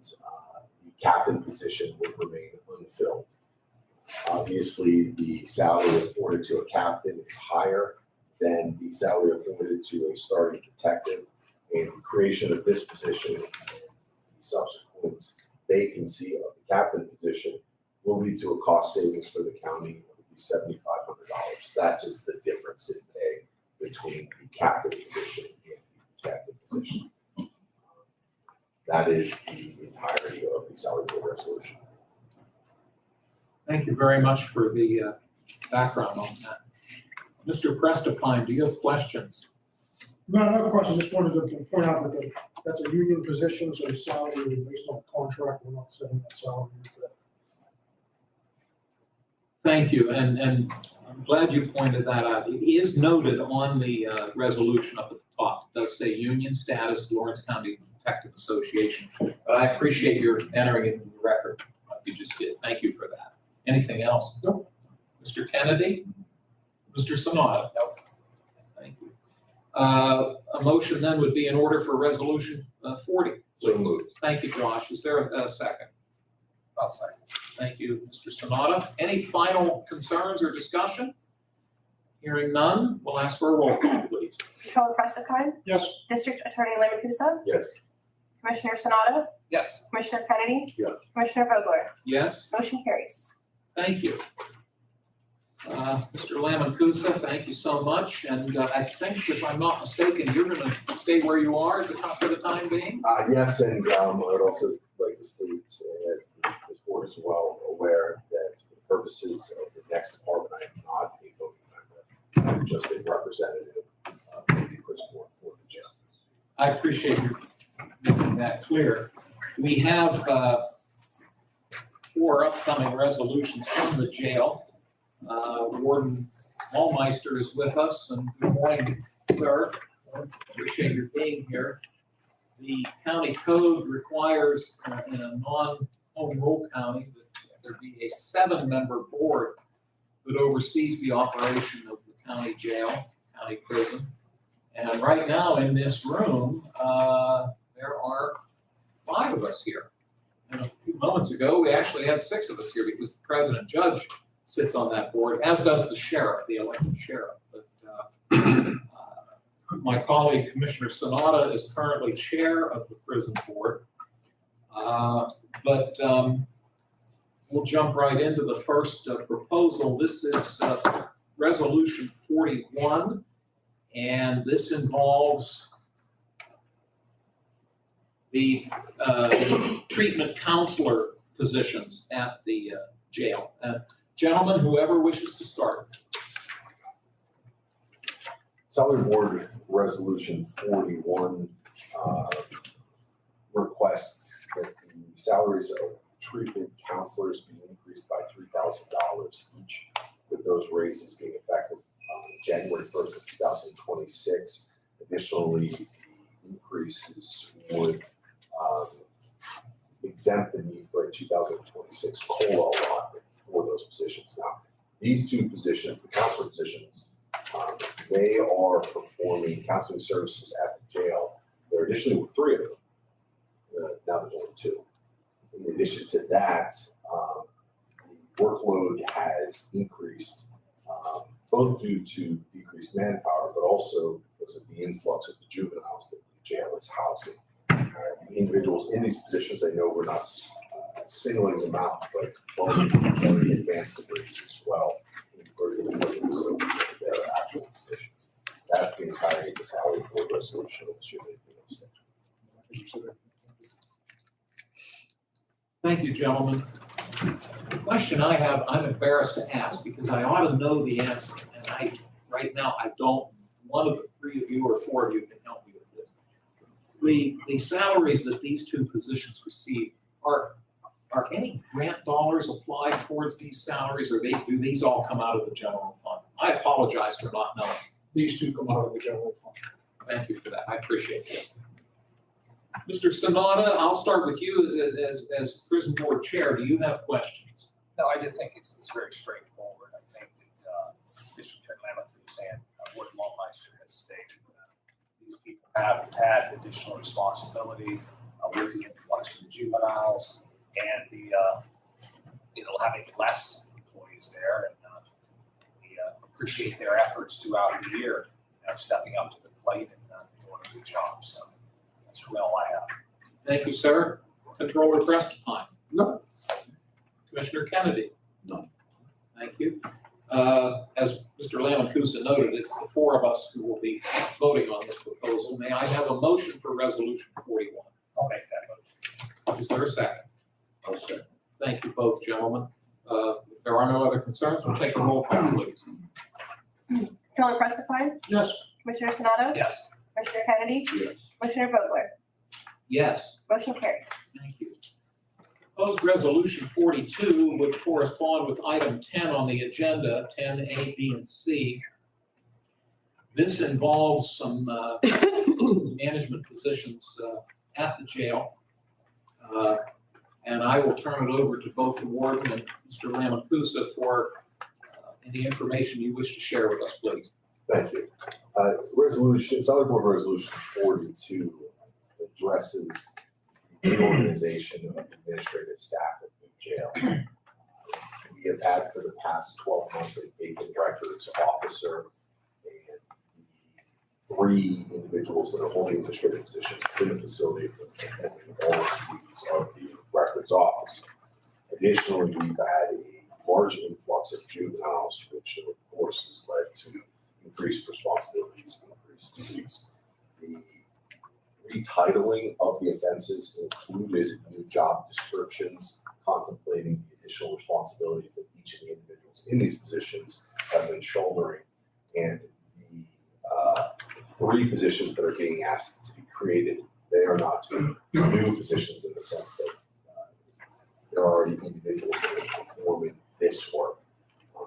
the captain position would remain unfilled. Obviously, the salary afforded to a captain is higher than the salary afforded to a starting detective. And the creation of this position, and the subsequent vacancy of the captain position, will lead to a cost savings for the county of $7,500. That is the difference in pay between the captain position and the detective position. That is the entirety of the salary board resolution.
Thank you very much for the background on that. Mr. Prestipine, do you have questions?
No, not a question, just wanted to point out that that's a union position, so the salary is based on the contract, we're not setting that salary.
Thank you, and I'm glad you pointed that out. It is noted on the resolution up at the top. It does say union status, Lawrence County Detective Association, but I appreciate your entering it in the record, like you just did. Thank you for that. Anything else?
No.
Mr. Kennedy? Mr. Sonata?
No.
Thank you. A motion then would be in order for resolution 40.
So moved.
Thank you, Josh. Is there a second?
I'll second.
Thank you, Mr. Sonata. Any final concerns or discussion? Hearing none, we'll ask for a roll call, please.
Controller Prestipine,
Yes.
District Attorney Lamacusa,
Yes.
Commissioner Sanada,
Yes.
Commissioner Kennedy.
Yes.
Commissioner Vogler,
Yes,
motion carries.
thank you. Mr. Lamacusa, thank you so much. And I think, if I'm not mistaken, you're going to stay where you are at the top for the time being?
Yes, and I would also like to state, as this board is well aware, that for the purposes of the next department, I am not a voting member. I'm just a representative of the prison board for the jail.
I appreciate you making that clear. We have 4 upcoming resolutions from the jail. Warden Hallmeister is with us, and good morning, sir. Appreciate your being here. The county code requires in a non-home rule county that there be a 7-member board that oversees the operation of the county jail, county prison. And right now in this room, there are 5 of us here. And a few moments ago, we actually had 6 of us here because the president judge sits on that board, as does the sheriff, the elected sheriff. But my colleague, Commissioner Sanada, is currently chair of the prison board. But we'll jump right into the first proposal. This is Resolution 41, and this involves the treatment counselor positions at the jail. Gentlemen, whoever wishes to start.
Salary Board Resolution 41 requests that the salaries of treatment counselors be increased by $3,000 each, with those raises being effective January 1st of 2026. Additionally, the increases would exempt the need for a 2026 COLA allotment for those positions. Now, these 2 positions, the counselor positions, they are performing counseling services at the jail. There additionally were 3 of them. Now there's only 2. In addition to that, the workload has increased, both due to decreased manpower, but also because of the influx of the juveniles that the jail is housing. The individuals in these positions, I know we're not singling them out, but very advanced degrees as well. Their actual positions. That's the entirety of the salary board resolution.
Thank you, gentlemen. The question I have, I'm embarrassed to ask because I ought to know the answer. And right now, I don't. One of the 3 of you or 4 of you can help me with this. The salaries that these 2 positions receive, are any grant dollars applied towards these salaries, or do these all come out of the general fund? I apologize for not knowing.
These 2 come out of the general fund.
Thank you for that. I appreciate it. Mr. Sanada, I'll start with you as prison board chair. Do you have questions?
No, I do think it's very straightforward. I think that District Attorney Lamacusa and Warden Hallmeister has stated these people have had additional responsibility with the influx of juveniles and the having less employees employees there, and we appreciate their efforts throughout the year, stepping up to the plate and doing a good job. So that's really all I have.
Thank you, sir. Controller Prestipine?
No.
Commissioner Kennedy?
No.
Thank you. As Mr. Lamacusa noted, it's the four of us who will be voting on this proposal. May I have a motion for Resolution 41?
I'll make that motion.
Is there a second?
I'll second.
Thank you both, gentlemen. If there are no other concerns, we'll take a roll call, please.
Controller Prestipine?
Yes.
Commissioner Sonato?
Yes.
Commissioner Kennedy?
Yes.
Commissioner Vogler?
Yes.
Motion carries.
Thank you. Proposed Resolution 42 would correspond with item 10 on the agenda, 10A, B, and C. This involves some management positions at the jail. And I will turn it over to both the warden and Mr. Lamacusa for any information you wish to share with us, please.
Thank you. Salary Board Resolution 42 addresses the organization of administrative staff at the jail. We have had for the past 12 months a vacant records officer and 3 individuals that are holding administrative positions in the facility for all of these of the records office. Additionally, we've had a large influx of juveniles, which of course has led to increased responsibilities and increased duties. The retitling of the offenses included new job descriptions, contemplating the additional responsibilities that each of the individuals in these positions have been shouldering. And the 3 positions that are being asked to be created, they are not new positions in the sense that there are already individuals that are performing this work.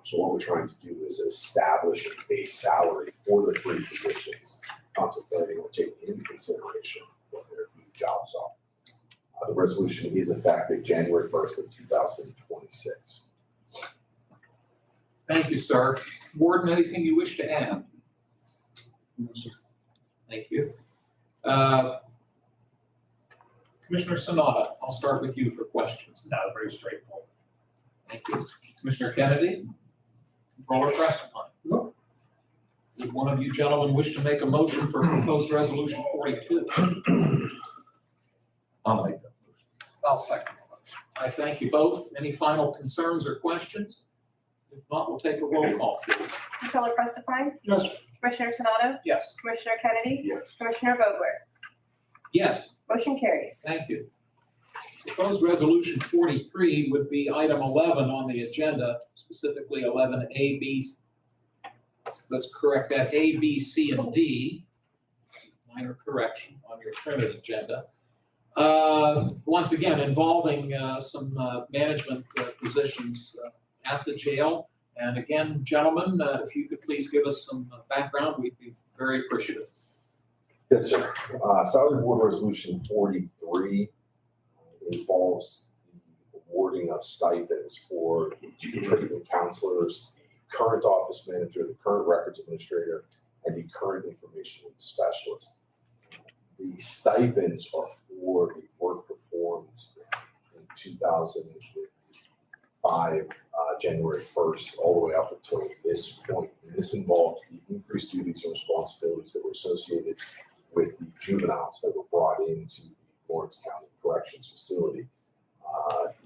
So what we're trying to do is establish a base salary for the 3 positions, contemplating or taking into consideration what their new jobs are. The resolution is effective January 1st of 2026.
Thank you, sir. Warden, anything you wish to add?
No, sir.
Thank you. Commissioner Sanada, I'll start with you for questions.
No, very straightforward.
Thank you. Commissioner Kennedy? Controller Prestipine?
No.
Would one of you gentlemen wish to make a motion for proposed resolution 42?
I'll make that motion.
I'll second the motion.
I thank you both. Any final concerns or questions? If not, we'll take a roll call, please.
Controller Prestipine?
Yes.
Commissioner Sonato?
Yes.
Commissioner Kennedy?
Yes.
Commissioner Vogler?
Yes.
Motion carries.
Thank you. Proposed resolution 43 would be item 11 on the agenda, specifically 11A, B. Let's correct that, A, B, C, and D. Minor correction on your printed agenda. Once again, involving some management positions at the jail. And again, gentlemen, if you could please give us some background, we'd be very appreciative.
Yes, sir. Salary Board Resolution 43 involves the awarding of stipends for the treatment counselors, the current office manager, the current records administrator, and the current information specialist. The stipends are for the work performed in 2005, January 1st, all the way up until this point. And this involved the increased duties and responsibilities that were associated with the juveniles that were brought into the Lawrence County Corrections Facility.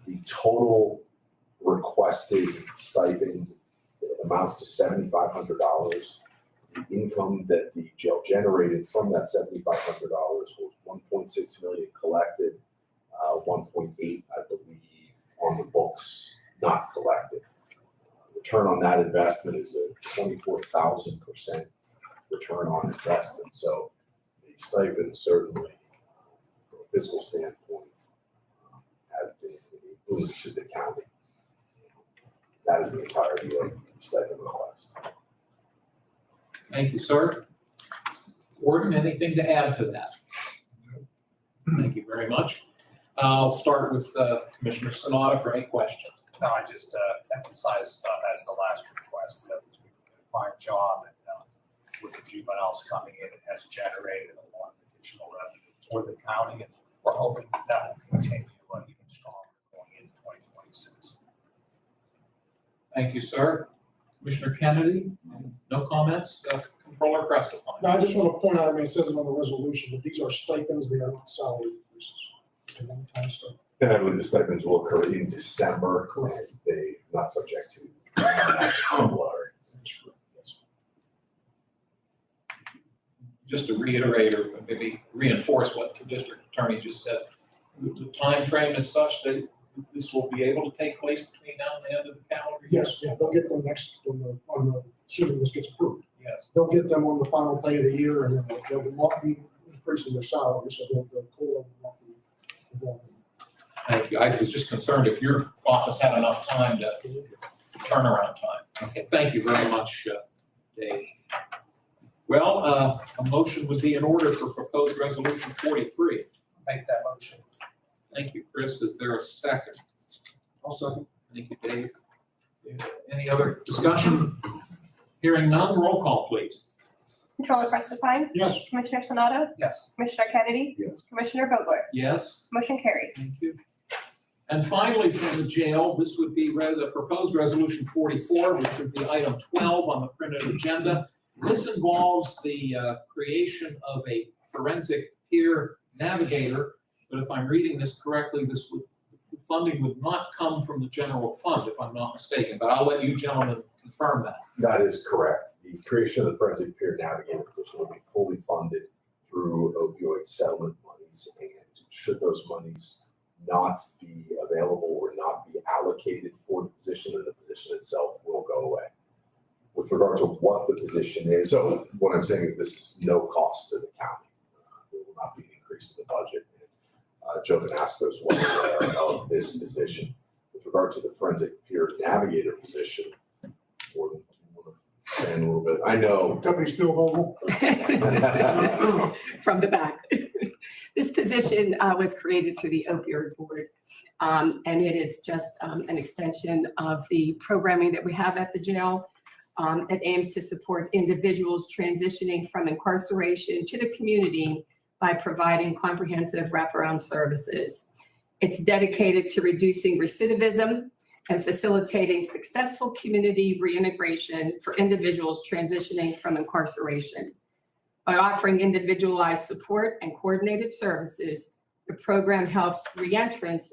The total requested stipend amounts to $7,500. The income that the jail generated from that $7,500 was $1.6 million collected, 1.8, I believe, on the books not collected. Return on that investment is a 24,000% return on investment. So the stipend certainly, from a fiscal standpoint, have been a boon to the county. That is the entirety of the stipend request.
Thank you, sir. Warden, anything to add to that? Thank you very much. I'll start with Commissioner Sanada for any questions.
No, I just emphasize as the last request that was a fine job, and with the juveniles coming in, it has generated a lot of additional revenue for the county, and we're hoping that will continue even stronger going into 2026.
Thank you, sir. Commissioner Kennedy, no comments? Controller Crestapine.
Now, I just want to point out, I mean, it says it on the resolution, but these are stipends, they are not salary increases. They're one-time stipend.
And I believe the stipends will occur in December.
Correct.
They are not subject to COLA.
That's correct, yes.
Just to reiterate or maybe reinforce what the district attorney just said, the time frame is such that this will be able to take place between now and the end of the calendar year?
Yes, yeah, they'll get them next, assuming this gets approved.
Yes.
They'll get them on the final pay of the year, and then they will not be increasing their salary, so the COLA will not be involved.
Thank you. I was just concerned if your office had enough time to turnaround time. Okay, thank you very much, Dave. Well, a motion would be in order for proposed resolution 43.
Make that motion.
Thank you, Chris. Is there a second?
I'll second.
Thank you, Dave. Any other discussion? Hearing none, roll call, please.
Controller Crestapine.
Yes.
Commissioner Sonato.
Yes.
Commissioner Kennedy.
Yes.
Commissioner Vogler.
Yes.
Motion carries.
Thank you. And finally, from the jail, this would be the proposed resolution 44, which would be item 12 on the printed agenda. This involves the creation of a forensic peer navigator, but if I'm reading this correctly, the funding would not come from the general fund, if I'm not mistaken, but I'll let you gentlemen confirm that.
That is correct. The creation of the forensic peer navigator position will be fully funded through opioid settlement monies, and should those monies not be available or not be allocated for the position, and the position itself will go away. With regard to what the position is, so what I'm saying is this is no cost to the county. There will not be an increase in the budget. Joe Canasco is well aware of this position. With regard to the forensic peer navigator position, more than and a little bit. I know.
Deputy Spielvogel.
From the back. This position was created through the opioid board, and it is just an extension of the programming that we have at the jail. It aims to support individuals transitioning from incarceration to the community by providing comprehensive wraparound services. It's dedicated to reducing recidivism and facilitating successful community reintegration for individuals transitioning from incarceration. By offering individualized support and coordinated services, the program helps reentrants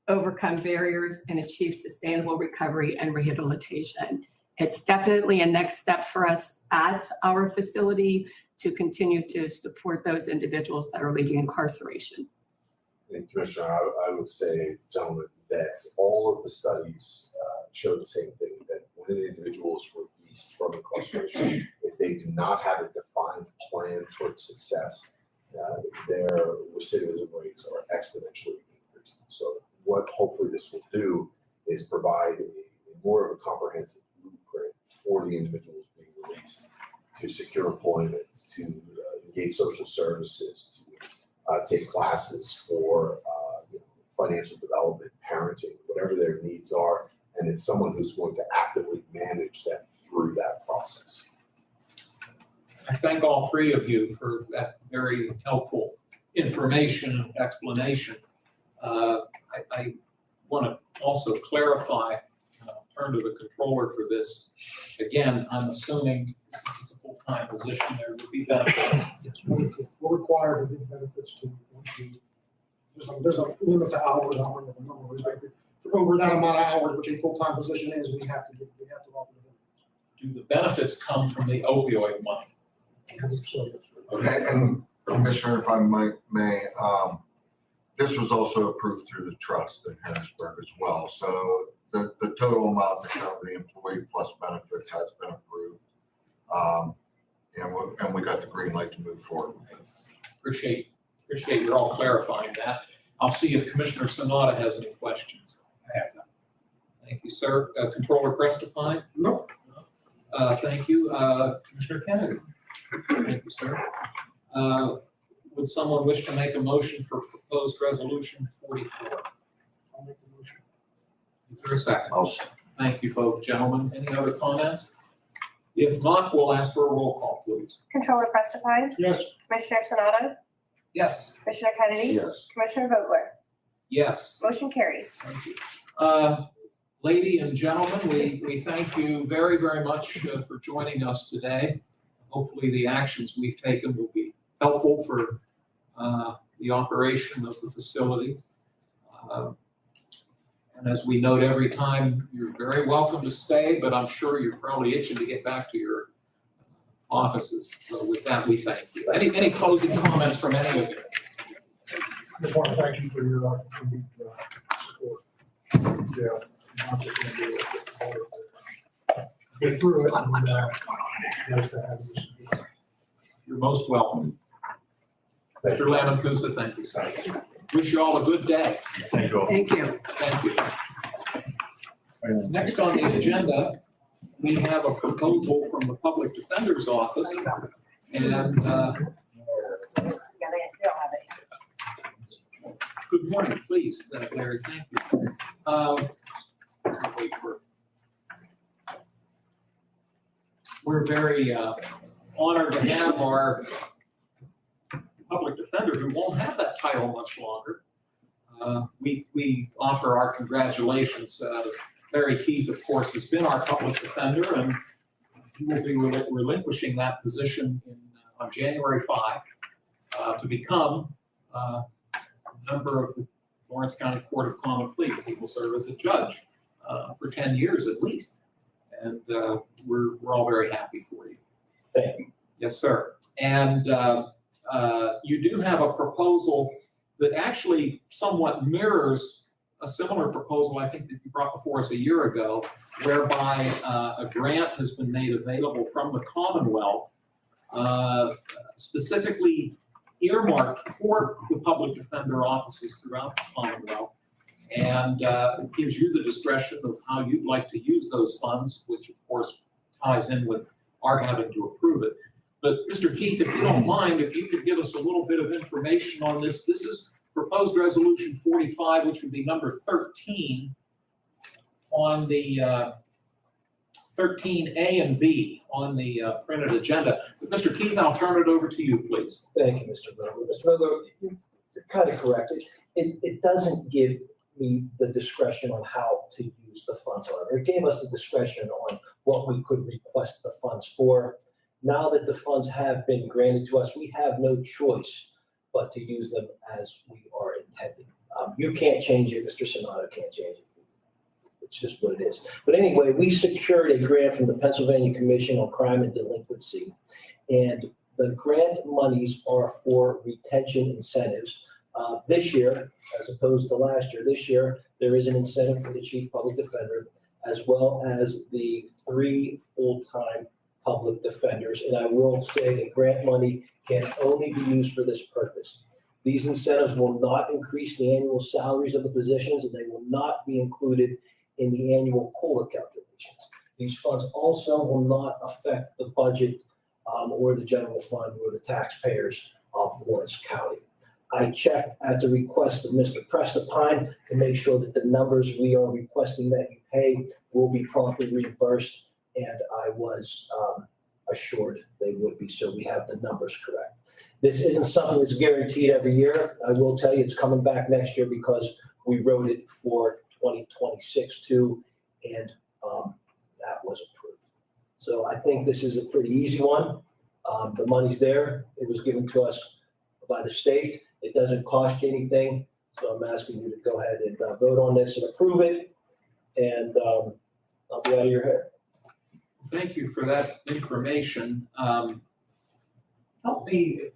overcome barriers and achieve sustainable recovery and rehabilitation. It's definitely a next step for us at our facility to continue to support those individuals that are leaving incarceration.
And Commissioner, I would say, gentlemen, that all of the studies show the same thing, that when an individual is released from incarceration, if they do not have a defined plan towards success, their recidivism rates are exponentially increased. So what hopefully this will do is provide more of a comprehensive blueprint for the individuals being released to secure employment, to engage social services, to take classes for financial development, parenting, whatever their needs are, and it's someone who's going to actively manage them through that process.
I thank all three of you for that very helpful information and explanation. I want to also clarify, turn to the controller for this. Again, I'm assuming it's a full-time position, there would be benefits.
We're required to give benefits to, there's a limit to hours, I don't remember the number, for over that amount of hours, which a full-time position is, we have to offer the benefits.
Do the benefits come from the opioid money?
So,
Okay, and Commissioner, if I may, this was also approved through the trust in Harrisburg as well. So the total amount to cover the employee plus benefits has been approved. And we got the green light to move forward.
Appreciate you all clarifying that. I'll see if Commissioner Sonata has any questions.
I have none.
Thank you, sir. Controller Crestapine?
No.
Thank you. Commissioner Kennedy? Thank you, sir. Would someone wish to make a motion for proposed resolution 44?
I'll make the motion.
Is there a second?
I'll second.
Thank you both, gentlemen. Any other comments? If not, we'll ask for a roll call, please.
Controller Crestapine.
Yes.
Commissioner Sonato.
Yes.
Commissioner Kennedy.
Yes.
Commissioner Vogler.
Yes.
Motion carries.
Thank you. Lady and gentlemen, we thank you very, very much for joining us today. Hopefully the actions we've taken will be helpful for the operation of the facilities. And as we note every time, you're very welcome to stay, but I'm sure you're probably itching to get back to your offices. So with that, we thank you. Any closing comments from any of you?
I just want to thank you for your continued support. Yeah. Get through it and nice to have you.
You're most welcome. Mr. Lamancusa, thank you, sir. Wish you all a good day.
Thank you.
Thank you. Next on the agenda, we have a proposal from the Public Defender's Office. And good morning, please, Larry, thank you. Wait for. We're very honored to have our public defender who won't have that title much longer. We offer our congratulations. Larry Keith, of course, has been our public defender, and he will be relinquishing that position on January 5 to become a member of the Lawrence County Court of Common Pleas. He will serve as a judge for 10 years at least, and we're all very happy for you.
Thank you.
Yes, sir. And you do have a proposal that actually somewhat mirrors a similar proposal I think that you brought before us a year ago, whereby a grant has been made available from the Commonwealth, specifically earmarked for the public defender offices throughout the Commonwealth. And it gives you the discretion of how you'd like to use those funds, which of course ties in with our having to approve it. But Mr. Keith, if you don't mind, if you could give us a little bit of information on this. This is proposed resolution 45, which would be number 13 on the 13A and B on the printed agenda. But Mr. Keith, I'll turn it over to you, please.
Thank you, Mr. Miller. Mr. Miller, you're kind of correct. It doesn't give me the discretion on how to use the funds. However, it gave us the discretion on what we could request the funds for. Now that the funds have been granted to us, we have no choice but to use them as we are intended. You can't change it, Mr. Sonato can't change it. It's just what it is. But anyway, we secured a grant from the Pennsylvania Commission on Crime and Delinquency, and the grant monies are for retention incentives. This year, as opposed to last year, this year, there is an incentive for the chief public defender, as well as the 3 full-time public defenders. And I will say that grant money can only be used for this purpose. These incentives will not increase the annual salaries of the positions, and they will not be included in the annual COLA calculations. These funds also will not affect the budget or the general fund or the taxpayers of Lawrence County. I checked at the request of Mr. Prestapine to make sure that the numbers we are requesting that you pay will be promptly reimbursed, and I was assured they would be, so we have the numbers correct. This isn't something that's guaranteed every year. I will tell you it's coming back next year because we wrote it for 2026 too, and that was approved. So I think this is a pretty easy one. The money's there. It was given to us by the state. It doesn't cost you anything. So I'm asking you to go ahead and vote on this and approve it. And I'll be out of your hair.
Thank you for that information. Help me,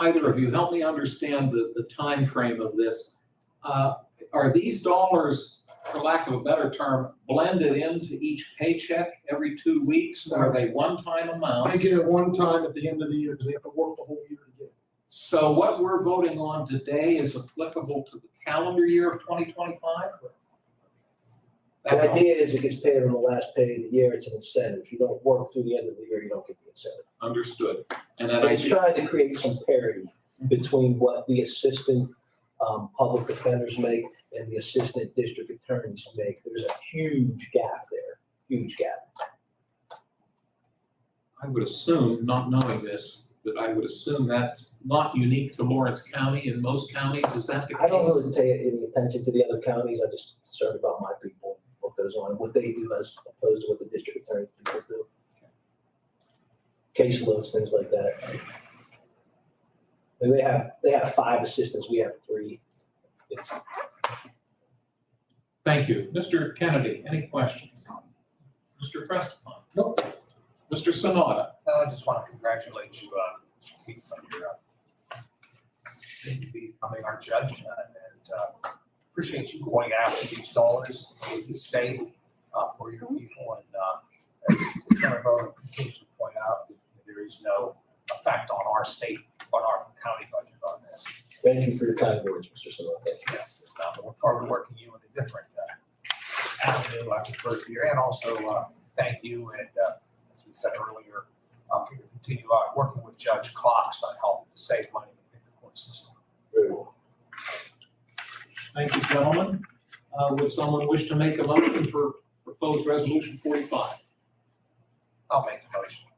either of you, help me understand the time frame of this. Are these dollars, for lack of a better term, blended into each paycheck every 2 weeks? Or are they one-time amounts?
They get it one time at the end of the year because they have to work the whole year to get it.
So what we're voting on today is applicable to the calendar year of 2025?
The idea is it gets paid on the last pay of the year. It's an incentive. If you don't work through the end of the year, you don't get the incentive.
Understood. And then
It's trying to create some parity between what the assistant public defenders make and the assistant district attorneys make. There's a huge gap there, huge gap.
I would assume, not knowing this, that I would assume that's not unique to Lawrence County. In most counties, is that the case?
I don't really pay any attention to the other counties. I'm just concerned about my people. What they're goes on, what they do as opposed to what the district attorney people do. Caseloads, things like that. And they have 5 assistants, we have 3. It's,
Thank you. Mr. Kennedy, any questions? Mr. Prestipon?
Nope.
Mr. Sanada?
I just want to congratulate you, Mr. Keith, on your soon to be becoming our judge, and appreciate you going after these dollars with the state for your people. And as Chairman Bowman continues to point out, there is no effect on our state, on our county budget on this.
thank you for your kind words, Mr. Simonet.
Yes, we're probably working you in a different avenue after the first year, and also thank you, and as we said earlier, for your continue working with Judge Cox on helping to save money in the court system.
Very well.
Thank you, gentlemen. Would someone wish to make a motion for proposed resolution 45?
I'll make the motion.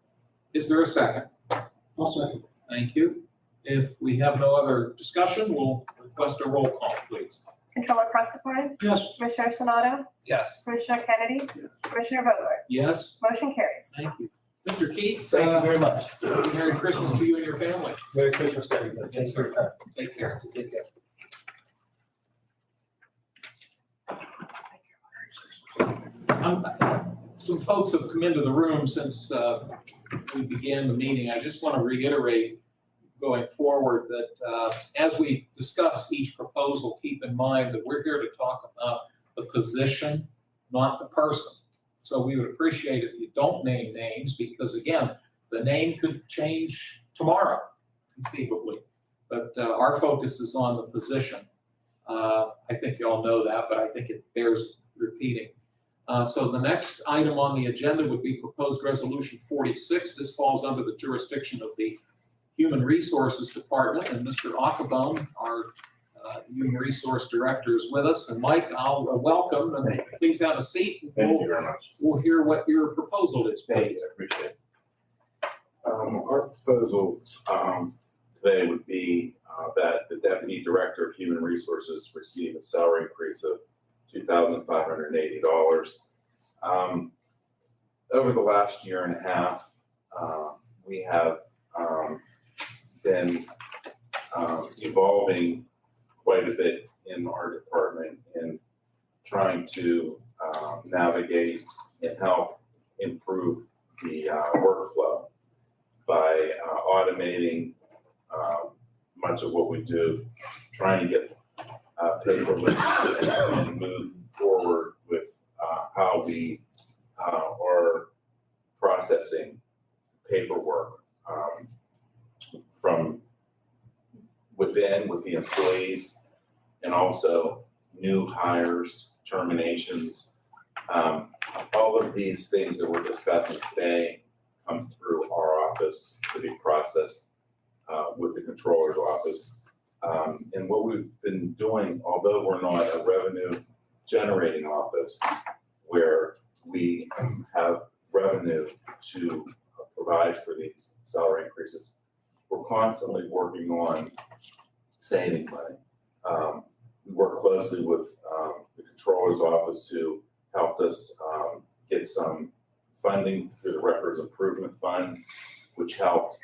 Is there a second?
I'll second.
Thank you. If we have no other discussion, we'll request a roll call, please.
Controller Prestipine?
Yes.
Commissioner Sonato?
Yes.
Commissioner Kennedy? Commissioner Vogler?
Yes,
Motion carries.
thank you. Mr. Keith,
Thank you very much.
Merry Christmas to you and your family.
Merry Christmas to everybody. Thanks for your time.
Take care.
Take care.
Some folks have come into the room since we began the meeting. I just want to reiterate going forward that as we discuss each proposal, keep in mind that we're here to talk about the position, not the person. So we would appreciate if you don't name names, because again, the name could change tomorrow, conceivably. But our focus is on the position. I think you all know that, but I think it bears repeating. So the next item on the agenda would be proposed resolution 46. This falls under the jurisdiction of the Human Resources Department, and Mr. Achabone, our Human Resource Director, is with us. And Mike, I'll welcome, and please have a seat.
Thank you very much.
We'll hear what your proposal is,
Thank
please.
you, I appreciate it. Our proposal today would be that the Deputy Director of Human Resources receive a salary increase of $2,580. Over the last year and a half, we have been evolving quite a bit in our department in trying to navigate and help improve the workflow by automating much of what we do, trying to get paperless and move forward with how we are processing paperwork from within with the employees, and also new hires, terminations. All of these things that we're discussing today come through our office to be processed with the controller's office. And what we've been doing, although we're not a revenue generating office where we have revenue to provide for these salary increases, we're constantly working on saving money. We work closely with the controller's office who helped us get some funding through the Records Improvement Fund, which helped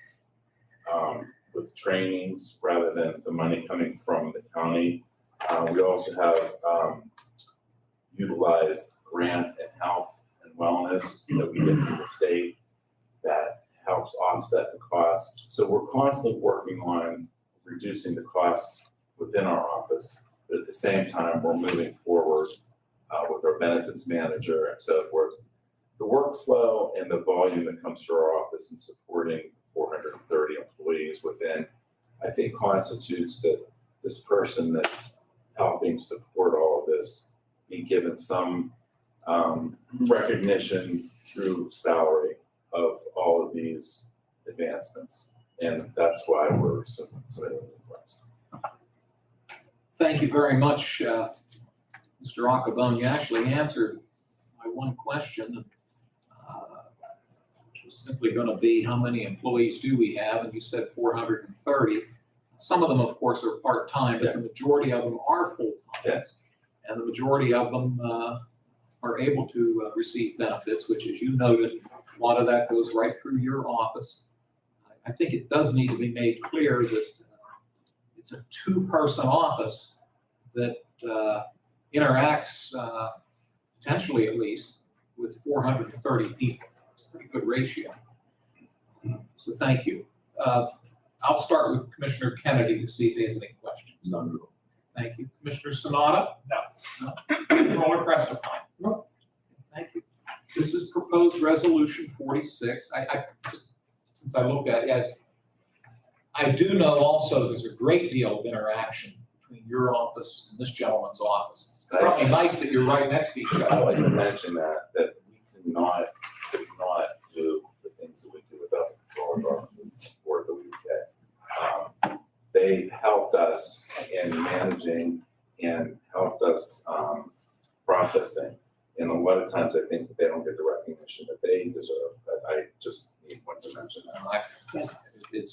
with trainings rather than the money coming from the county. We also have utilized grant and health and wellness that we get from the state that helps offset the cost. So we're constantly working on reducing the cost within our office, but at the same time, we're moving forward with our benefits manager and so forth. The workflow and the volume that comes through our office and supporting 430 employees within, I think, constitutes that this person that's helping support all of this be given some recognition through salary of all of these advancements. And that's why we're submitting the request.
Thank you very much, Mr. Achabone. You actually answered my one question, which was simply going to be how many employees do we have? And you said 430. Some of them, of course, are part-time, but the majority of them are full-time.
Yes.
And the majority of them are able to receive benefits, which, as you noted, a lot of that goes right through your office. I think it does need to be made clear that it's a two-person office that interacts, potentially at least, with 430 people. It's a pretty good ratio. So thank you. I'll start with Commissioner Kennedy to see if he has any questions.
None at all.
Thank you. Commissioner Sanada? No. Controller Prestipine?
No.
Thank you. This is proposed resolution 46. I just, since I looked at it, I do know also there's a great deal of interaction between your office and this gentleman's office. It's probably nice that you're right next to each
I'd
other.
like to mention that we cannot do the things that we do without the control of our board that we get. They helped us in managing and helped us processing. And a lot of times I think that they don't get the recognition that they deserve, but I just need one to mention that.
It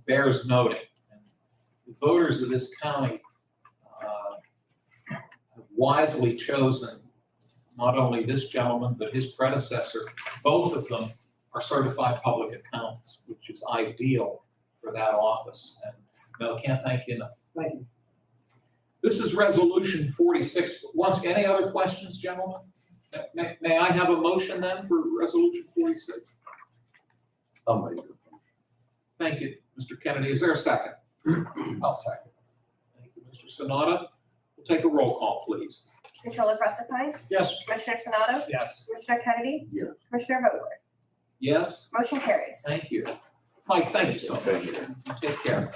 bears noting. And the voters of this county have wisely chosen not only this gentleman, but his predecessor. Both of them are certified public accountants, which is ideal for that office. And Mel, can't thank you enough.
Thank you.
This is resolution 46. Once, any other questions, gentlemen? May I have a motion then for resolution 46?
I'll make it.
Thank you, Mr. Kennedy. Is there a second?
I'll second.
Thank you, Mr. Sanada. We'll take a roll call, please.
Controller Prestipine?
Yes.
Commissioner Sonato?
Yes.
Commissioner Kennedy?
Yes.
Commissioner Vogler?
Yes?
Motion carries.
Thank you. Mike, thank you so much. Take care.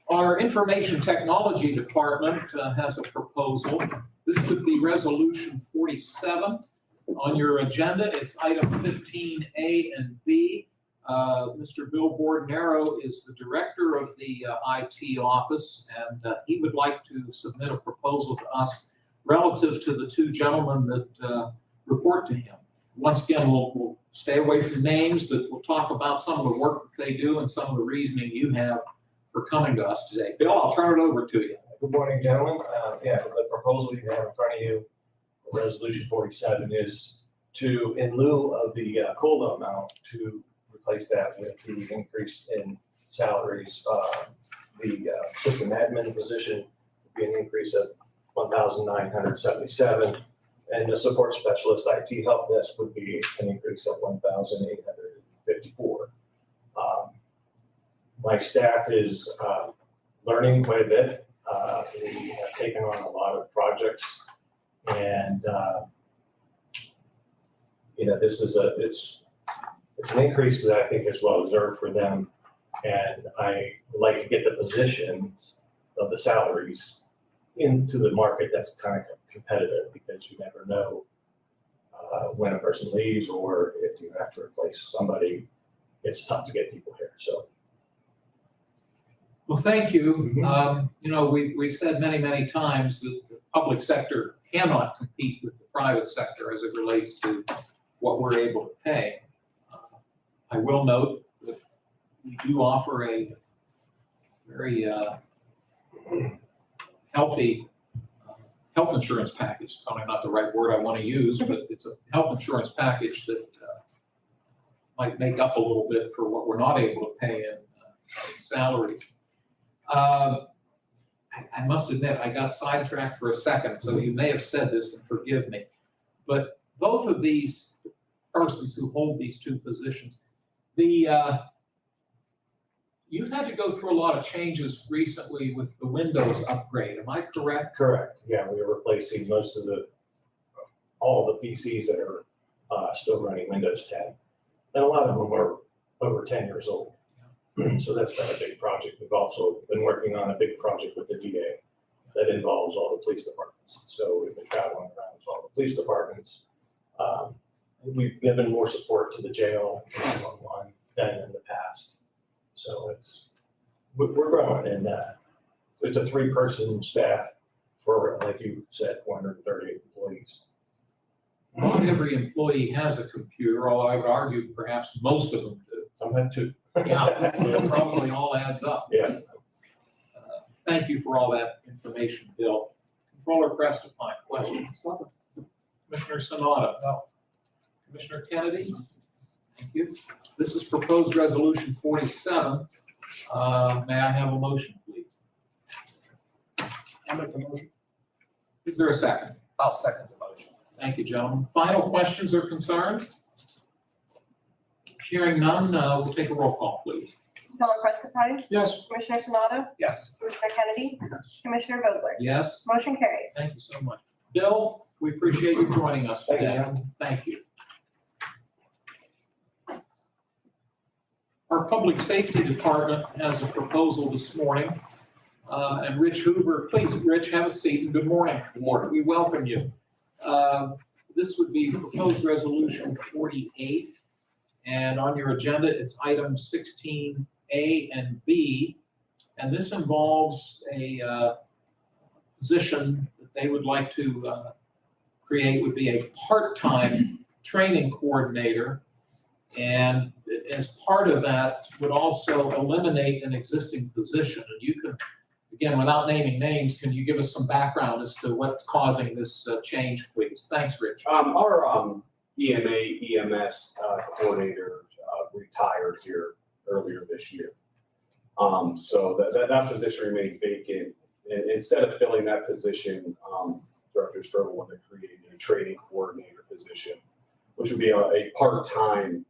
Our Information Technology Department has a proposal. This could be Resolution 47 on your agenda. It's item 15A and B. Mr. Bill Bordenaro is the director of the IT office, and he would like to submit a proposal to us relative to the two gentlemen that report to him. Once again, we'll stay away from names, but we'll talk about some of the work that they do and some of the reasoning you have for coming to us today. Bill, I'll turn it over to you.
Good morning, gentlemen. The proposal you have in front of you, Resolution 47, is to, in lieu of the COLA amount, to replace that with the increase in salaries. The system admin position would be an increase of 1,977, and the support specialist IT help desk would be an increase of 1,854. My staff is learning quite a bit. We have taken on a lot of projects, and this is it's an increase that I think is well deserved for them, and I would like to get the position of the salaries into the market that's kind of competitive, because you never know when a person leaves or if you have to replace somebody. It's tough to get people here. So.
Well, thank you. We've said many, many times that the public sector cannot compete with the private sector as it relates to what we're able to pay. I will note that we do offer a very healthy health insurance package. Probably not the right word I want to use, but it's a health insurance package that might make up a little bit for what we're not able to pay in salaries. I must admit, I got sidetracked for a second, so you may have said this and forgive me. But both of these persons who hold these two positions, you've had to go through a lot of changes recently with the Windows upgrade. Am I correct?
Correct. Yeah, we are replacing most of all the PCs that are still running Windows 10. And a lot of them are over 10 years old. So that's been a big project. We've also been working on a big project with the DA that involves all the police departments. So we've been traveling around to all the police departments. We've given more support to the jail than in the past. So we're growing, and it's a 3-person staff for, like you said, 438 employees.
Not every employee has a computer, although I would argue perhaps most of them do.
Some have 2.
Yeah, so it probably all adds up.
Yes.
Thank you for all that information, Bill. Controller Prestipine, questions? Commissioner Sanada? No. Commissioner Kennedy? Thank you. This is proposed resolution 47. May I have a motion, please?
I'll make the motion.
Is there a second?
I'll second the motion.
Thank you, gentlemen. Final questions or concerns? Hearing none, we'll take a roll call, please.
Controller Preston,
Yes.
Commissioner Sonato,
Yes.
Commissioner Kennedy, Commissioner Vogler,
Yes,
motion carries.
thank you so much. Bill, we appreciate you joining us
Thank you,
today.
gentlemen.
Thank you. Our Public Safety Department has a proposal this morning. And Rich Hoover, please, Rich, have a seat and good morning. Good morning. We welcome you. This would be proposed resolution 48. And on your agenda, it's item 16A and B. And this involves a position that they would like to create would be a part-time training coordinator. And as part of that would also eliminate an existing position. And you can, again, without naming names, can you give us some background as to what's causing this change, please? Thanks, Rich.
Our EMS coordinator retired here earlier this year. So that position remained vacant. And instead of filling that position, Director Strobel wanted to create a training coordinator position, which would be a part-time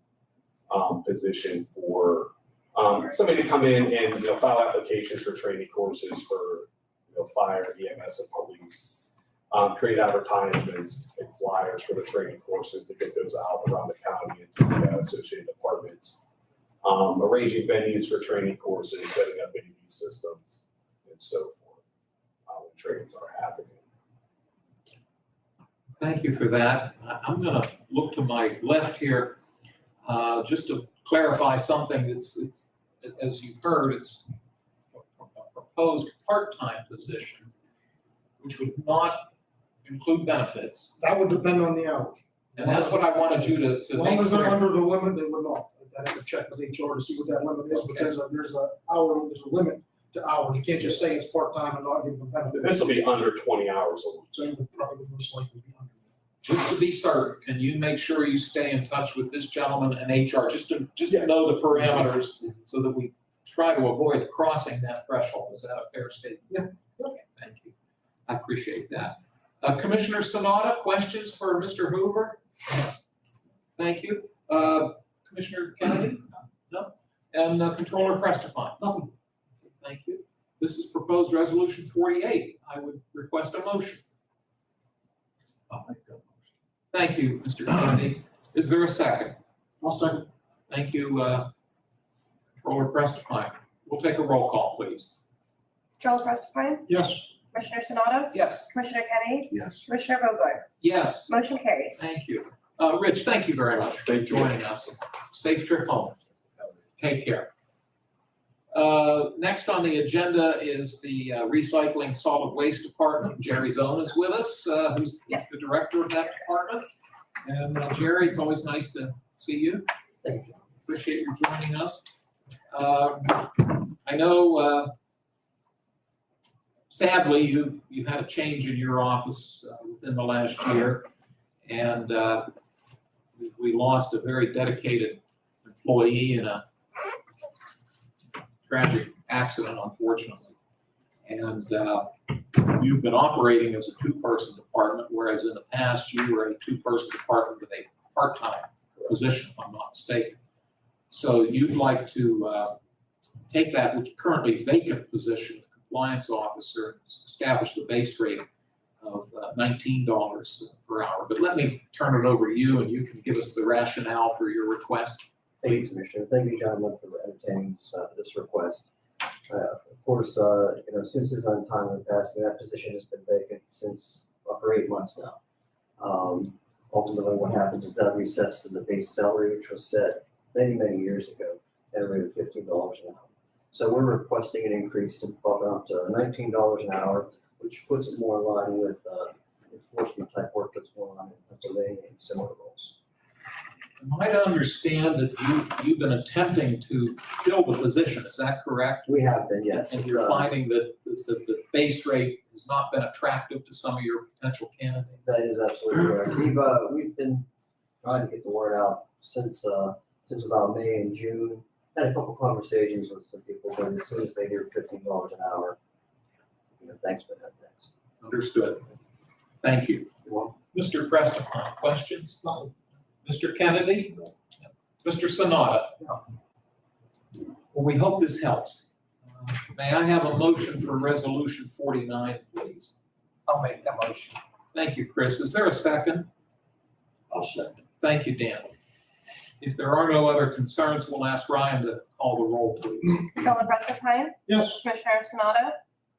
position for somebody to come in and file applications for training courses for fire, EMS, and police. Create advertisements and flyers for the training courses to get those out around the county and to the associated departments. Arranging venues for training courses, setting up AV systems, and so forth. When trainings are happening.
Thank you for that. I'm going to look to my left here just to clarify something. It's as you've heard, it's a proposed part-time position, which would not include benefits.
That would depend on the hours.
And that's what I wanted you to
As long
make
as they're
clear.
under the limit, they would not. I have to check with HR to see what that limit is, but there's a limit to hours. You can't just say it's part-time and not give them benefits.
This will be under 20 hours a week.
So it would probably most likely be under.
Just to be certain, can you make sure you stay in touch with this gentleman and HR, just to know the parameters so that we try to avoid crossing that threshold? Is that a fair statement?
Yeah.
Okay, thank you. I appreciate that. Commissioner Sanada, questions for Mr. Hoover? Thank you. Commissioner Kennedy? No? And Controller Preston?
Nothing.
Thank you. This is proposed resolution 48. I would request a motion.
I'll make that motion.
Thank you, Mr. Kennedy. Is there a second?
I'll second.
Thank you, Controller Preston. We'll take a roll call, please.
Controller Preston,
Yes.
Commissioner Sonato,
Yes.
Commissioner Kennedy,
Yes.
Commissioner Vogler,
Yes,
motion carries.
thank you. Rich, thank you very much for joining us. Safe trip home. Take care. Next on the agenda is the Recycling Solid Waste Department. Jerry Zone is with us, who's the director of that department. And Jerry, it's always nice to see you.
Thank you.
Appreciate you joining us. I know, sadly, you had a change in your office within the last year, and we lost a very dedicated employee in a tragic accident, unfortunately. And you've been operating as a two-person department, whereas in the past you were a two-person department with a part-time position, if I'm not mistaken. So you'd like to take that which currently vacant position of compliance officer and establish the base rate of $19 per hour. But let me turn it over to you, and you can give us the rationale for your request.
Thank you, Commissioner. Thank you, gentlemen, for entertaining this request. Of course, since his untimely passing, that position has been vacant for 8 months now. Ultimately, what happens is that resets to the base salary, which was set many, many years ago at a rate of $15 an hour. So we're requesting an increase to bump it up to $19 an hour, which puts it more in line with enforcement type work that's going on in Pennsylvania and similar roles.
Am I to understand that you've been attempting to fill the position, is that correct?
We have been, yes.
And you're finding that the base rate is has not been attractive to some of your potential candidates?
That is absolutely correct. We've been trying to get the word out since about May and June. Had a couple conversations with some people, but as soon as they hear $15 an hour, thanks, but no thanks.
Understood. Thank you. Mr. Preston, questions?
No.
Mr. Kennedy? Mr. Sanada?
No.
Well, we hope this helps. May I have a motion for Resolution 49, please?
I'll make that motion.
Thank you, Chris. Is there a second?
I'll second.
Thank you, Dan. If there are no other concerns, we'll ask Ryan to call the roll, please.
Controller Preston,
Yes.
Commissioner Sanado,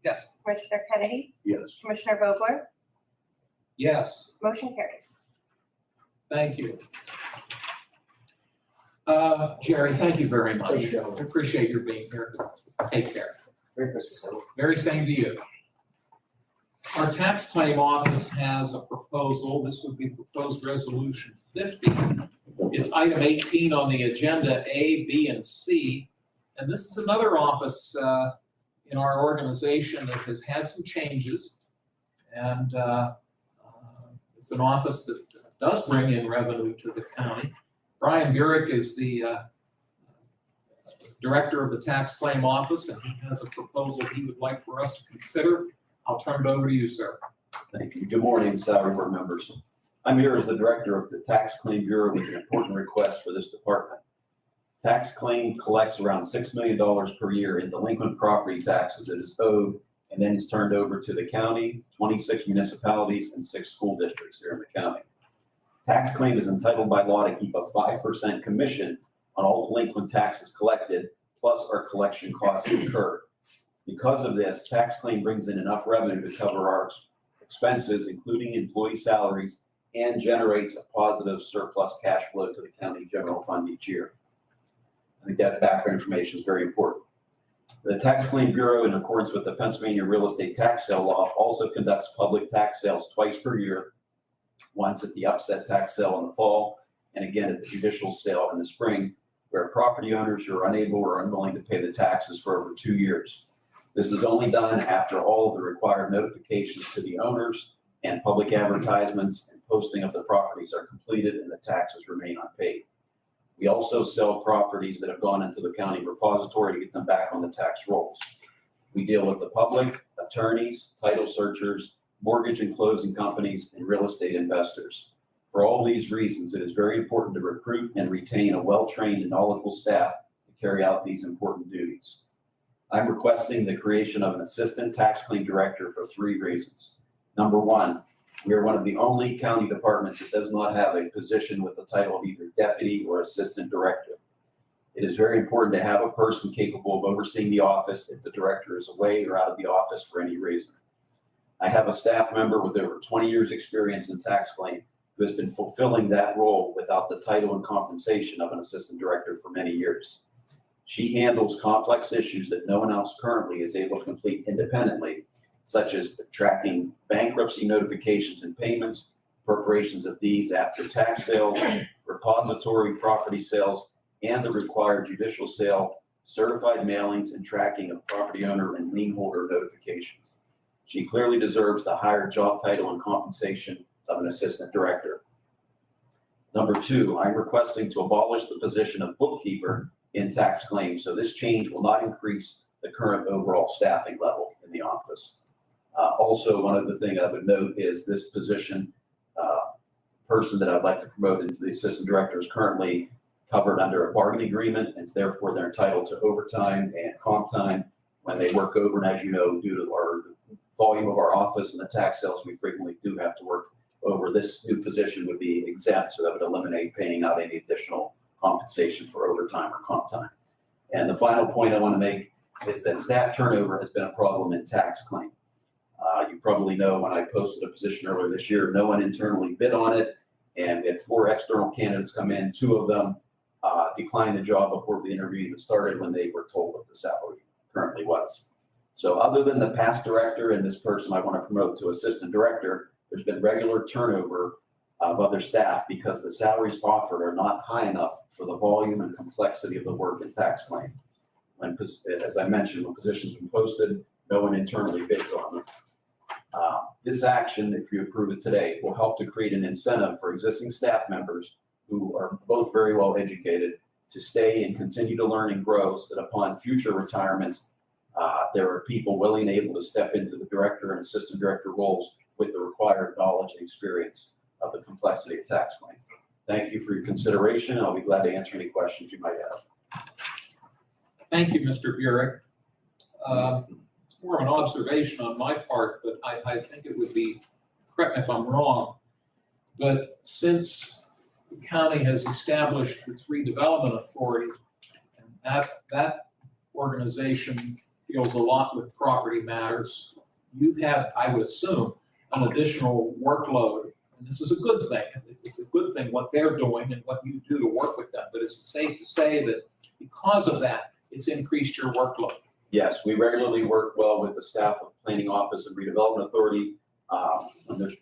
Yes.
Commissioner Kennedy,
Yes.
Commissioner Vogler,
Yes,
motion carries.
thank you. Jerry, thank you very much.
Thank you.
I appreciate your being here. Take care.
Merry Christmas, everyone.
Very same to you. Our tax claim office has a proposal. This would be proposed resolution 50. It's item 18 on the agenda, A, B, and C. And this is another office in our organization that has had some changes. And it's an office that does bring in revenue to the county. Brian Burek is the director of the tax claim office, and he has a proposal he would like for us to consider. I'll turn it over to you, sir.
Thank you. Good morning, salary board members. I'm here as the director of the Tax Claim Bureau with an important request for this department. Tax claim collects around $6 million per year in delinquent property taxes that is owed and then is turned over to the county, 26 municipalities, and 6 school districts here in the county. Tax claim is entitled by law to keep a 5% commission on all delinquent taxes collected, plus our collection costs incurred. Because of this, tax claim brings in enough revenue to cover our expenses, including employee salaries, and generates a positive surplus cash flow to the county general fund each year. I think that background information is very important. The Tax Claim Bureau, in accordance with the Pennsylvania Real Estate Tax Sale Law, also conducts public tax sales twice per year, once at the upset tax sale in the fall, and again at the judicial sale in the spring, where property owners who are unable or unwilling to pay the taxes for over 2 years. This is only done after all of the required notifications to the owners and public advertisements and posting of the properties are completed and the taxes remain unpaid. We also sell properties that have gone into the county repository to get them back on the tax rolls. We deal with the public, attorneys, title searchers, mortgage and closing companies, and real estate investors. For all these reasons, it is very important to recruit and retain a well-trained and knowledgeable staff to carry out these important duties. I'm requesting the creation of an assistant tax claim director for 3 reasons. Number 1, we are one of the only county departments that does not have a position with the title of either deputy or assistant director. It is very important to have a person capable of overseeing the office if the director is away or out of the office for any reason. I have a staff member with over 20 years' experience in tax claim who has been fulfilling that role without the title and compensation of an assistant director for many years. She handles complex issues that no one else currently is able to complete independently, such as tracking bankruptcy notifications and payments, appropriations of deeds after tax sales, repository property sales, and the required judicial sale, certified mailings, and tracking of property owner and lien holder notifications. She clearly deserves the higher job title and compensation of an assistant director. Number 2, I'm requesting to abolish the position of bookkeeper in tax claims, so this change will not increase the current overall staffing level in the office. Also, one other thing I would note is this position, person that I'd like to promote into the assistant director is currently covered under a bargaining agreement, and therefore they're entitled to overtime and comp time when they work over. And as you know, due to our volume of our office and the tax sales, we frequently do have to work over. This new position would be exempt, so that would eliminate paying out any additional compensation for overtime or comp time. And the final point I want to make is that staff turnover has been a problem in tax claim. You probably know when I posted a position earlier this year, no one internally bid on it, and we had 4 external candidates come in. 2 of them declined the job before the interview even started when they were told what the salary currently was. So other than the past director and this person I want to promote to assistant director, there's been regular turnover of other staff because the salaries offered are not high enough for the volume and complexity of the work in tax claim. When, as I mentioned, when positions have been posted, no one internally bids on them. This action, if you approve it today, will help to create an incentive for existing staff members who are both very well educated to stay and continue to learn and grow, so that upon future retirements, there are people willing and able to step into the director and assistant director roles with the required knowledge and experience of the complexity of tax claim. Thank you for your consideration. I'll be glad to answer any questions you might have.
Thank you, Mr. Burek. It's more of an observation on my part, but I think it would be, correct me if I'm wrong, but since the county has established its redevelopment authority, and that organization deals a lot with property matters, you've had, I would assume, an additional workload. And this is a good thing. It's a good thing what they're doing and what you do to work with them. But is it safe to say that because of that, it's increased your workload?
Yes, we regularly work well with the staff of Planning Office and Redevelopment Authority. When there's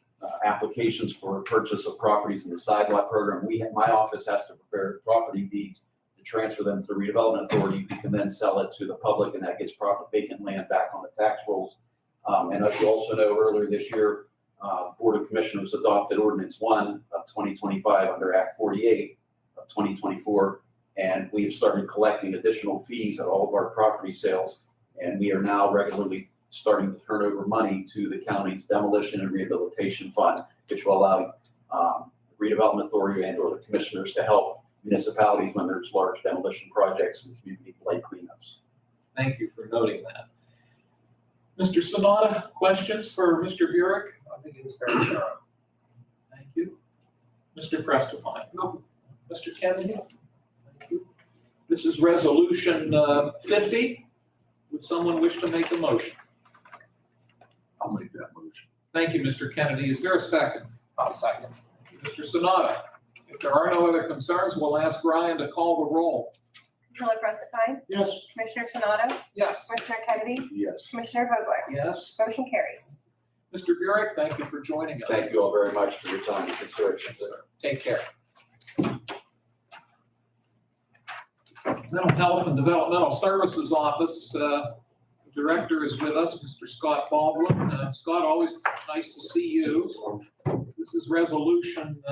applications for purchase of properties in the side lot program, my office has to prepare property deeds to transfer them to the Redevelopment Authority. We can then sell it to the public, and that gets proper vacant land back on the tax rolls. And as you also know, earlier this year, Board of Commissioners adopted Ordinance 1 of 2025 under Act 48 of 2024. And we've started collecting additional fees at all of our property sales. And we are now regularly starting to turn over money to the county's demolition and rehabilitation fund, which will allow the redevelopment authority and or the commissioners to help municipalities when there's large demolition projects and community blight cleanups.
Thank you for noting that. Mr. Sonata, questions for Mr. Burek?
I think it was very thorough.
Thank you. Mr. Prestipine? No. Mr. Kennedy? Thank you. This is resolution 50. Would someone wish to make a motion?
I'll make that motion.
Thank you, Mr. Kennedy. Is there a second?
I'll second.
Mr. Sonata? If there are no other concerns, we'll ask Ryan to call the roll.
Commissioner Prestipine?
Yes.
Commissioner Sonato?
Yes.
Commissioner Kennedy?
Yes.
Commissioner Vogler?
Yes.
Motion carries.
Mr. Burek, thank you for joining us.
Thank you all very much for your time and consideration, sir.
Take care. Mental Health and Developmental Services Office, the director is with us, Mr. Scott Baldwin. Scott, always nice to see you. This is resolution,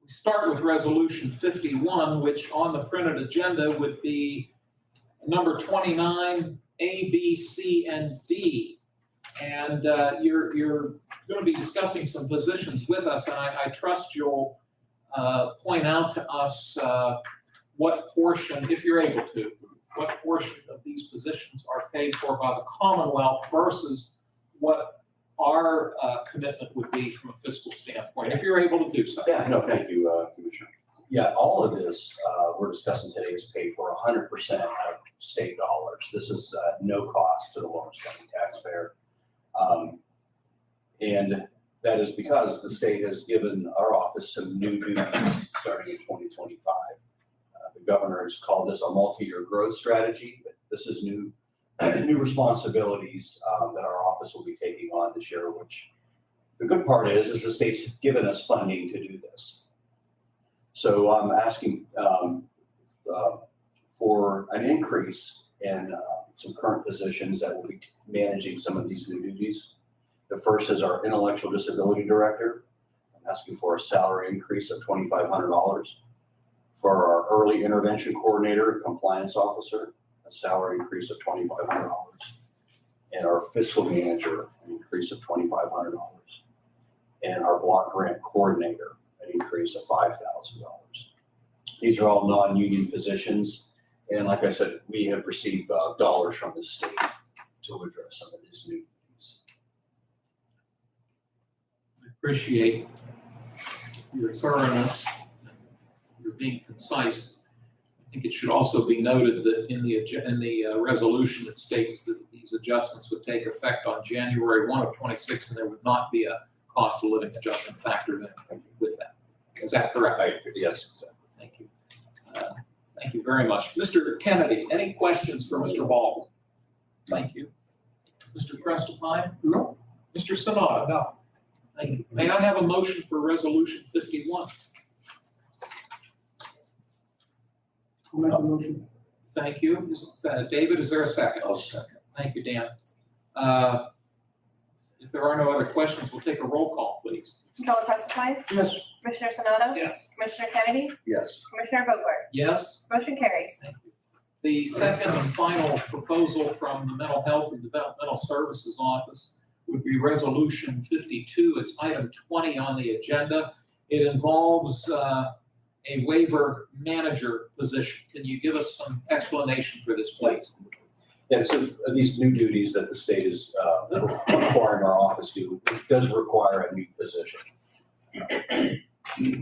we start with resolution 51, which on the printed agenda would be number 29, A, B, C, and D. And you're going to be discussing some positions with us, and I trust you'll point out to us what portion, if you're able to, what portion of these positions are paid for by the Commonwealth versus what our commitment would be from a fiscal standpoint, if you're able to do so.
Yeah, no, thank you, Commissioner. Yeah, all of this we're discussing today is paid for 100% of state dollars. This is no cost to the Lawrence County taxpayer. And that is because the state has given our office some new duties starting in 2025. The governor has called this a multi-year growth strategy. This is new responsibilities that our office will be taking on this year, which the good part is the state's given us funding to do this. So I'm asking for an increase in some current positions that will be managing some of these new duties. The first is our intellectual disability director. I'm asking for a salary increase of $2,500. For our early intervention coordinator and compliance officer, a salary increase of $2,500. And our fiscal manager, an increase of $2,500. And our block grant coordinator, an increase of $5,000. These are all non-union positions. And like I said, we have received dollars from the state to address some of these new needs.
I appreciate your thoroughness. You're being concise. I think it should also be noted that in the resolution, it states that these adjustments would take effect on January 1 of 26, and there would not be a cost of living adjustment factored in with that. Is that correct?
Yes.
Thank you. Thank you very much. Mr. Kennedy, any questions for Mr. Baldwin? Thank you. Mr. Prestipine?
No.
Mr. Sonata?
No.
Thank you. May I have a motion for resolution 51?
I'll make the motion.
Thank you. David, is there a second?
I'll second.
Thank you, Dan. If there are no other questions, we'll take a roll call, please.
Controller Preston,
Yes.
Commissioner Sonato,
Yes.
Commissioner Kennedy,
Yes.
Commissioner Vogler,
Yes?
motion carries.
The second and final proposal from the Mental Health and Developmental Services Office would be Resolution 52. It's item 20 on the agenda. It involves a waiver manager position. Can you give us some explanation for this, please?
Yeah, so these new duties that the state is requiring our office to, it does require a new position.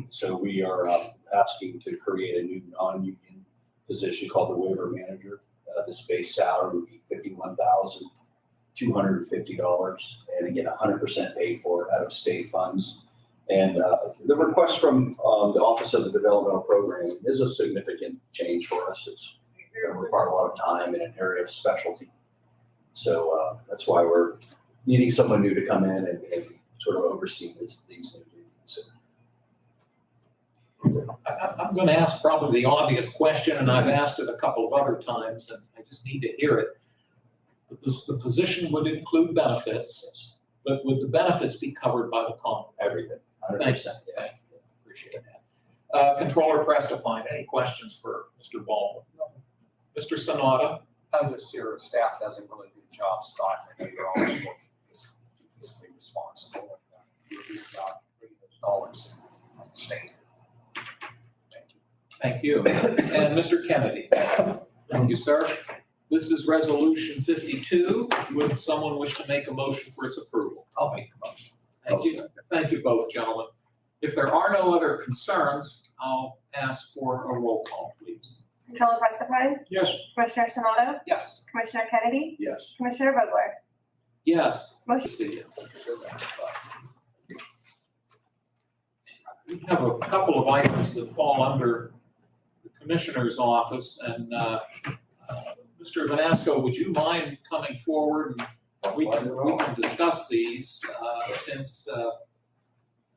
So we are asking to create a new non-union position called the waiver manager. This base salary would be $51,250, and again, 100% paid for out of state funds. And the request from the Office of the Developmental Program is a significant change for us. It's going to require a lot of time in an area of specialty. So that's why we're needing someone new to come in and sort of oversee these new duties.
I'm going to ask probably the obvious question, and I've asked it a couple of other times, and I just need to hear it. The position would include benefits, but would the benefits be covered by the contract?
Everything, 100%.
Thank you. Appreciate that. Controller Prestipine, any questions for Mr. Baldwin? Mr. Sonata?
Just your staff does a really good job, Scott, and you're always working fiscally responsible and do a good job bringing those dollars on the state.
Thank you. And Mr. Kennedy? Thank you, sir. This is Resolution 52. Would someone wish to make a motion for its approval?
I'll make the motion.
Thank you. Thank you both, gentlemen. If there are no other concerns, I'll ask for a roll call, please.
Controller Preston,
Yes.
Commissioner Sonato,
Yes.
Commissioner Kennedy,
Yes.
Commissioner Vogler,
Yes.
motion.
See you. We have a couple of items that fall under the Commissioner's office, and Mr. Vanasco, would you mind coming forward and we can discuss these since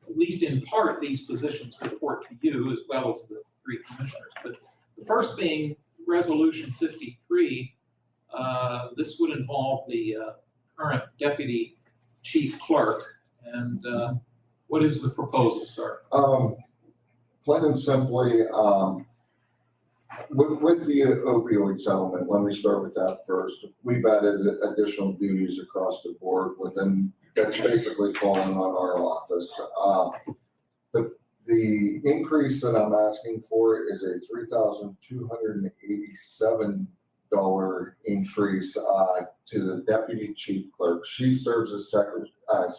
at least in part these positions report to you as well as the three commissioners. But the first being Resolution 53. This would involve the current Deputy Chief Clerk. And what is the proposal, sir?
Plain and simply, with the opioid settlement, let me start with that first. We've added additional duties across the board within, that's basically falling on our office. The increase that I'm asking for is a $3,287 increase to the Deputy Chief Clerk. She serves as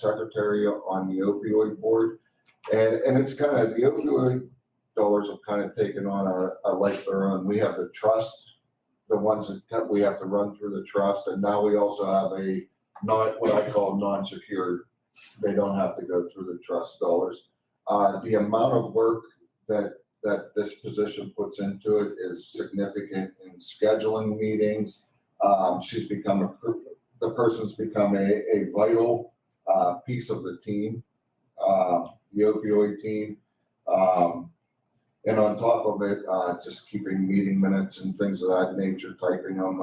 secretary on the opioid board. And it's kind of, the opioid dollars have kind of taken on a life of their own. We have the trust, the ones that we have to run through the trust, and now we also have a what I call non-secured. They don't have to go through the trust dollars. The amount of work that this position puts into it is significant in scheduling meetings. The person's become a vital piece of the team, the opioid team. And on top of it, just keeping meeting minutes and things of that nature, typing them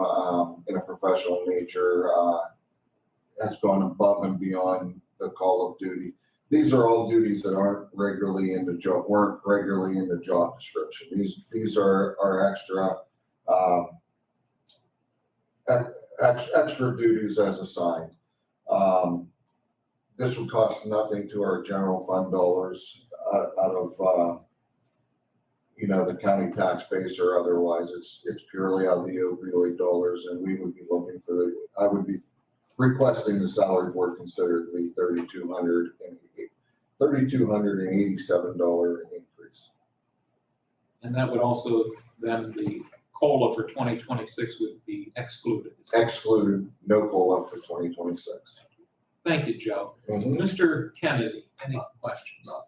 in a professional nature has gone above and beyond the call of duty. These are all duties that weren't regularly in the job description. These are extra duties as assigned. This would cost nothing to our general fund dollars out of the county tax base or otherwise. It's purely out of the opioid dollars, and we would be looking for I would be requesting the salary board consider the $3,287 increase.
And that would also then the COLA for 2026 would be excluded.
Excluded, no COLA for 2026.
Thank you, Joe. Mr. Kennedy, any questions?
No.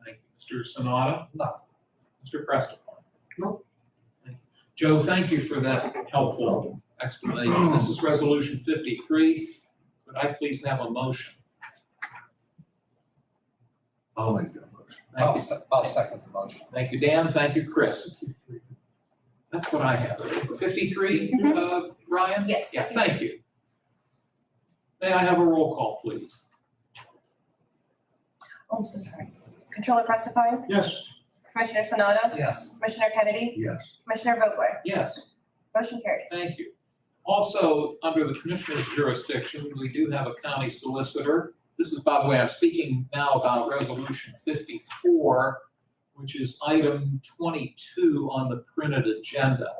Thank you. Mr. Sonata?
No.
Mr. Preston?
No.
Thank you. Joe, thank you for that helpful explanation. This is Resolution 53. Could I please have a motion?
I'll make that motion.
I'll second the motion.
Thank you, Dan. Thank you, Chris. That's what I have. 53, Ryan?
Yes.
Yeah, thank you. May I have a roll call, please?
Oh, I'm so sorry. Controller Prestipine,
Yes.
Commissioner Sanado,
Yes.
Commissioner Kennedy,
Yes.
Commissioner Vogler,
Yes.
motion carries.
Thank you. Also, under the Commissioner's jurisdiction, we do have a county solicitor. This is, by the way, I'm speaking now about Resolution 54, which is item 22 on the printed agenda.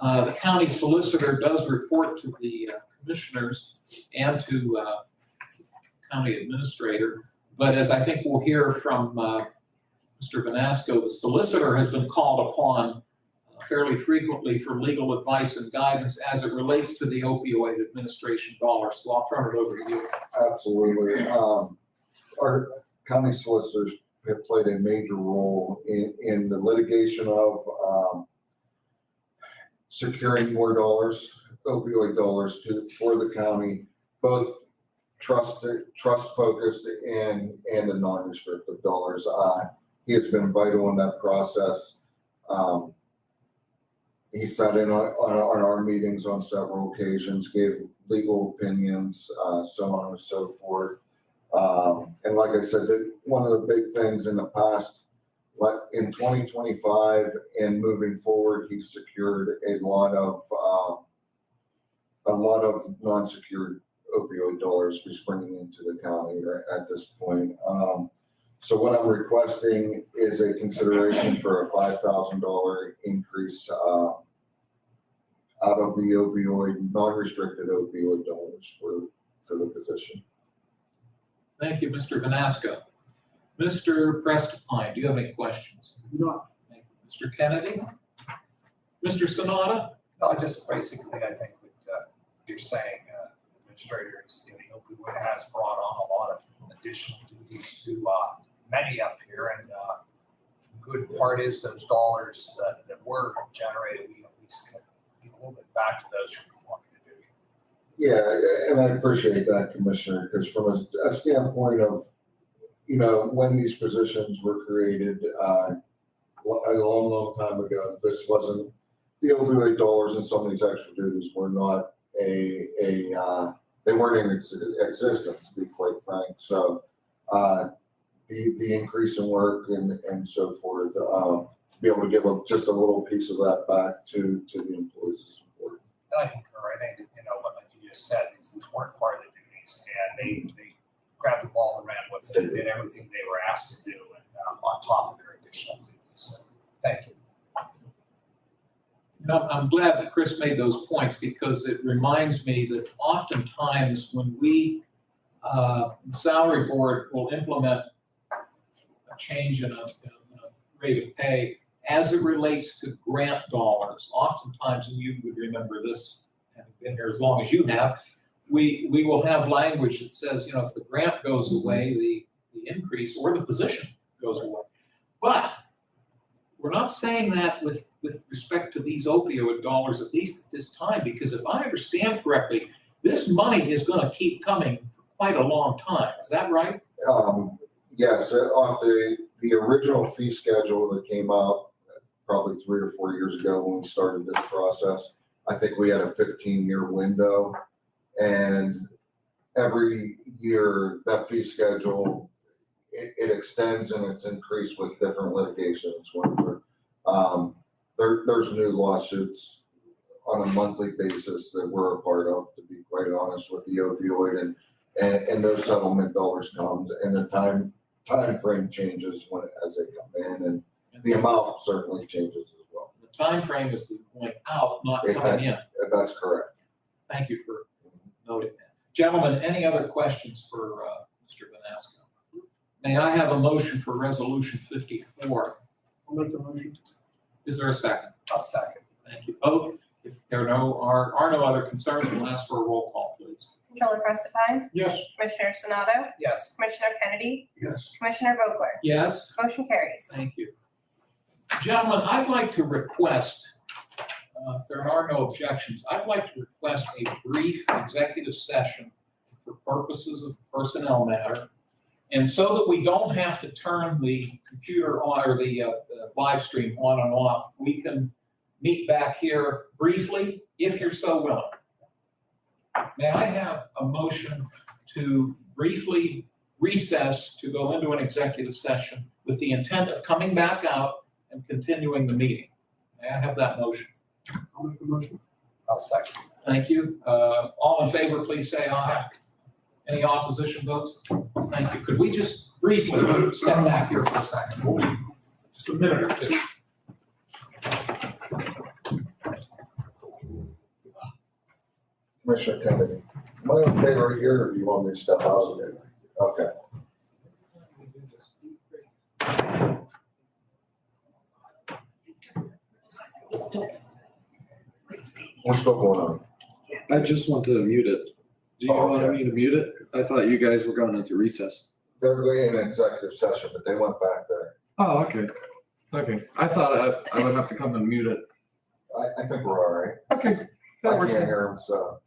The county solicitor does report to the commissioners and to county administrator. But as I think we'll hear from Mr. Vanasco, the solicitor has been called upon fairly frequently for legal advice and guidance as it relates to the opioid administration dollars. So I'll turn it over to you.
Absolutely. Our county solicitors have played a major role in the litigation of securing more dollars, opioid dollars for the county, both trust focused and the non-restrictive dollars. He has been vital in that process. He sat in on our meetings on several occasions, gave legal opinions, so on and so forth. And like I said, one of the big things in the past, like in 2025 and moving forward, he secured a lot of non-secured opioid dollars he's bringing into the county at this point. So what I'm requesting is a consideration for a $5,000 increase out of the non-restricted opioid dollars for the position.
Thank you, Mr. Vanasco. Mr. Prestipine, do you have any questions?
No.
Thank you. Mr. Kennedy? Mr. Sonata?
No, just basically, I think what you're saying, Administrator, is the opioid has brought on a lot of additional duties to many up here, and good part is those dollars that were generated, we at least can get a little bit back to those who performing the duty.
Yeah, and I appreciate that, Commissioner, because from a standpoint of, when these positions were created a long time ago, this wasn't, the opioid dollars and some of these extra duties were not they weren't in existence, to be quite frank. So the increase in work and so forth, to be able to give just a little piece of that back to the employees is important.
I concur. I think, what like you just said, these weren't part of the duties, and they grabbed the ball and ran with it, and did everything they were asked to do, and on top of their additional duties. So, thank you.
I'm glad that Chris made those points because it reminds me that oftentimes when the salary board will implement a change in a rate of pay as it relates to grant dollars, oftentimes, and you would remember this, having been here as long as you have, we will have language that says, if the grant goes away, the increase or the position goes away. But we're not saying that with respect to these opioid dollars, at least at this time, because if I understand correctly, this money is going to keep coming for quite a long time. Is that right?
Yes, off the original fee schedule that came out probably 3 or 4 years ago when we started this process, I think we had a 15-year window, and every year that fee schedule it extends and it's increased with different litigations. There's new lawsuits on a monthly basis that we're a part of, to be quite honest, with the opioid, and those settlement dollars come, and the time frame changes as they come in, and the amount certainly changes as well.
The time frame is going out, not coming in.
That's correct.
Thank you for noting that. Gentlemen, any other questions for Mr. Vanasco? May I have a motion for Resolution 54?
I'll make the motion.
Is there a second?
I'll second.
Thank you both. If there are no other concerns, we'll ask for a roll call, please.
Controller Prestipine,
Yes.
Commissioner Sanado,
Yes.
Commissioner Kennedy,
Yes.
Commissioner Vogler,
Yes.
motion carries.
Thank you. Gentlemen, I'd like to request, if there are no objections, I'd like to request a brief executive session for purposes of personnel matter. And so that we don't have to turn the computer on or the live stream on and off, we can meet back here briefly, if you're so willing. May I have a motion to briefly recess to go into an executive session with the intent of coming back out and continuing the meeting? May I have that motion?
I'll make the motion.
I'll second.
Thank you. All in favor, please say aye. Any opposition votes? Thank you. Could we just briefly step back here for a second? Just a minute or two.
Commissioner Kennedy, am I okay right here, or do you want me to step out of it? Okay. We're still going on.
I just want to mute it. Do you want me to mute it? I thought you guys were going into recess.
They're going in executive session, but they went back there.
Oh, okay. Okay. I thought I would have to come and mute it.
I think we're all right.
Okay.
I
That works.
can't hear them, so.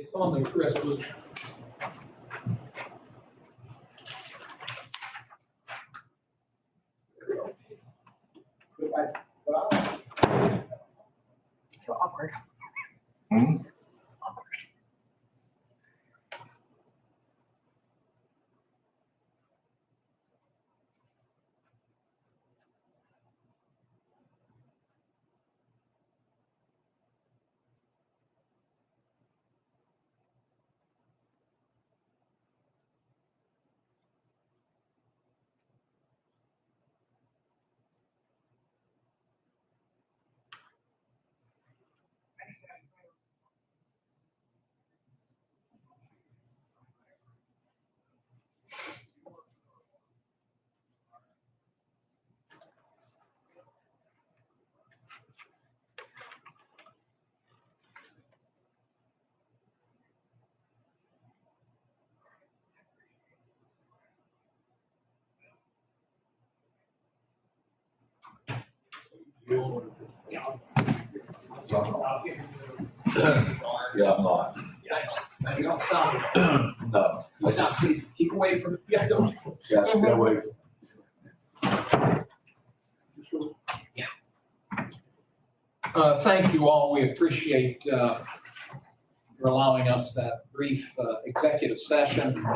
It's on the resolution.
Awkward.
Yeah, I'm not.
You don't sound.
No.
You sound pretty, keep away from, yeah, don't.
Yeah, stay away from.
Thank you all. We appreciate your allowing us that brief executive session.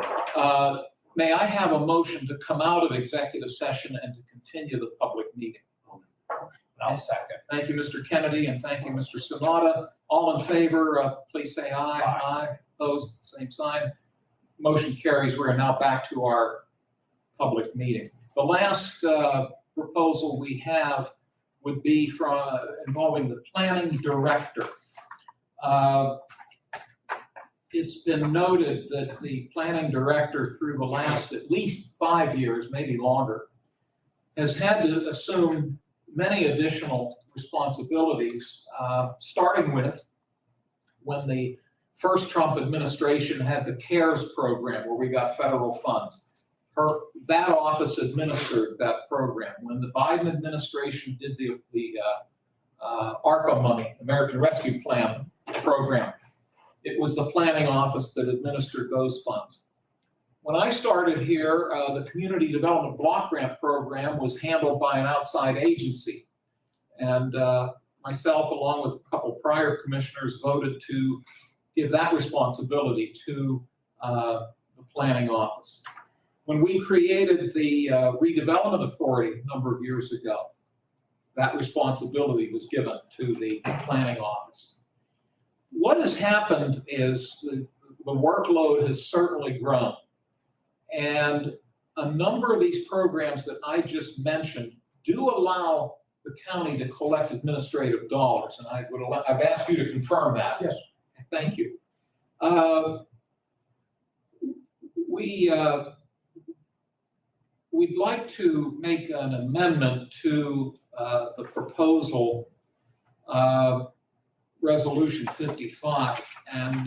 May I have a motion to come out of executive session and to continue the public meeting?
I'll second.
Thank you, Mr. Kennedy, and thank you, Mr. Sanada. All in favor, please say aye. Aye. Opposed, same sign. Motion carries. We are now back to our public meeting. The last proposal we have would be from involving the planning director. It's been noted that the planning director through the last at least 5 years, maybe longer, has had to assume many additional responsibilities, starting with when the first Trump administration had the CARES program where we got federal funds. That office administered that program. When the Biden administration did the ARPA money, American Rescue Plan program, it was the planning office that administered those funds. When I started here, the Community Development Block Grant Program was handled by an outside agency. And myself, along with a couple prior commissioners, voted to give that responsibility to the planning office. When we created the redevelopment authority a number of years ago, that responsibility was given to the planning office. What has happened is the workload has certainly grown. And a number of these programs that I just mentioned do allow the county to collect administrative dollars. And I've asked you to confirm that.
Yes.
Thank you. We'd like to make an amendment to the proposal, Resolution 55. And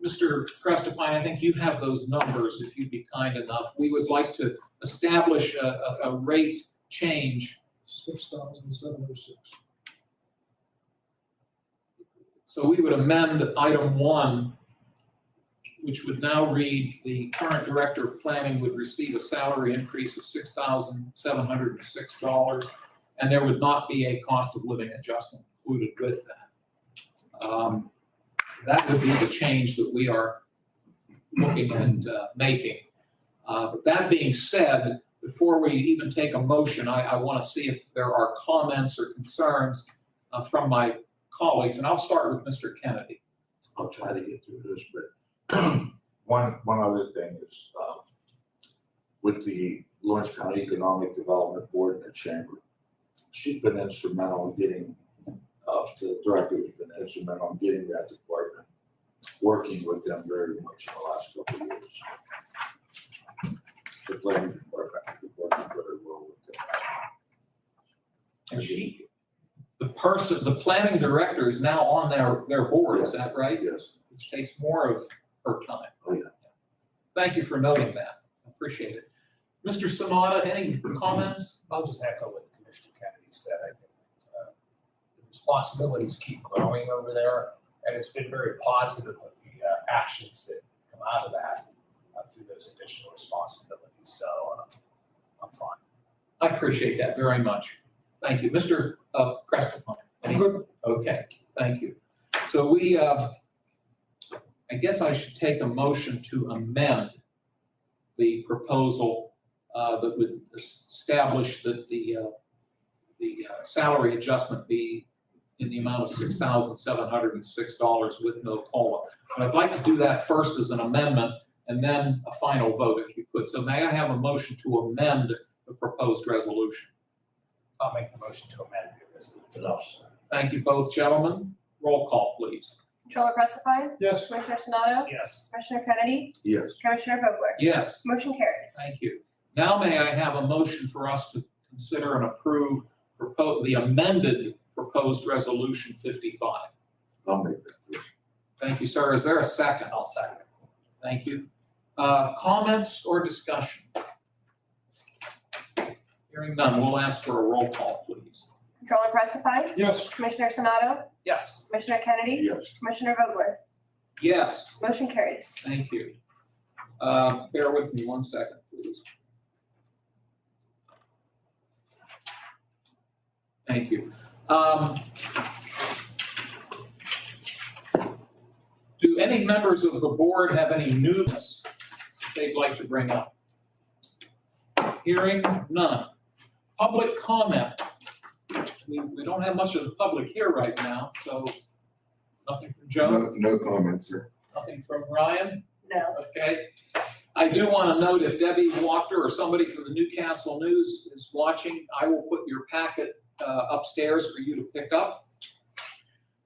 Mr. Crestapine, I think you have those numbers, if you'd be kind enough. We would like to establish a rate change.
6,706.
So we would amend item 1, which would now read, the current director of planning would receive a salary increase of $6,706, and there would not be a cost of living adjustment included with that. That would be the change that we are looking at making. But that being said, before we even take a motion, I want to see if there are comments or concerns from my colleagues, and I'll start with Mr. Kennedy.
I'll try to get through this, but one other thing is with the Lawrence County Economic Development Board and the Chamber, she's been instrumental in getting, the director has been instrumental in getting that department working with them very much in the last couple of years. The planning department is working very well with them.
And the planning director is now on their board, is that right?
Yes.
Which takes more of her time.
Oh, yeah.
Thank you for noting that. I appreciate it. Mr. Sanada, any comments?
I'll just echo what Commissioner Kennedy said. I think the responsibilities keep growing over there, and it's been very positive of the actions that come out of that through those additional responsibilities. So I'm fine.
I appreciate that very much. Thank you. Mr. Crestapine.
Good.
Okay, thank you. So I guess I should take a motion to amend the proposal that would establish that the salary adjustment be in the amount of $6,706 with no COLA. But I'd like to do that first as an amendment and then a final vote if you could. So may I have a motion to amend the proposed resolution?
I'll make the motion to amend the resolution.
Thank you both, gentlemen. Roll call, please.
Controller Crestapine?
Yes.
Commissioner Sonato?
Yes.
Commissioner Kennedy?
Yes.
Commissioner Vogler?
Yes.
Motion carries.
Thank you. Now may I have a motion for us to consider and approve the amended proposed resolution 55?
I'll make that motion.
Thank you, sir. Is there a second?
I'll second.
Thank you. Comments or discussion? Hearing none, we'll ask for a roll call, please.
Controller Crestapine?
Yes.
Commissioner Sonato?
Yes.
Commissioner Kennedy?
Yes.
Commissioner Vogler?
Yes.
Motion carries.
Thank you. Bear with me 1 second, please. Thank you. Do any members of the board have any news they'd like to bring up? Hearing none. Public comment. We don't have much of the public here right now, so nothing from Joe?
No comments, sir.
Nothing from Ryan?
No.
Okay. I do want to note, if Debbie Walker or somebody from the Newcastle News is watching, I will put your packet upstairs for you to pick up.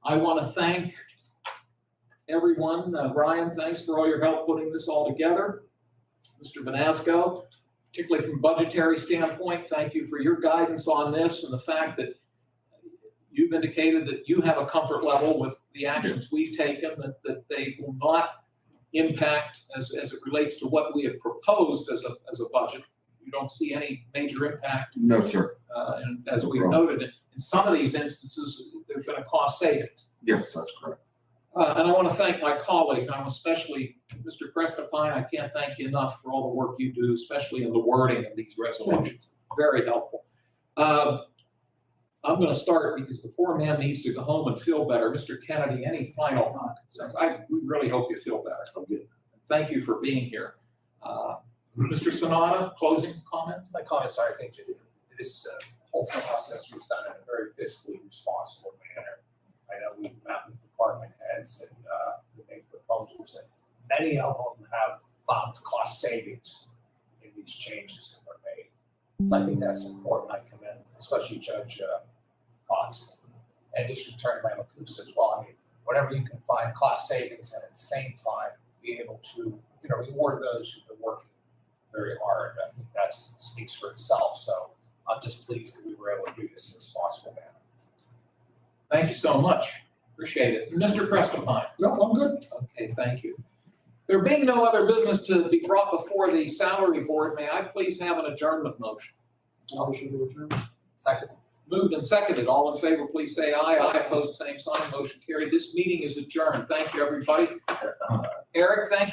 I want to thank everyone. Ryan, thanks for all your help putting this all together. Mr. Vanasco, particularly from a budgetary standpoint, thank you for your guidance on this and the fact that you've indicated that you have a comfort level with the actions we've taken, that they will not impact as it relates to what we have proposed as a budget. You don't see any major impact.
No, sir.
And as we've noted, in some of these instances, there's been a cost savings.
Yes, that's correct.
And I want to thank my colleagues, and I'm especially Mr. Crestapine. I can't thank you enough for all the work you do, especially in the wording of these resolutions. Very helpful. I'm going to start because the poor man needs to go home and feel better. Mr. Kennedy, any final concerns? We really hope you feel better.
I'm good.
Thank you for being here. Mr. Sanada, closing comments?
My comments are, I think this whole process was done in a very fiscally responsible manner. I know we've met with department heads and we made proposals, and many of them have found cost savings in these changes that were made. So I think that's important. I commend, especially Judge Cox and District Attorney Ramakusa as well. I mean, whatever you can find cost savings and at the same time be able to, reward those who've been working very hard. I think that speaks for itself. So I'm just pleased that we were able to do this in a responsible manner.
Thank you so much. Appreciate it. Mr. Prestipine?
No, I'm good.
Okay, thank you. There being no other business to be brought before the salary board, may I please have an adjournment motion?
Motion to adjourn.
Second.
Moved and seconded. All in favor, please say aye. Aye, opposed, the same sign. Motion carried. This meeting is adjourned. Thank you, everybody. Eric, thank you.